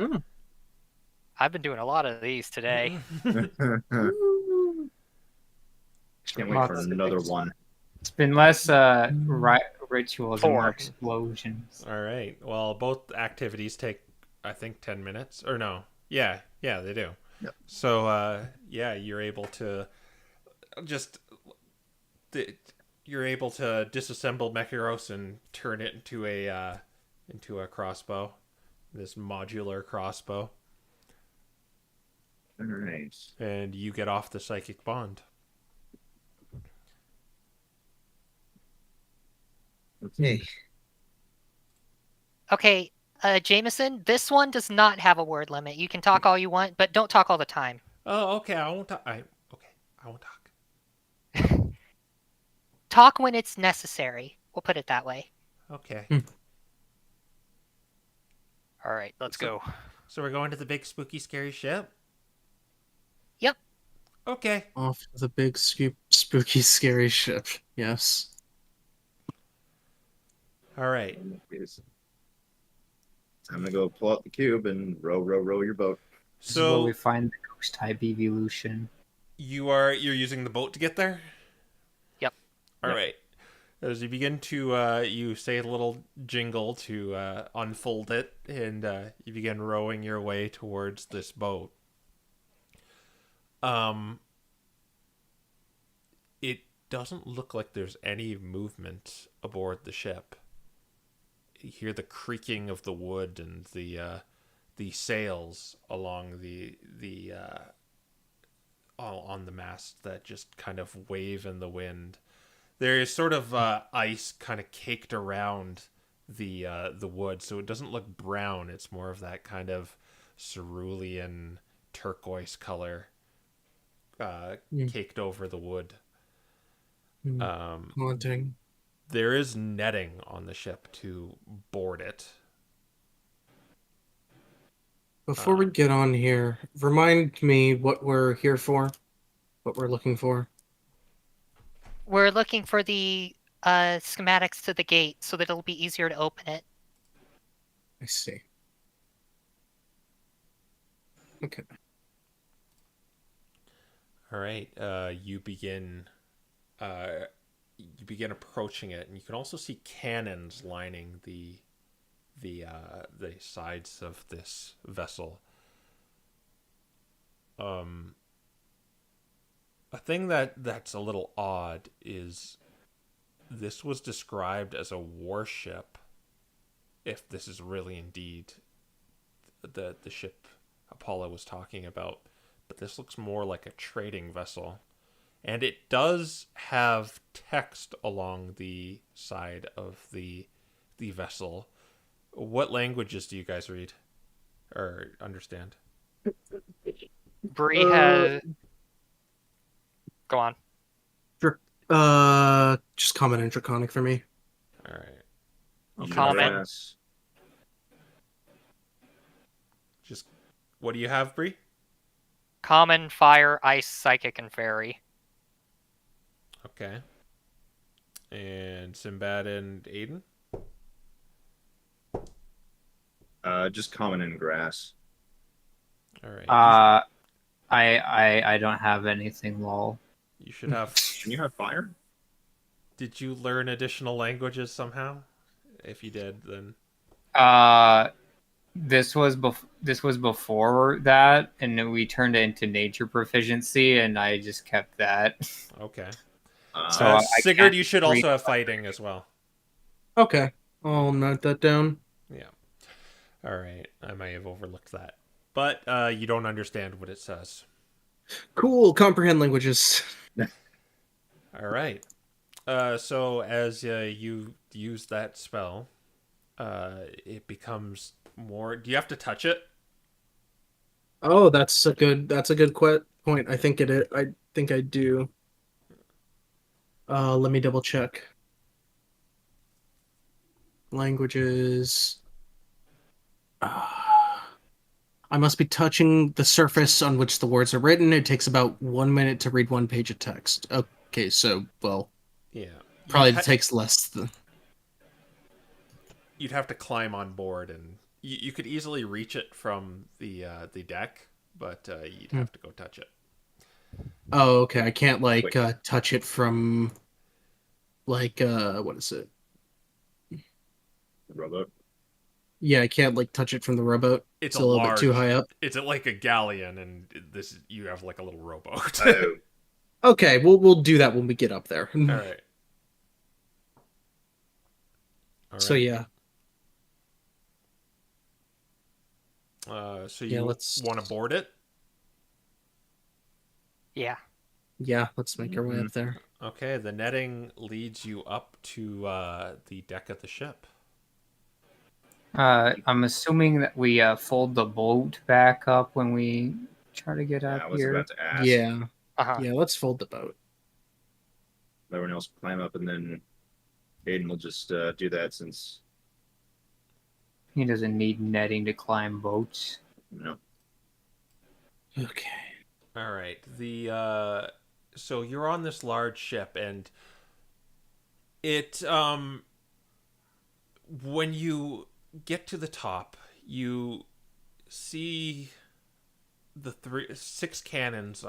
F: I've been doing a lot of these today.
C: Can't wait for another one.
B: It's been less rituals and more
F: 4.
B: explosions.
A: All right. Well, both activities take, I think, 10 minutes. Or no. Yeah, they do.
C: Yep.
A: So, you're able to you're able to disassemble Mecharos and turn it into a crossbow. This modular crossbow.
C: All right.
A: And you get off the psychic bond.
C: Okay.
D: Okay, Jameson, this one does not have a word limit. You can talk all you want, but don't talk all the time.
A: Oh, okay. I won't talk. I won't talk.
D: Talk when it's necessary. We'll put it that way.
A: Okay.
F: All right, let's go.
A: So we're going to the big spooky scary ship?
D: Yep.
A: Okay.
E: Off the big spooky scary ship. Yes.
A: All right.
C: Time to go pull out the cube and row your boat.
B: This is where
A: So
B: we find the ghost type evolution.
A: you're using the boat to get there?
F: Yep.
A: All right. As you begin to you say a little jingle to unfold it, and you begin rowing your way towards this boat. It doesn't look like there's any movement aboard the ship. You hear the creaking of the wood and the sails along the on the mast that just kind of wave in the wind. There is sort of ice kind of caked around the wood, so it doesn't look brown. It's more of that kind of cerulean turquoise color caked over the wood.
E: Haunting.
A: There is netting on the ship to board it.
E: Before we get on here, remind me what we're here for, what we're looking for.
D: We're looking for the schematics to the gate so that it'll be easier to open it.
E: I see. Okay.
A: All right. You begin approaching it, and you can also see cannons lining the sides of this vessel. A thing that's a little odd is this was described as a warship, if this is really indeed the ship Apollo was talking about, but this looks more like a trading vessel. And it does have text along the side of the vessel. What languages do you guys read or understand?
F: Bree has. Go on.
E: Just Common and Draconic for me.
A: All right.
F: Common.
A: Just what do you have, Bree?
F: Common, fire, ice, psychic, and fairy.
A: Okay. And Sinbad and Aiden?
C: Just common and grass.
A: All right.
B: I don't have anything, lol.
A: You should have.
C: Can you have fire?
A: Did you learn additional languages somehow? If you did, then.
B: This was before that, and then we turned it into nature proficiency, and I just kept that.
A: Okay.
B: So I
A: Sigurd,
B: can't
A: you should
B: read-
A: also have fighting as well.
E: Okay. I'll note that down.
A: Yeah. All right. I may have overlooked that. But you don't understand what it says.
E: Cool. Comprehend languages.
A: All right. So as you use that spell, it becomes more. Do you have to touch it?
E: Oh, that's a good point. I think I do. Let me double check. Languages. I must be touching the surface on which the words are written. It takes about 1 minute to read 1 page of text. Okay, so, well,
A: Yeah.
E: probably takes less than...
A: You'd have to climb on board, and you could easily reach it from the deck, but you'd have to go touch it.
E: Oh, okay. I can't, like,
C: Wait.
E: touch it from, like, what is it?
C: Rowboat.
E: Yeah, I can't, like, touch it from the rowboat.
A: It's
E: It's a little bit too high up.
A: It's like a galleon, and you have like a little rowboat.
C: Oh,
E: Okay, we'll do that when we get up there.
A: All right. All right.
E: So, yeah.
A: So
E: Yeah,
A: you
E: let's-
A: want to board it?
D: Yeah.
E: Yeah, let's make our way up there.
A: Okay, the netting leads you up to the deck of the ship.
B: I'm assuming that we fold the boat back up when we try to get
C: yeah,
B: up
C: I was
B: here.
C: about to ask.
E: Yeah.
D: Uh-huh.
E: Yeah, let's fold the boat.
C: Everyone else climb up, and then Aiden will just do that since
B: He doesn't need netting to climb boats.
C: no.
E: Okay.
A: All right. So you're on this large ship, and it when you get to the top, you see the 6 cannons,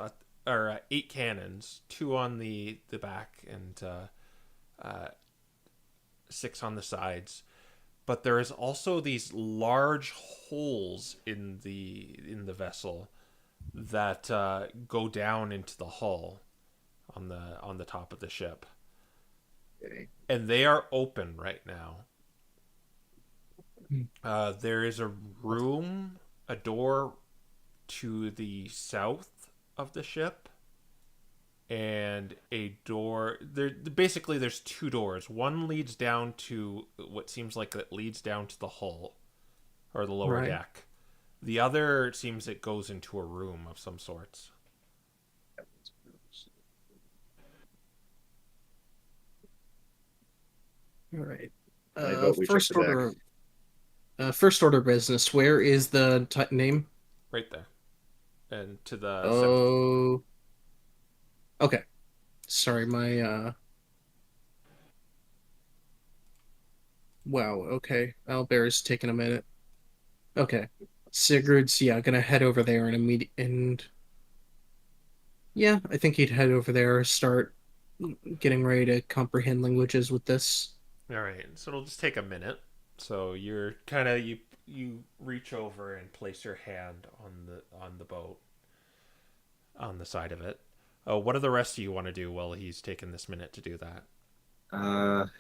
A: or 8 cannons, 2 on the back and 6 on the sides. But there is also these large holes in the vessel that go down into the hull on the top of the ship,
C: Okay.
A: and they are open right now. There is a room, a door to the south of the ship, and a door. Basically, there's 2 doors. One leads down to what seems like it leads down to the hull, or the lower
E: Right.
A: deck. The other seems it goes into a room of some sorts.
E: All right.
C: I vote we check
E: First
C: the deck.
E: order. First order business. Where is the name?
A: Right there. And to the
E: Oh. Okay. Sorry, my Wow. Okay. Owlbear's taking a minute. Okay. Sigurd's gonna head over there and yeah, I think he'd head over there, start getting ready to comprehend languages with this.
A: All right, so it'll just take a minute. So you're kind of you reach over and place your hand on the boat, on the side of it. Oh, what do the rest of you want to do while he's taking this minute to do that?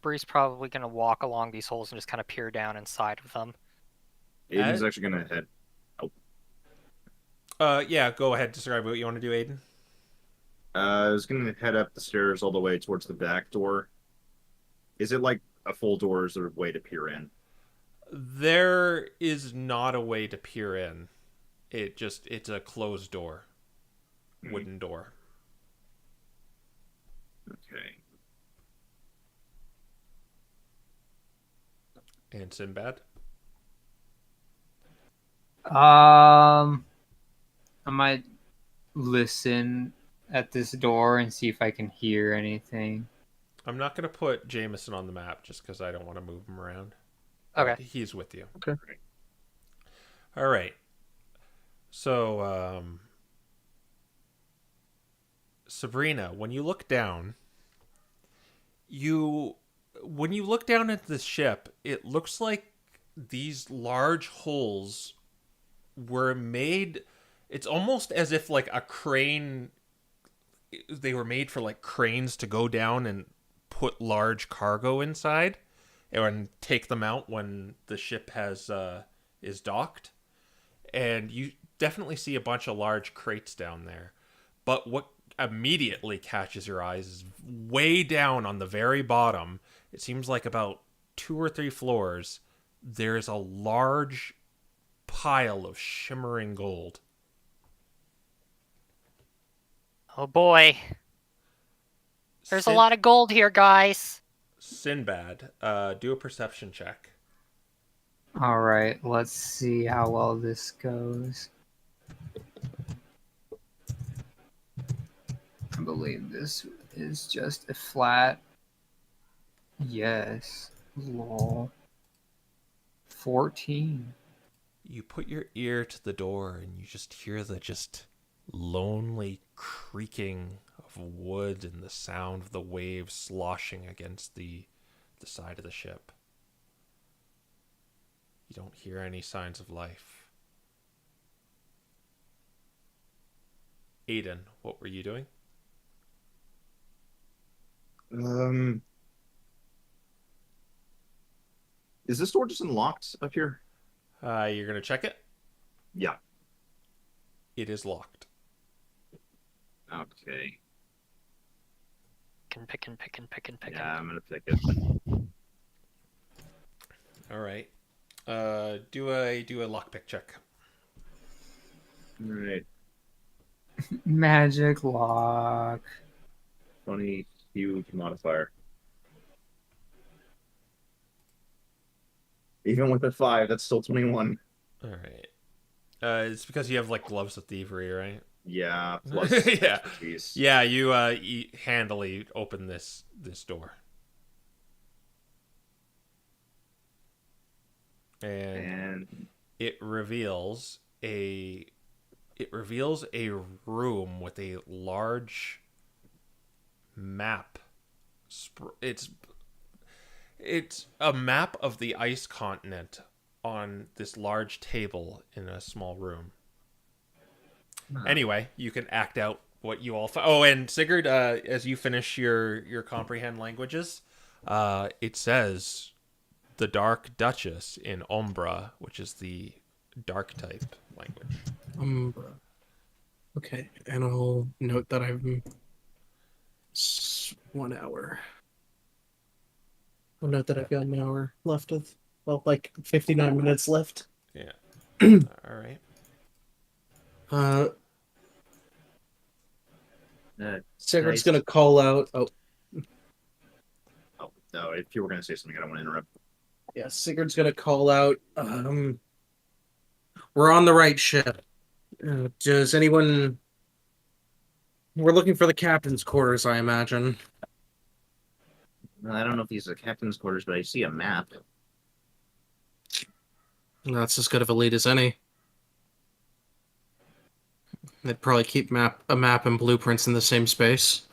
F: Bree's probably going to walk along these holes and just kind of peer down inside of them.
C: Aiden's actually gonna head.
A: Yeah, go ahead. Describe what you want to do, Aiden.
C: I was gonna head up the stairs all the way towards the back door. Is it like a full door, or is there a way to peer in?
A: There is not a way to peer in. It's a closed door. Wooden door.
C: Okay.
A: And Sinbad?
B: I might listen at this door and see if I can hear anything.
A: I'm not going to put Jameson on the map just because I don't want to move him around.
F: Okay.
A: He's with you.
E: Okay.
A: All right. So, Sabrina, when you look down, when you look down at the ship, it looks like these large holes were made. It's almost as if like a crane. They were made for like cranes to go down and put large cargo inside and take them out when the ship is docked. And you definitely see a bunch of large crates down there. But what immediately catches your eyes is way down on the very bottom. It seems like about 2 or 3 floors. There's a large pile of shimmering gold.
D: Oh boy. There's a lot of gold here, guys.
A: Sinbad, do a perception check.
B: All right, let's see how well this goes. I believe this is just a flat yes. Lol. 14.
A: You put your ear to the door and you just hear the just lonely creaking of wood and the sound of the waves sloshing against the side of the ship. You don't hear any signs of life. Aiden, what were you doing?
C: Is this door just unlocked up here?
A: You're going to check it?
C: Yeah.
A: It is locked.
C: Okay.
F: Picking.
C: Yeah, I'm gonna pick it.
A: All right. Do a lockpick check.
C: All right.
B: Magic lock.
C: 20 huge modifier. Even with a 5, that's still 21.
A: All right. It's because you have like gloves of thievery, right?
C: Yeah. Plus
A: Yeah.
C: expertise.
A: Yeah, you handily open this door. And it reveals a room with a large map. It's a map of the ice continent on this large table in a small room. Anyway, you can act out what you all oh, and Sigurd, as you finish your comprehend languages, it says the Dark Duchess in Umbra, which is the dark type language.
E: Umbra. Okay, and I'll note that I'm 1 hour. I'll note that I've got an hour left of, well, like 59 minutes left.
A: Yeah. All right.
E: Sigurd's
G: nice.
E: gonna call out. Oh,
C: Oh, no, if you were gonna say something, I don't want to interrupt.
E: yeah, Sigurd's gonna call out. We're on the right ship. Does anyone? We're looking for the captain's quarters, I imagine.
G: Well, I don't know if these are captain's quarters, but I see a map.
E: That's as good of a lead as any. They'd probably keep a map and blueprints in the same space.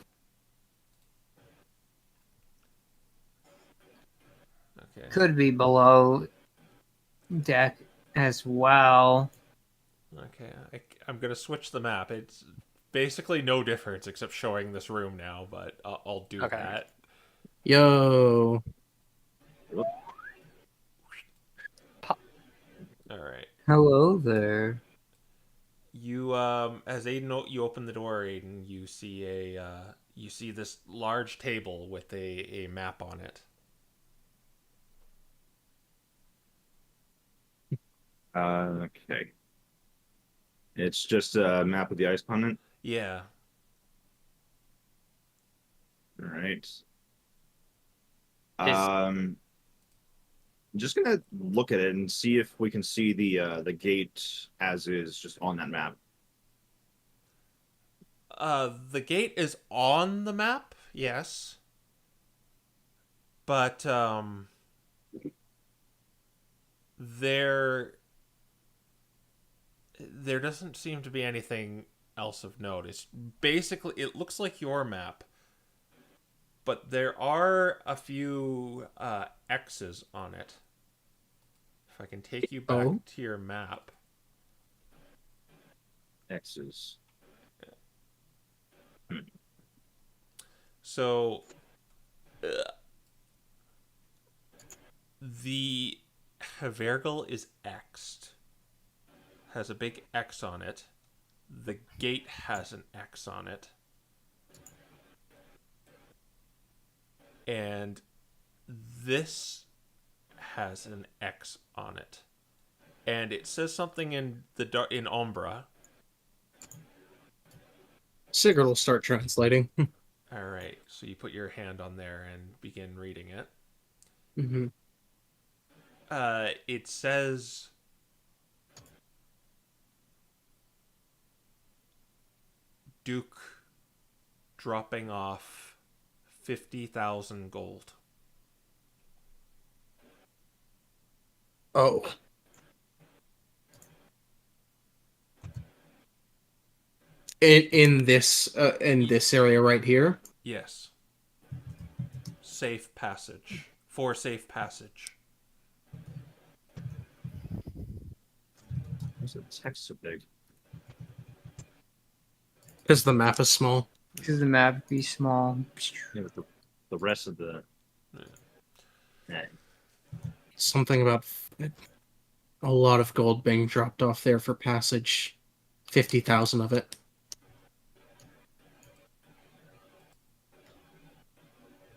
A: Okay.
B: Could be below deck as well.
A: Okay. I'm gonna switch the map. It's basically no difference except showing this room now, but I'll do
F: Okay.
A: that.
E: Yo.
A: All right.
B: Hello there.
A: You as Aiden, you open the door, Aiden, you see this large table with a map on it.
C: Okay. It's just a map of the ice continent.
A: Yeah.
C: All right. I'm just gonna look at it and see if we can see the gate as is, just on that map.
A: The gate is on the map, yes. But there doesn't seem to be anything else of note. It's basically, it looks like your map, but there are a few X's on it. If I can take you back to your map.
C: X's.
A: So the Havergal is X'd. Has a big X on it. The gate has an X on it. And this has an X on it. And it says something in Umbra.
E: Sigurd will start translating.
A: All right. So you put your hand on there and begin reading it.
E: Mm-hmm.
A: It says Duke dropping off 50,000 gold.
E: Oh. In this area right here.
A: Yes. Safe passage. For safe passage.
G: Why is the text so big?
E: Because the map is small.
B: Because the map be small.
G: Yeah, but the rest of the. Yeah.
E: Something about a lot of gold being dropped off there for passage. 50,000 of it.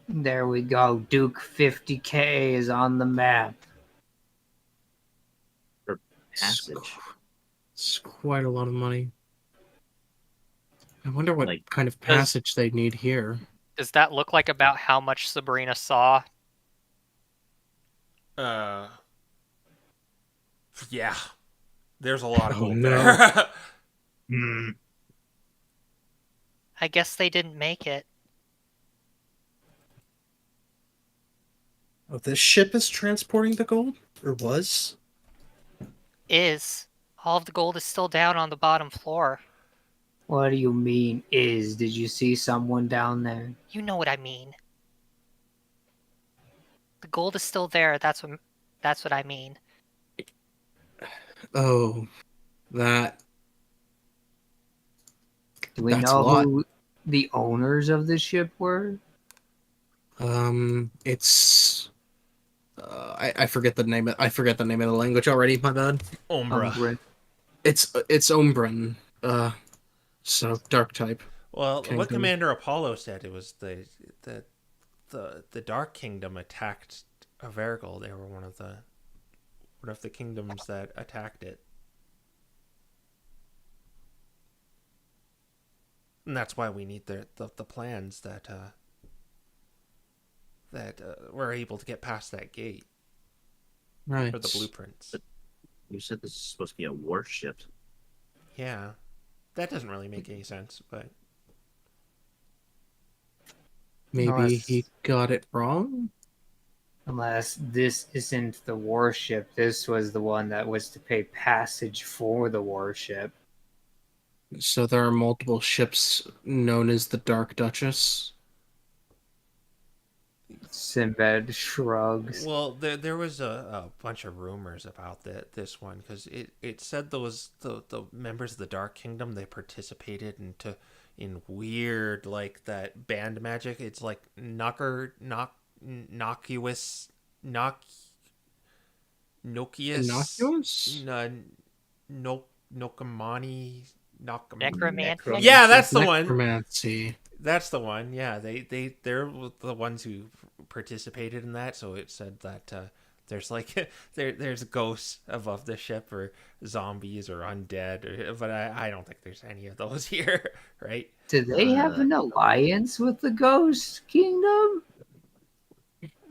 B: There we go. Duke 50K is on the map.
G: For passage.
E: It's quite a lot of money. I wonder what
G: Like,
E: kind of passage they need here.
F: Does that look like about how much Sabrina saw?
A: Yeah. There's a lot of
E: Oh,
A: gold
E: no.
A: there.
C: Hmm.
D: I guess they didn't make it.
E: Oh, this ship is transporting the gold? Or was?
D: Is. All of the gold is still down on the bottom floor.
B: What do you mean is? Did you see someone down there?
D: You know what I mean. The gold is still there. That's what I mean.
E: Oh, that.
B: Do we
E: That's
B: know
E: a lot.
B: who the owners of the ship were?
E: It's. I forget the name. I forget the name of the language already. My bad.
A: Umbra.
E: It's Umbran. So dark type.
A: Well,
E: Kingdom.
A: what Commander Apollo said, it was the Dark Kingdom attacked Avergel. They were one of the kingdoms that attacked it, and that's why we need the plans that we're able to get past that gate,
E: Right.
A: or the blueprints.
G: You said this is supposed to be a warship.
A: Yeah, that doesn't really make any sense, but
E: Maybe
B: Unless-
E: he got it wrong?
B: Unless this isn't the warship. This was the one that was to pay passage for the warship.
E: So there are multiple ships known as the Dark Duchess.
B: Sinbad shrugs.
A: well, there was a bunch of rumors about this one, because it said those the members of the Dark Kingdom, they participated in weird, like, that band magic. It's like Nokius
E: Innocuous?
A: Nokamani.
D: Necromancy?
A: Yeah, that's the one.
E: Necromancy.
A: That's the one. Yeah, they're the ones who participated in that. So it said that there's like there's ghosts above the ship, or zombies, or undead, but I don't think there's any of those here, right?
B: Do they have an alliance with the Ghost Kingdom?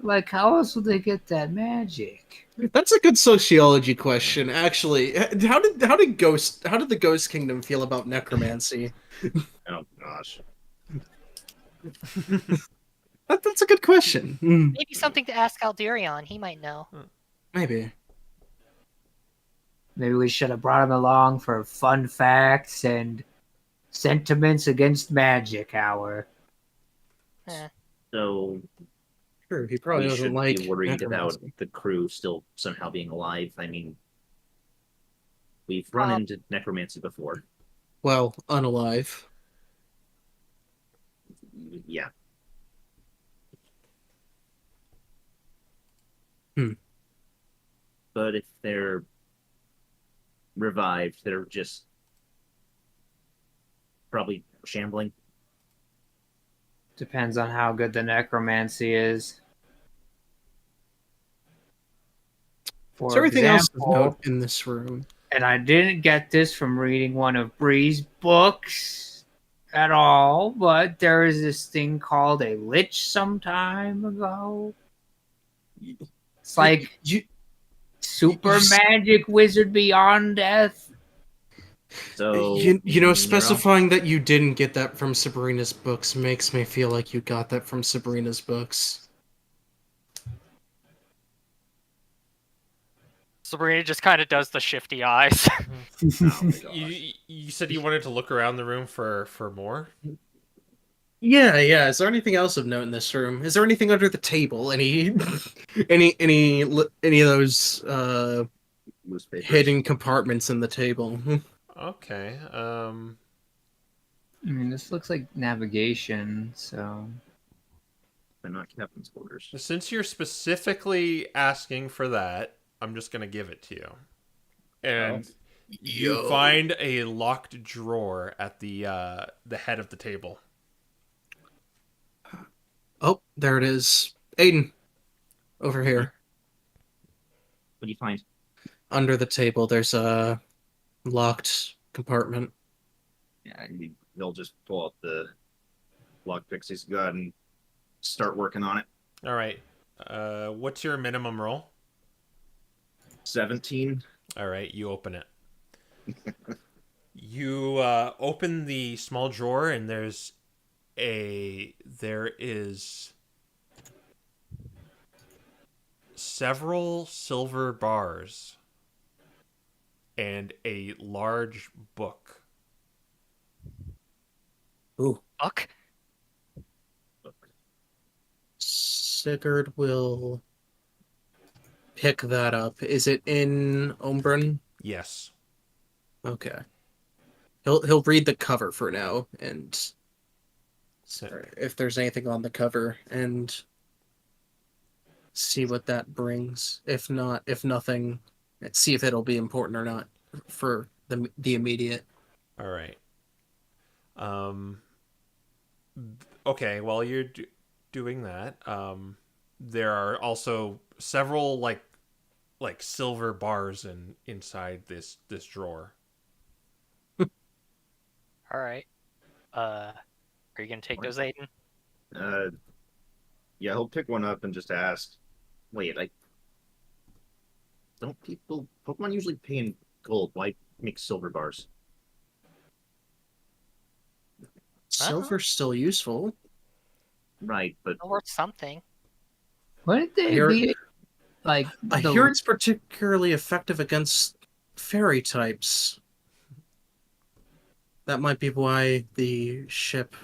B: Like, how else would they get that magic?
E: That's a good sociology question, actually. How did the Ghost Kingdom feel about necromancy?
C: Oh gosh.
E: That's a good question.
D: Maybe something to ask Alderion. He might know.
E: Maybe.
B: Maybe we should have brought him along for fun facts and sentiments against magic hour.
G: So
E: Sure, he probably
G: we
E: doesn't
G: should
E: like
G: be worried about
E: necromancy.
G: the crew still somehow being alive. I mean, we've run into necromancy before.
E: Well, unalive.
G: Yeah. But if they're revived, they're just probably shambling.
B: Depends on how good the necromancy is. For
E: So everything else of
B: example,
E: note in this room.
B: and I didn't get this from reading one of Bree's books, at all, but there is this thing called a lich some time ago. It's like super
E: you-
B: magic wizard beyond death.
G: So
E: specifying that you didn't get that from Sabrina's books makes me feel like you got that from Sabrina's books.
F: Sabrina just kind of does the shifty eyes.
C: Oh my gosh.
A: You said you wanted to look around the room for more?
E: Yeah. Is there anything else of note in this room? Is there anything under the table? Any of those
C: Loose papers.
E: hidden compartments in the table?
A: Okay.
B: I mean, this looks like navigation, so
C: They're not captain's quarters.
A: Since you're specifically asking for that, I'm just gonna give it to you. And you find a locked drawer at the head of the table.
E: Oh, there it is. Aiden, over here.
G: what do you find?
E: Under the table, there's a locked compartment.
C: Yeah, they'll just pull out the lockpicks he's got and start working on it.
A: All right. What's your minimum roll?
C: 17.
A: All right, you open it. You open the small drawer, and there is several silver bars and a large book.
E: Ooh.
F: Fuck.
E: Sigurd will pick that up. Is it in Umbran?
A: Yes.
E: Okay. He'll read the cover for now and if there's anything on the cover and see what that brings. If nothing, see if it'll be important or not for the immediate.
A: All right. Okay, while you're doing that, there are also several like silver bars inside this drawer.
F: All right. Are you gonna take those, Aiden?
C: Yeah, he'll pick one up and just ask. Wait, don't Pokemon usually pay in gold? Why make silver bars?
E: Silver's still useful.
C: Right, but
F: They're worth something.
B: wouldn't they
E: Here-
B: be like
E: I hear it's particularly effective against fairy types. That might be why the ship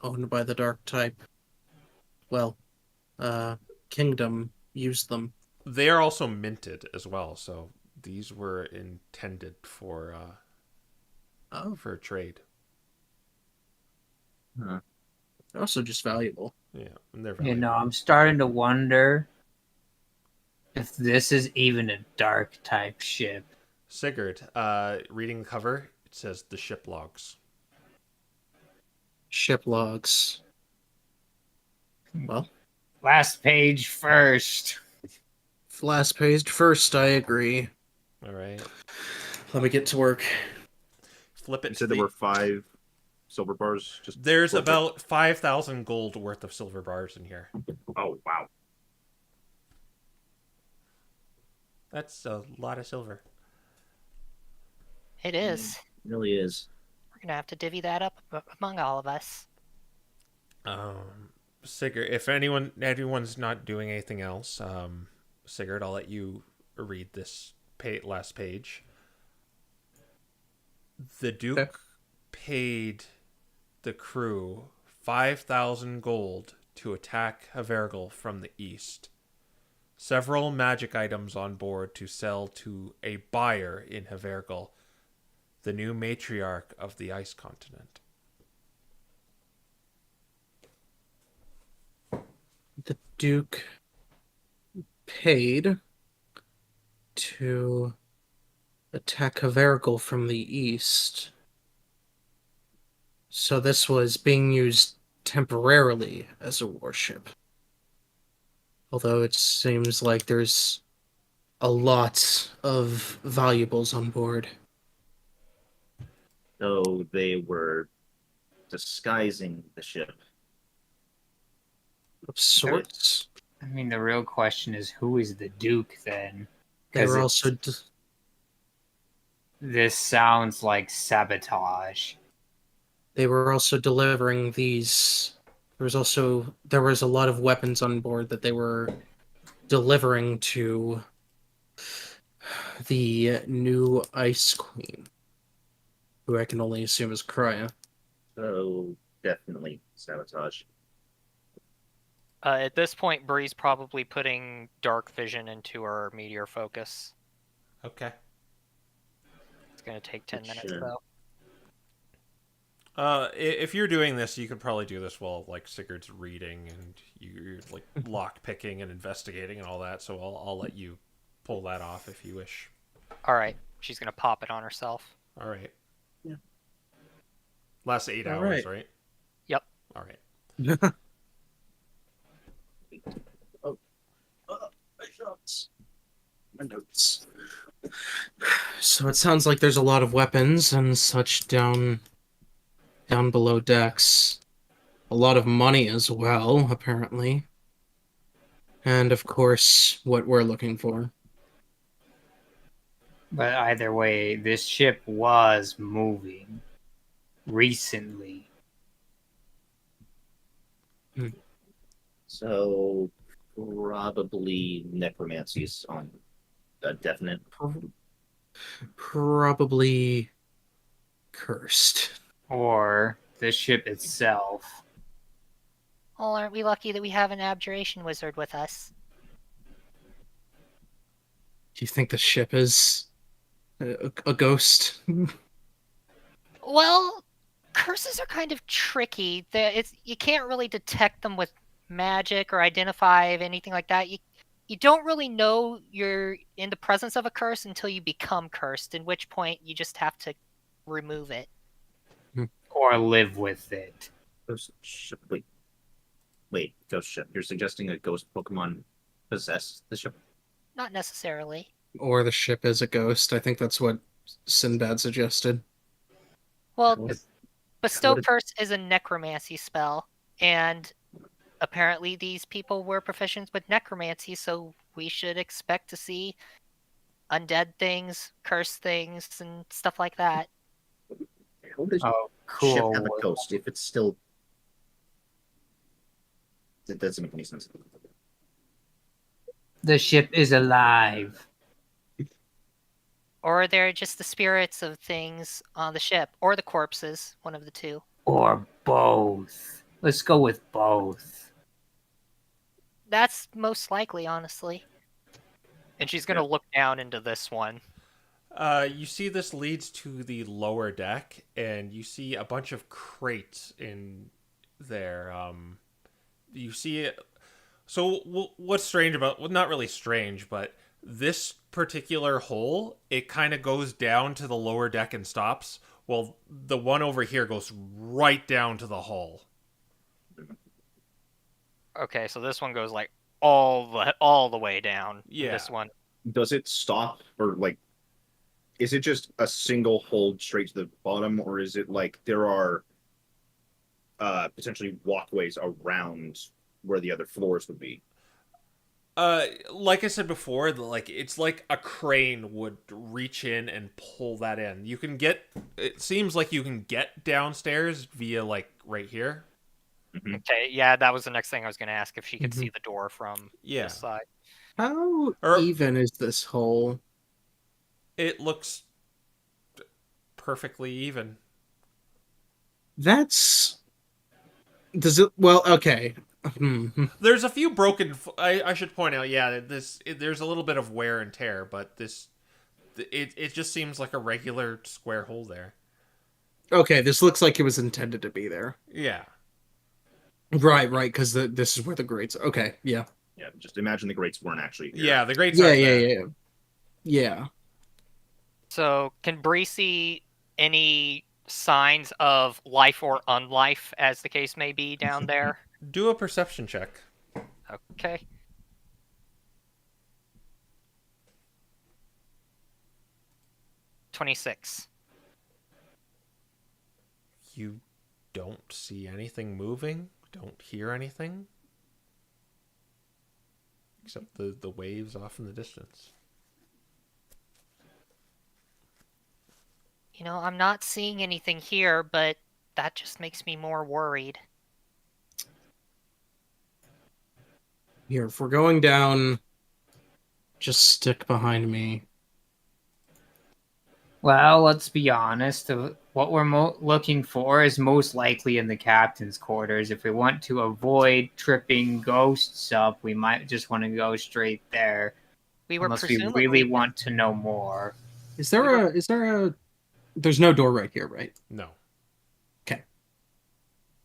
E: owned by the dark type, kingdom used them.
A: They are also minted as well, so these were intended for trade.
E: They're also just valuable.
A: Yeah, and they're
B: You
A: valuable.
B: know, I'm starting to wonder if this is even a dark type ship.
A: Sigurd, reading the cover, it says the ship logs.
E: Ship logs. Well,
B: Last page first.
E: last page first, I agree.
A: All right.
E: Let me get to work.
A: Flip it
C: you
A: to
C: said there were 5 silver bars.
A: There's
C: flip it.
A: about 5,000 gold worth of silver bars in here.
C: Oh wow!
A: That's a lot of silver.
D: It is.
G: It really is.
D: We're gonna have to divvy that up among all of us.
A: Sigurd, if anyone's not doing anything else, Sigurd, I'll let you read this last page. The Duke
E: Okay.
A: paid the crew 5,000 gold to attack Havergal from the east. Several magic items on board to sell to a buyer in Havergal, the new matriarch of the ice continent.
E: The Duke paid to attack Havergal from the east. So this was being used temporarily as a warship. Although it seems like there's a lot of valuables on board.
G: So they were disguising the ship.
E: Of sorts.
B: I mean, the real question is, who is the Duke then?
E: They were
B: 'Cause
E: also
B: this sounds like sabotage.
E: they were also delivering these. There was a lot of weapons on board that they were delivering to the new Ice Queen, who I can only assume is Krya.
G: So definitely sabotage.
F: At this point, Bree's probably putting dark vision into her meteor focus.
A: Okay.
F: It's going to take 10 minutes,
G: Sure.
F: though.
A: If you're doing this, you could probably do this while like Sigurd's reading and you're like lock picking and investigating and all that. So I'll let you pull that off if you wish.
F: All right. She's going to pop it on herself.
A: All right.
E: Yeah.
A: Last 8
E: All
A: hours,
E: right.
A: right?
F: Yep.
A: All right.
E: My notes. So it sounds like there's a lot of weapons and such down below decks. A lot of money as well, apparently. And of course, what we're looking for.
B: But either way, this ship was moving recently.
G: So probably necromancy's on a definite.
E: Probably cursed.
B: Or the ship itself.
D: Well, aren't we lucky that we have an abjuration wizard with us?
E: Do you think the ship is a ghost?
D: Well, curses are kind of tricky. You can't really detect them with magic or identify anything like that. You don't really know you're in the presence of a curse until you become cursed, in which point you just have to remove it.
B: Or live with it.
G: Ghost ship. Wait, ghost ship. You're suggesting a ghost Pokemon possess the ship?
D: Not necessarily.
E: Or the ship is a ghost? I think that's what Sinbad suggested.
D: Well,
G: What if-
D: Bestow
G: what if-
D: Curse is a necromancy spell, and apparently these people were proficient with necromancy, so we should expect to see undead things, cursed things, and stuff like that.
G: How does
B: Oh,
G: ship
B: cool.
G: have a ghost if it's still? It doesn't make any sense.
B: The ship is alive.
D: Or they're just the spirits of things on the ship, or the corpses, one of the two.
B: Or both. Let's go with both.
D: That's most likely, honestly.
F: And she's going to look down into this one.
A: You see this leads to the lower deck, and you see a bunch of crates in there. You see it. So what's strange about? Well, not really strange, but this particular hole, it kind of goes down to the lower deck and stops. Well, the one over here goes right down to the hull.
F: Okay, so this one goes like all the way down.
A: Yeah.
F: This one.
C: Does it stop or like? Is it just a single hold straight to the bottom, or is it like there are potentially walkways around where the other floors would be?
A: Like I said before, like it's like a crane would reach in and pull that in. You can get. It seems like you can get downstairs via like right here.
F: Okay, yeah, that was the next thing I was going to ask, if she could
E: Mhm.
F: see the door from
A: Yeah.
F: this side.
E: How
A: Or-
E: even is this hole?
A: It looks perfectly even.
E: That's. Does it? Well, okay.
A: There's a few broken. I should point out, yeah, there's a little bit of wear and tear, but it just seems like a regular square hole there.
E: Okay, this looks like it was intended to be there.
A: Yeah.
E: Right, because this is where the grates. Okay, yeah,
C: Yeah, just imagine the grates weren't actually here.
A: Yeah, the great
E: yeah.
F: So, can Bree see any signs of life or unlife, as the case may be, down there?
A: Do a perception check.
F: Okay. $26.
A: You don't see anything moving. Don't hear anything. Except the waves off in the distance.
D: You know, I'm not seeing anything here, but that just makes me more worried.
E: Here, if we're going down, just stick behind me.
B: Well, let's be honest. What we're looking for is most likely in the captain's quarters. If we want to avoid tripping ghosts up, we might just want to go straight there.
D: We were
B: Unless we
D: presumably
B: really want to know more.
E: Is there a... There's no door right here, right?
A: No.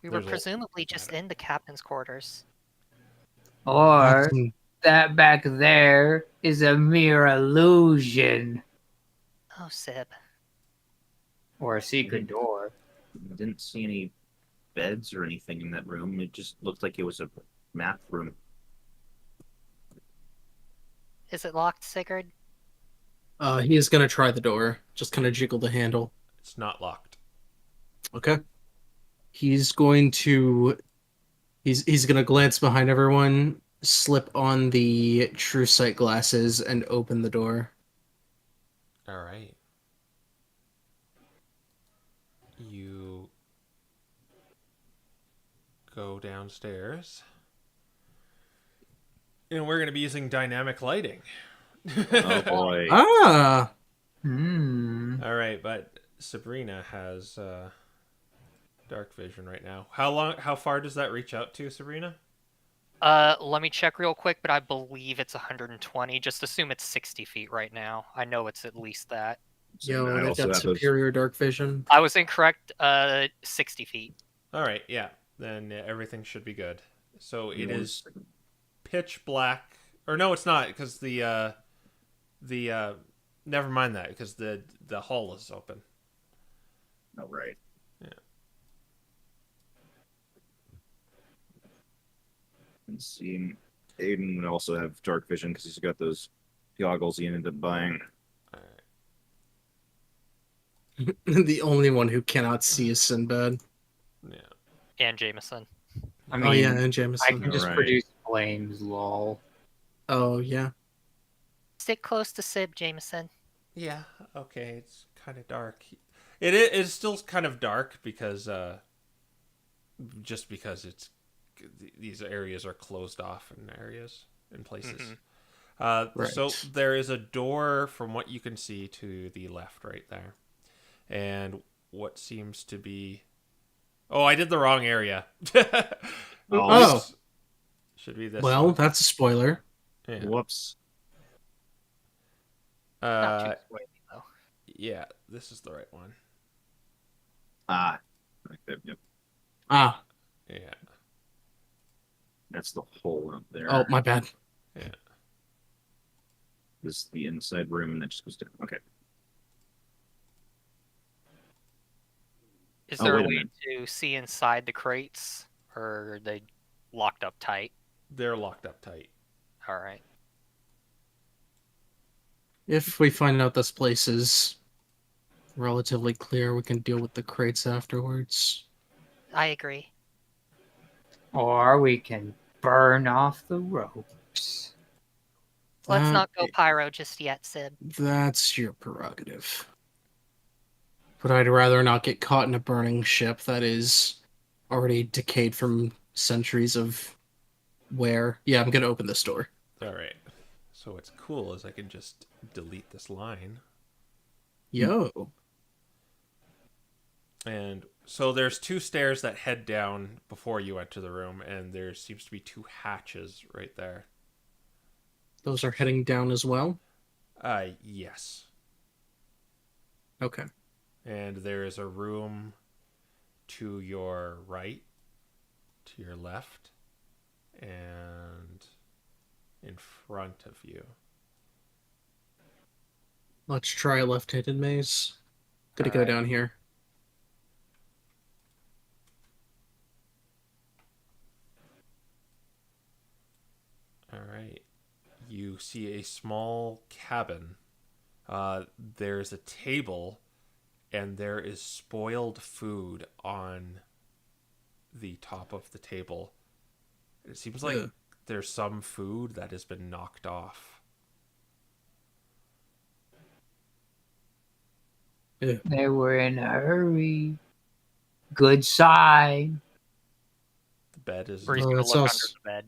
D: we were
A: There's a-
D: presumably just in the captain's quarters.
B: Or that back there is a mere illusion.
D: Oh, Sib.
B: Or a secret door.
G: I didn't see any beds or anything in that room. It just looked like it was a map room.
D: Is it locked, Sigurd?
E: He is gonna try the door. Just kind of jiggle the handle.
A: It's not locked.
E: Okay. He's going to... He's gonna glance behind everyone, slip on the true sight glasses, and open the door.
A: All right. You go downstairs. And we're going to be using dynamic lighting.
C: Oh boy.
E: Ah!
A: All right, but Sabrina has dark vision right now. How far does that reach out to, Sabrina?
F: Let me check real quick, but I believe it's 120. Just assume it's 60 feet right now. I know it's at least that.
E: Yo,
C: I
E: they've
C: also
E: got
C: have those-
E: superior dark vision.
F: I was incorrect. 60 feet.
A: All right, yeah. Then everything should be good. So it
C: One
A: is
C: second.
A: pitch black. Or no, it's not, because never mind that, because the hall is open.
C: Oh, right.
A: Yeah.
C: And see, Aiden would also have dark vision because he's got those goggles he ended up buying.
A: All right.
E: The only one who cannot see is Sinbad.
A: Yeah.
F: And Jameson.
B: I mean,
E: Oh yeah, and
B: I
E: Jameson.
B: can just
C: Alright.
B: produce flames, lol.
E: Oh yeah.
D: Stick close to Sib, Jameson.
A: Yeah, okay, it's kind of dark. It's still kind of dark because just because these areas are closed off in places.
E: Right.
A: So there is a door from what you can see to the left right there. And what seems to be... Oh, I did the wrong area.
E: Oh.
A: Should be this
E: Well,
A: one.
E: that's a spoiler.
A: Yeah.
C: Whoops.
F: Not too sweaty, though.
A: Yeah, this is the right one.
C: Ah. Yep.
E: Ah.
A: Yeah.
C: That's the hole up there.
E: Oh, my bad.
C: This is the inside room, and that just goes down. Okay.
F: Is
C: Oh,
F: there a
C: wait a
F: way
C: minute.
F: to see inside the crates, or are they locked up tight?
A: They're locked up tight.
F: All right.
E: If we find out this place is relatively clear, we can deal with the crates afterwards.
D: I agree.
B: Or we can burn off the ropes.
D: Let's
E: That-
D: not go pyro just yet, Sib.
E: That's your prerogative. But I'd rather not get caught in a burning ship that is already decayed from centuries of wear. Yeah, I'm gonna open this door.
A: All right. So what's cool is I can just delete this line.
E: Yo.
A: And so there's two stairs that head down before you enter the room, and there seems to be two hatches right there.
E: Those are heading down as well?
A: Yes.
E: Okay.
A: And there is a room to your right, to your left, and in front of you.
E: Let's try a left-handed maze. Gonna go
A: Alright.
E: down here.
A: All right. You see a small cabin. There's a table, and there is spoiled food on the top of the table. It seems like there's some food that has been knocked off.
B: They were in a hurry. Good sign.
A: The bed is.
F: Bree's
E: Oh,
F: gonna
E: it's
F: look
E: all
F: under
E: s-
F: the bed.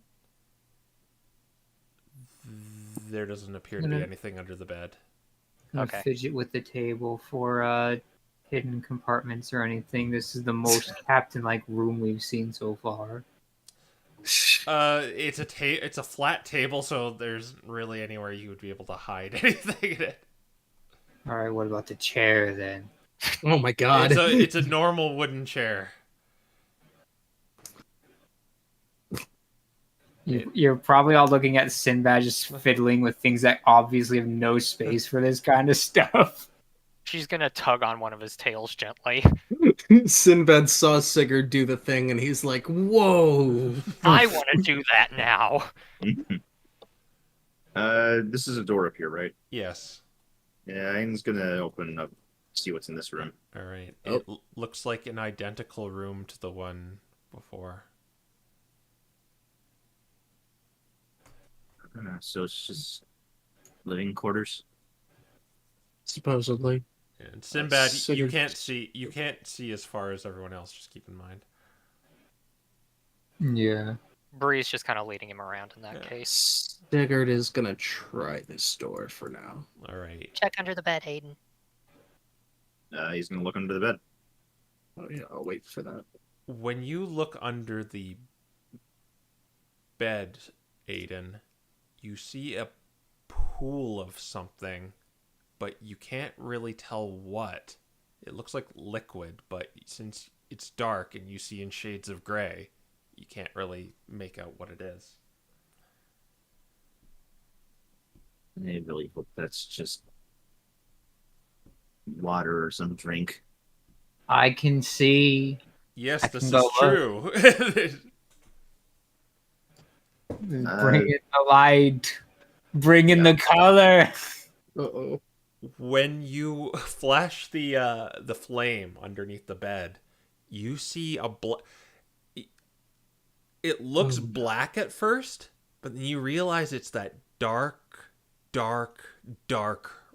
A: There doesn't appear to be anything under the bed.
B: Gonna
F: Okay.
B: fidget with the table for hidden compartments or anything. This is the most captain-like room we've seen so far.
A: It's a flat table, so there's really anywhere you would be able to hide anything in it.
B: All right, what about the chair then?
E: Oh my god.
A: It's a normal wooden chair.
B: You're probably all looking at Sinbad just fiddling with things that obviously have no space for this kind of stuff.
F: She's gonna tug on one of his tails gently.
E: Sinbad saw Sigurd do the thing and he's like, whoa.
F: I want to do that now.
C: This is a door up here, right?
A: Yes.
C: Yeah, Aiden's gonna open up, see what's in this room.
A: All right.
E: Oh.
A: It looks like an identical room to the one before.
G: So it's just living quarters.
E: Supposedly.
A: And Sinbad,
E: Sigurd-
A: you can't see as far as everyone else. Just keep in mind.
B: Yeah.
F: Bree's just kind of leading him around in that
A: Yeah.
F: case.
E: Sigurd is gonna try this door for now.
A: All right.
D: Check under the bed, Hayden.
C: He's gonna look under the bed.
E: Oh yeah, I'll wait for that.
A: When you look under the bed, Aiden, you see a pool of something, but you can't really tell what. It looks like liquid, but since it's dark and you see in shades of gray, you can't really make out what it is.
G: I really hope that's just water or some drink.
B: I can see.
A: Yes,
B: I
A: this
B: can
A: is
B: go look.
A: true.
B: Bring in the light. Bring in the color.
E: Uh-oh.
A: When you flash the flame underneath the bed, you see it looks black at first, but then you realize it's that dark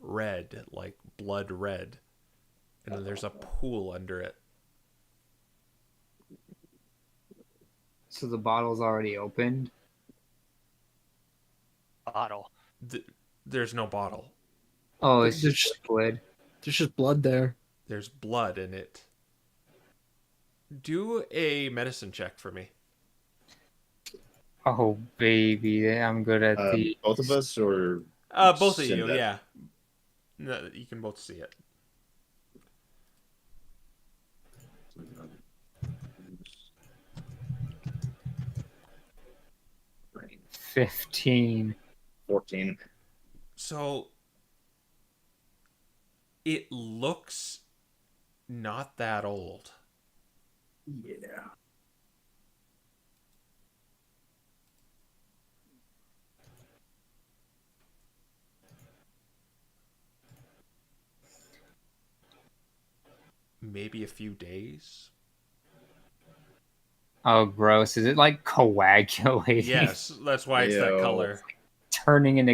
A: red, like blood red. And then there's a pool under it.
B: So the bottle's already opened.
F: Bottle.
A: There's no bottle.
B: Oh, it's
E: There's
B: just liquid.
E: There's just blood there.
A: There's blood in it. Do a medicine check for me.
B: Oh baby, I'm good at the.
C: Both of us, or
A: Both of you,
C: Sinbad.
A: yeah. No, you can both see it.
C: right,
B: 15.
C: 14.
A: So it looks not that old.
E: Yeah.
A: Maybe a few days.
B: Oh, gross! Is it like coagulating?
A: Yes, that's why it's that
C: Ew.
A: color.
B: Turning into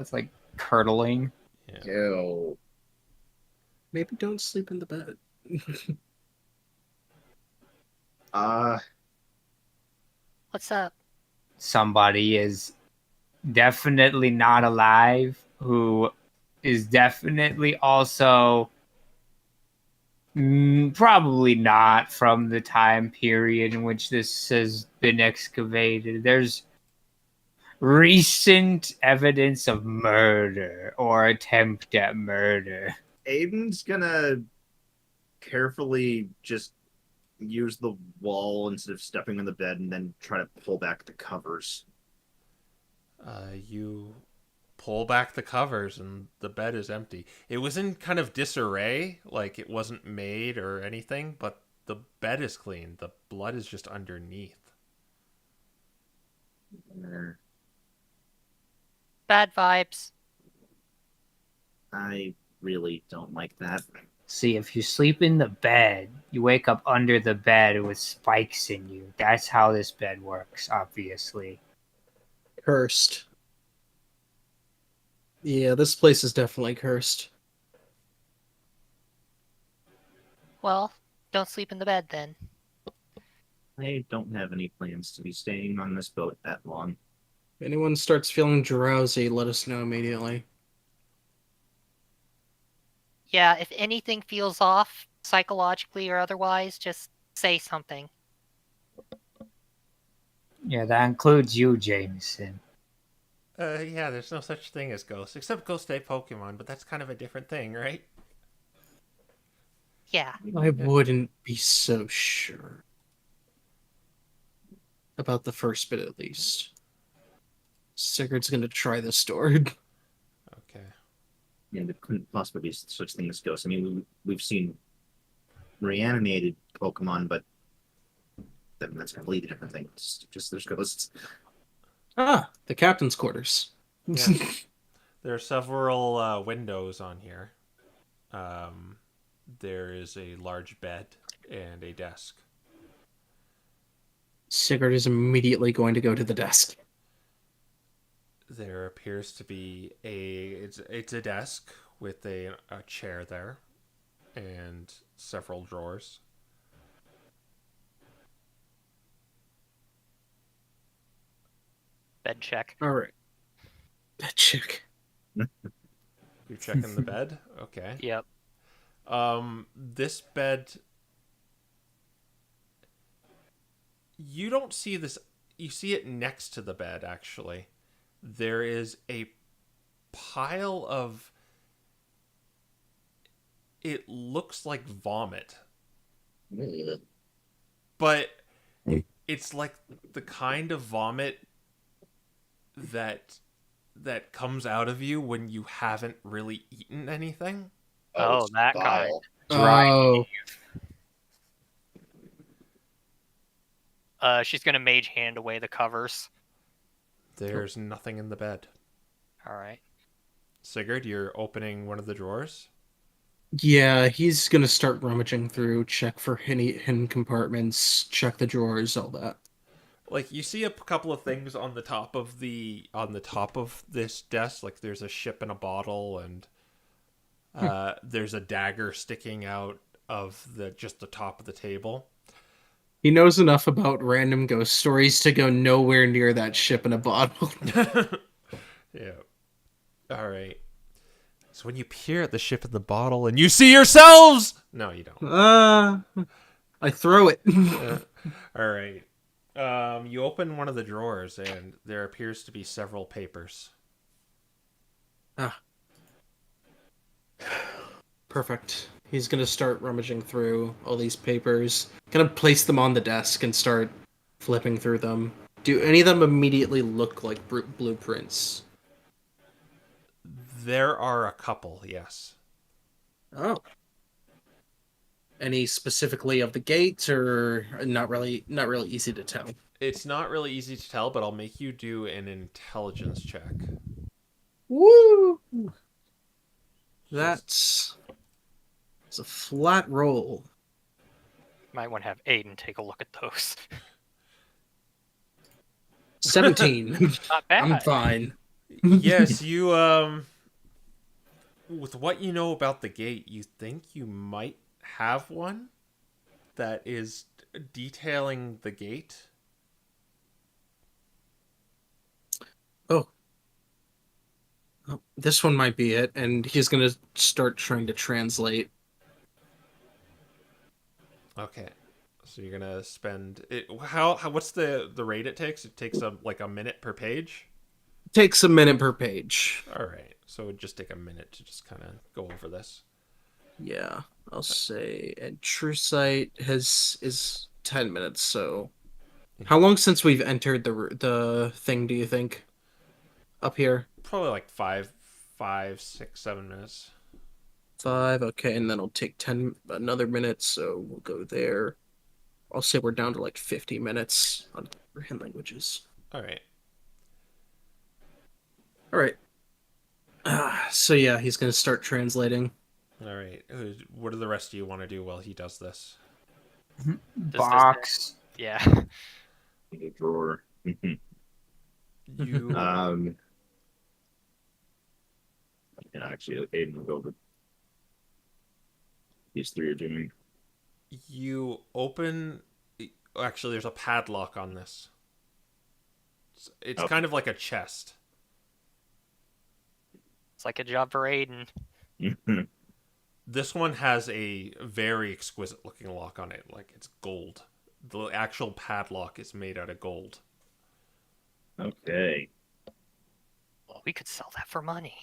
B: It's like curdling.
A: Yeah.
C: Ew.
E: Maybe don't sleep in the bed.
D: What's up?
B: Somebody is definitely not alive. Who is definitely also probably not from the time period in which this has been excavated. There's recent evidence of murder or attempt at murder.
C: Aiden's gonna carefully just use the wall instead of stepping on the bed and then try to pull back the covers.
A: You pull back the covers and the bed is empty. It was in kind of disarray, like it wasn't made or anything, but the bed is clean. The blood is just underneath.
D: Bad vibes.
G: I really don't like that.
B: See, if you sleep in the bed, you wake up under the bed with spikes in you. That's how this bed works, obviously.
E: Cursed. Yeah, this place is definitely cursed.
D: Well, don't sleep in the bed then.
G: I don't have any plans to be staying on this boat that long.
E: If anyone starts feeling drowsy, let us know immediately.
D: Yeah, if anything feels off, psychologically or otherwise, just say something.
B: Yeah, that includes you, Jameson.
A: Yeah, there's no such thing as ghosts, except Ghost Day Pokemon, but that's kind of a different thing, right?
D: Yeah.
E: I wouldn't be so sure. About the first bit, at least. Sigurd's gonna try this door.
A: Okay.
G: Yeah, there couldn't possibly be such thing as ghosts. I mean, we've seen reanimated Pokemon, but that's a completely different thing. It's just there's ghosts.
E: Ah, the captain's quarters.
A: Yeah. There are several windows on here. There is a large bed and a desk.
E: Sigurd is immediately going to go to the desk.
A: There appears to be it's a desk with a chair there and several drawers.
F: Bed check.
E: All right. Bed check.
A: You're checking the bed? Okay.
F: Yep.
A: This bed, you don't see this, you see it next to the bed, actually. There is a pile of, it looks like vomit, but it's like the kind of vomit that comes out of you when you haven't really eaten anything.
F: Oh,
C: it's
F: that
C: vile.
F: kind.
E: Oh,
F: She's gonna mage hand away the covers.
A: There's nothing in the bed.
F: All right.
A: Sigurd, you're opening one of the drawers.
E: yeah, he's gonna start rummaging through, check for hidden compartments, check the drawers, all that.
A: Like, you see a couple of things on the top of this desk. Like, there's a ship in a bottle, and there's a dagger sticking out of the top of the table.
E: He knows enough about random ghost stories to go nowhere near that ship in a bottle.
A: Yeah. All right. So when you peer at the ship in the bottle and you see yourselves, no, you don't.
E: I throw it.
A: All right. You open one of the drawers and there appears to be several papers.
E: Perfect. He's gonna start rummaging through all these papers. Gonna place them on the desk and start flipping through them. Do any of them immediately look like blueprints?
A: There are a couple, yes.
E: Oh. Any specifically of the gate, or not really easy to tell?
A: It's not really easy to tell, but I'll make you do an intelligence check.
E: Woo! It's a flat roll.
F: Might want to have Aiden take a look at those.
E: 17.
F: Not bad.
E: I'm fine.
A: Yes, you with what you know about the gate, you think you might have one that is detailing the gate.
E: Oh, this one might be it, and he's gonna start trying to translate.
A: Okay, so you're gonna spend it. How what's the rate it takes? It takes a minute per page.
E: Takes a minute per page.
A: All right, so it would just take a minute to just kind of go over this.
E: Yeah, I'll say. And True Sight is 10 minutes. So, how long since we've entered the thing? Do you think? Up here.
A: Probably like 5, 6, 7 minutes.
E: 5. Okay, and then it'll take another minute. So we'll go there. I'll say we're down to like 50 minutes on hand languages.
A: All right.
E: All right. So yeah, he's gonna start translating.
A: All right. What do the rest of you want to do while he does this?
B: Box.
F: Yeah.
C: In the drawer.
A: You
C: And actually, Aiden will go, but these three are doing.
A: you open. Actually, there's a padlock on this. It's
C: Okay.
A: kind of like a chest.
F: It's like a job for Aiden.
A: This one has a very exquisite looking lock on it, like it's gold. The actual padlock is made out of gold.
C: Okay.
F: Well, we could sell that for money.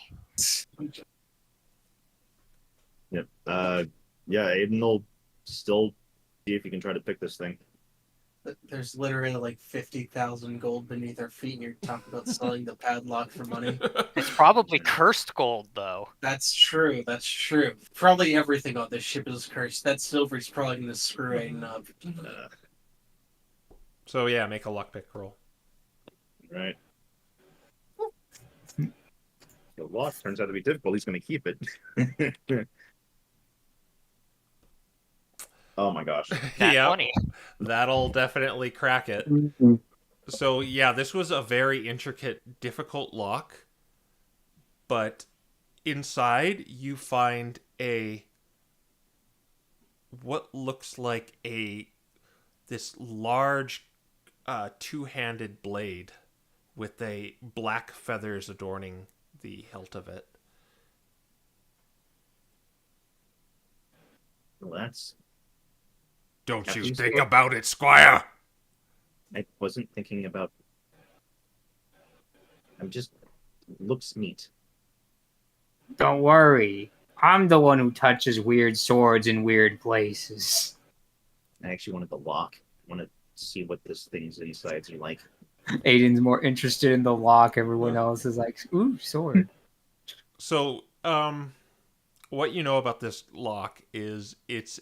C: Yep. Yeah, Aiden will still see if he can try to pick this thing.
E: There's literally like 50,000 gold beneath our feet, and you're talking about selling the padlock for money.
F: It's probably cursed gold, though.
E: That's true. That's true. Probably everything on this ship is cursed. That silver's probably gonna screw Aiden up.
A: So yeah, make a lockpick roll.
C: Right. The lock turns out to be difficult. He's going to keep it. Oh my gosh.
A: Yeah,
F: 20.
A: that'll definitely crack it. So yeah, this was a very intricate, difficult lock. But inside you find what looks like this large two-handed blade with black feathers adorning the hilt of it.
C: Well, that's.
A: Don't you
C: Captain's
A: think
C: sword?
A: about it, Squire?
C: I wasn't thinking about. I'm just. Looks neat.
B: Don't worry. I'm the one who touches weird swords in weird places.
C: I actually wanted the lock. I want to see what this thing's insides are like.
B: Aiden's more interested in the lock. Everyone else is like, ooh, sword.
A: So, what you know about this lock is it's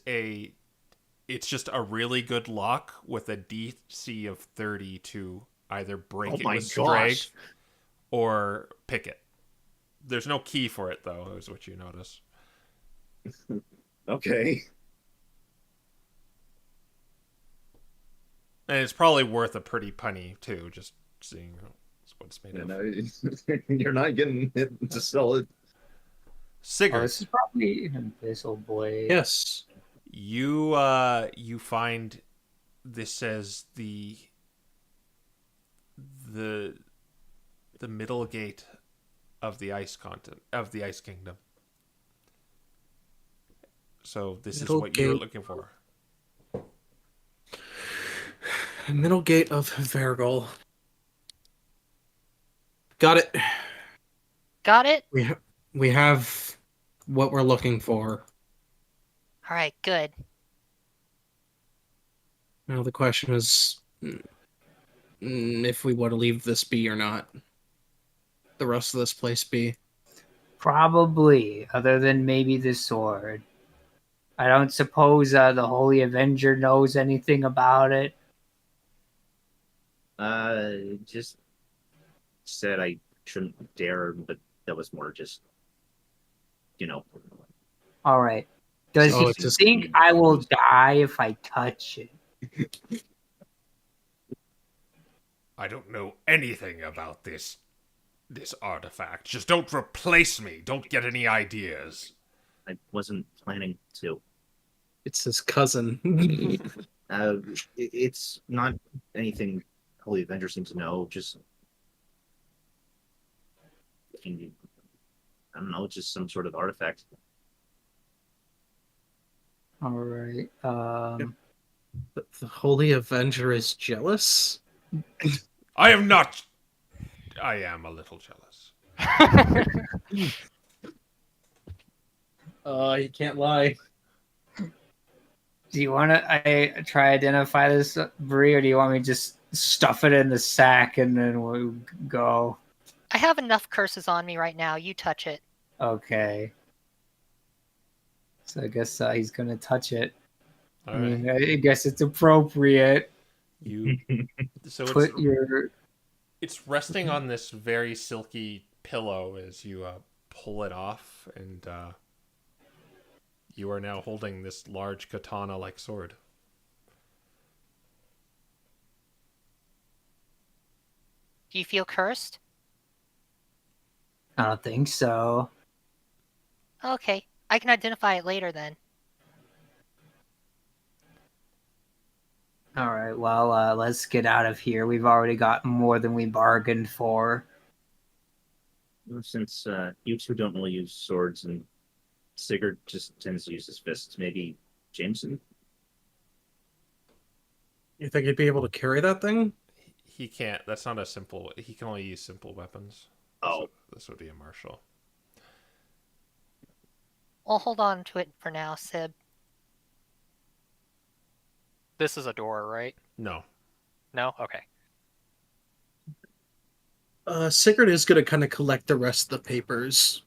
A: just a really good lock with a DC of 30 to either break it with strength or pick it. There's no key for it, though, is what you notice.
C: Okay.
A: And it's probably worth a pretty penny, too, just seeing what it's made of.
C: You're not getting it to sell it.
A: Sigurd,
B: Oh, this is probably an abyssal blade.
E: Yes.
A: you find this says the middle gate of the ice kingdom. So this
E: Middle
A: is what you're
E: gate.
A: looking for.
E: Middle gate of Vergol. Got it.
D: Got it?
E: We have what we're looking for.
D: All right, good.
E: Now the question is if we want to leave this be or not. The rest of this place be.
B: Probably, other than maybe the sword. I don't suppose the Holy Avenger knows anything about it.
C: Just said I shouldn't dare, but that was more just,
B: All right. Does
E: So
B: he
E: it's just-
B: think I will die if I touch it?
A: I don't know anything about this artifact. Just don't replace me. Don't get any ideas.
C: I wasn't planning to.
E: It's his cousin.
C: It's not anything Holy Avenger seems to know. Just, I don't know, just some sort of artifact.
B: All right.
E: The Holy Avenger is jealous?
A: I am not. I am a little jealous.
E: You can't lie.
B: Do you want to try identify this, Bree, or do you want me to just stuff it in the sack and then we'll go?
D: I have enough curses on me right now. You touch it.
B: Okay. So I guess he's going to touch it.
A: All
B: I
A: right.
B: mean, I guess it's appropriate.
A: You. So
B: Put your...
A: it's resting on this very silky pillow as you pull it off, and you are now holding this large katana-like sword.
D: Do you feel cursed?
B: I don't think so.
D: Okay, I can identify it later then.
B: All right, well, let's get out of here. We've already got more than we bargained for.
G: Well, since you two don't really use swords and Sigurd just tends to use his fists, maybe Jameson?
E: You think he'd be able to carry that thing?
A: He can't. That's not a simple. He can only use simple weapons.
G: Oh.
A: This would be a martial.
D: I'll hold on to it for now, Sib.
F: This is a door, right?
A: No.
F: No? Okay.
E: Sigurd is going to kind of collect the rest of the papers,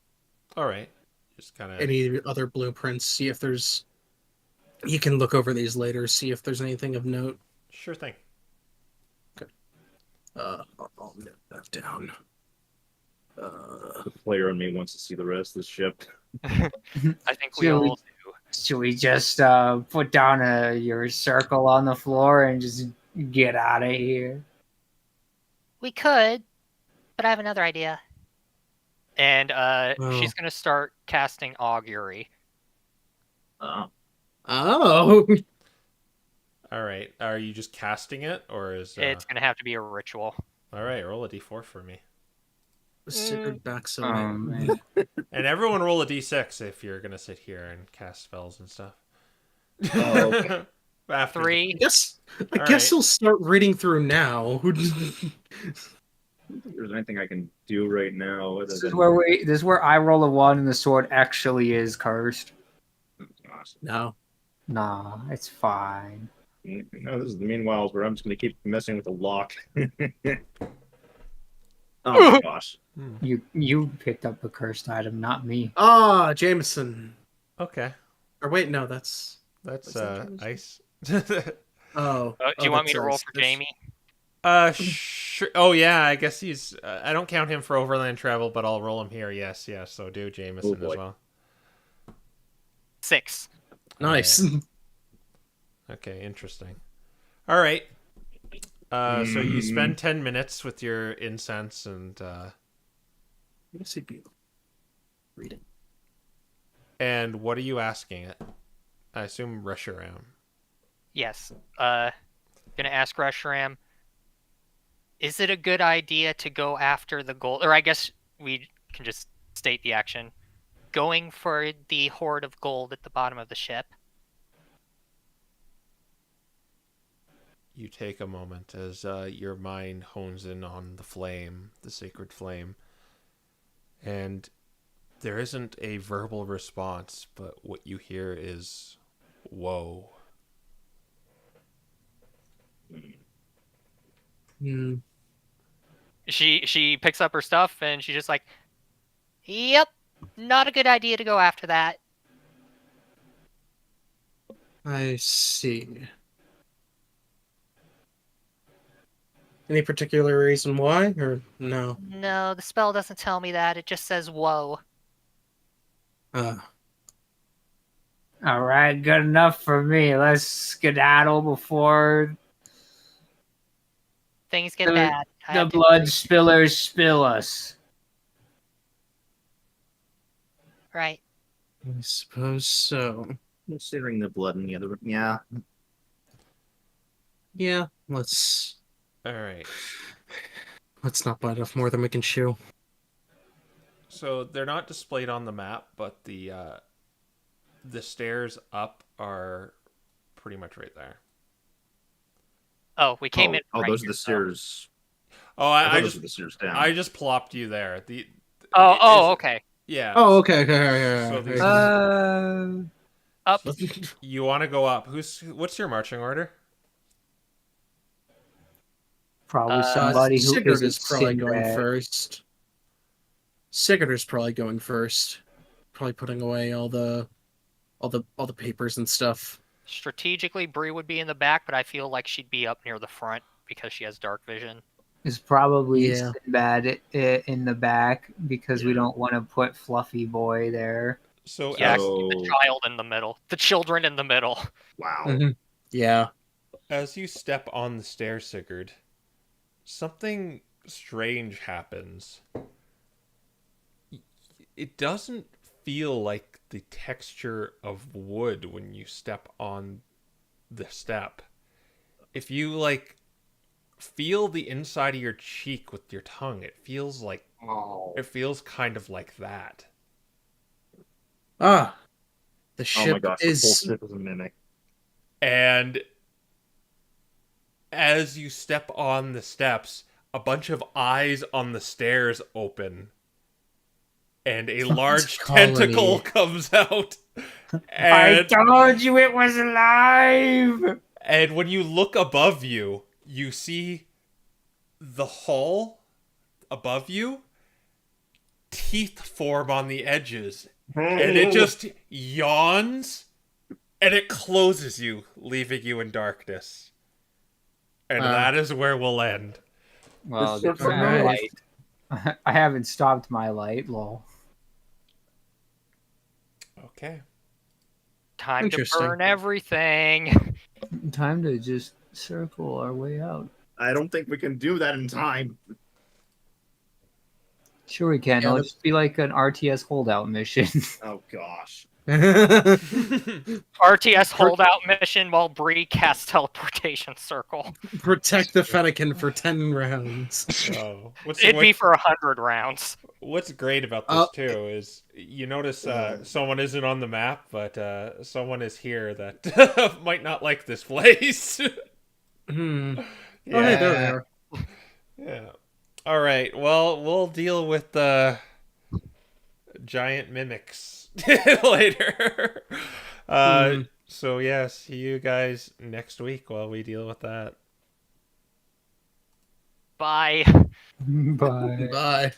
A: All right. Just kind of.
E: any other blueprints, see if there's... You can look over these later, see if there's anything of note.
A: Sure thing.
E: I'll note that down.
C: The player in me wants to see the rest of the ship.
F: I think we
B: Should
F: all do.
B: Should we just put down your circle on the floor and just get out of here?
D: We could, but I have another idea.
F: And
E: Oh.
F: she's going to start casting augury.
E: Oh.
A: All right. Are you just casting it, or is?
F: It's going to have to be a ritual.
A: All right. Roll a d4 for me,
E: Sigurd backs away.
B: Man.
A: and everyone roll a d6 if you're gonna sit here and cast spells and stuff.
C: Oh, okay.
A: After
F: 3.
E: I guess
A: right.
E: he'll start reading through now.
C: I don't think there's anything I can do right now.
B: This is where I roll a 1 and the sword actually is cursed.
E: No.
B: Nah, it's fine.
C: No, this is the meanwhile where I'm just going to keep messing with the lock. Oh my gosh.
B: You picked up a cursed item, not me.
E: Ah, Jameson.
A: Okay,
E: Or wait, no, that's
A: that's
E: that
A: ice.
E: oh.
F: Do you want me to roll
E: that's
F: for Jamie?
A: Sure. Oh yeah, I guess he's. I don't count him for overland travel, but I'll roll him here. Yes. So do Jameson
C: Oh, boy.
A: as well.
F: 6.
E: Nice.
A: Okay, interesting. All right. So you spend 10 minutes with your incense and
E: I guess he'd be reading.
A: and what are you asking it? I assume Reshiram.
F: Yes. Gonna ask Reshiram, is it a good idea to go after the gold? Or I guess we can just state the action. Going for the hoard of gold at the bottom of the ship.
A: You take a moment as your mind hones in on the flame, the sacred flame. And there isn't a verbal response, but what you hear is, whoa.
E: Hmm.
F: She picks up her stuff and she's just like,
D: Yep, not a good idea to go after that.
E: I see. Any particular reason why, or no?
D: No, the spell doesn't tell me that. It just says whoa.
B: All right, good enough for me. Let's skedaddle before
D: Things get bad. I
B: the
D: have to
B: blood
D: agree.
B: spillers spill us.
D: Right.
E: I suppose so.
G: Considering the blood in the other room. Yeah.
E: Yeah, let's
A: All right.
E: not bite off more than we can chew.
A: So they're not displayed on the map, but the stairs up are pretty much right there.
F: oh, we came in.
C: Oh,
F: right
C: those are
F: here,
C: the stairs.
A: Oh,
C: I
A: I
C: those
A: just
C: are the stairs down.
A: I just plopped you there.
F: Okay.
A: Yeah.
E: Oh, okay, okay.
A: So these-
F: Up.
A: You want to go up? What's your marching order?
B: Probably somebody who
E: Sigurd
B: isn't
E: is probably going
B: Sinbad.
E: first. Sigurd is probably going first. Probably putting away all the papers and stuff.
F: Strategically, Bree would be in the back, but I feel like she'd be up near the front because she has dark vision.
B: Is probably
E: Yeah.
B: Sinbad in the back because we
C: Yeah.
B: don't want to put Fluffy Boy there.
A: So
F: Yeah,
A: as,
F: the child in the middle. The children in the middle.
C: Wow.
E: Mhm. Yeah.
A: as you step on the stairs, Sigurd, something strange happens. It doesn't feel like the texture of wood when you step on the step. If you like feel the inside of your cheek with your tongue, it feels kind of like that.
E: Ah, the
C: Oh my
E: ship
C: gosh, the whole
E: is.
C: ship is a mimic.
A: And as you step on the steps, a bunch of eyes on the stairs open. And a large
E: colony.
A: tentacle comes out.
B: I
A: And,
B: told you it was alive.
A: and when you look above you, you see the hull above you. Teeth form on the edges. And it just yawns. And it closes you, leaving you in darkness. And that is where we'll end.
B: Well,
C: ship's
B: the
C: alive.
B: light. I haven't stopped my light, lol.
A: Okay.
F: Time to
E: Interesting.
F: burn everything.
B: Time to just circle our way out.
C: I don't think we can do that in time.
B: Sure we can.
E: Yeah,
B: It'll just be like an RTS holdout mission.
C: Oh gosh.
F: RTS holdout mission while Bree casts teleportation circle.
E: Protect the Fennekin for 10 rounds.
A: Oh,
F: It'd be for 100 rounds.
A: what's great about this too is you notice someone isn't on the map, but someone is here that might not like this place.
E: Hmm.
A: Yeah.
E: Oh, hey, there they are.
A: Yeah. All right. Well, we'll deal with the giant mimics later. So yeah, see you guys next week while we deal with that.
F: Bye.
B: Bye.
E: Bye.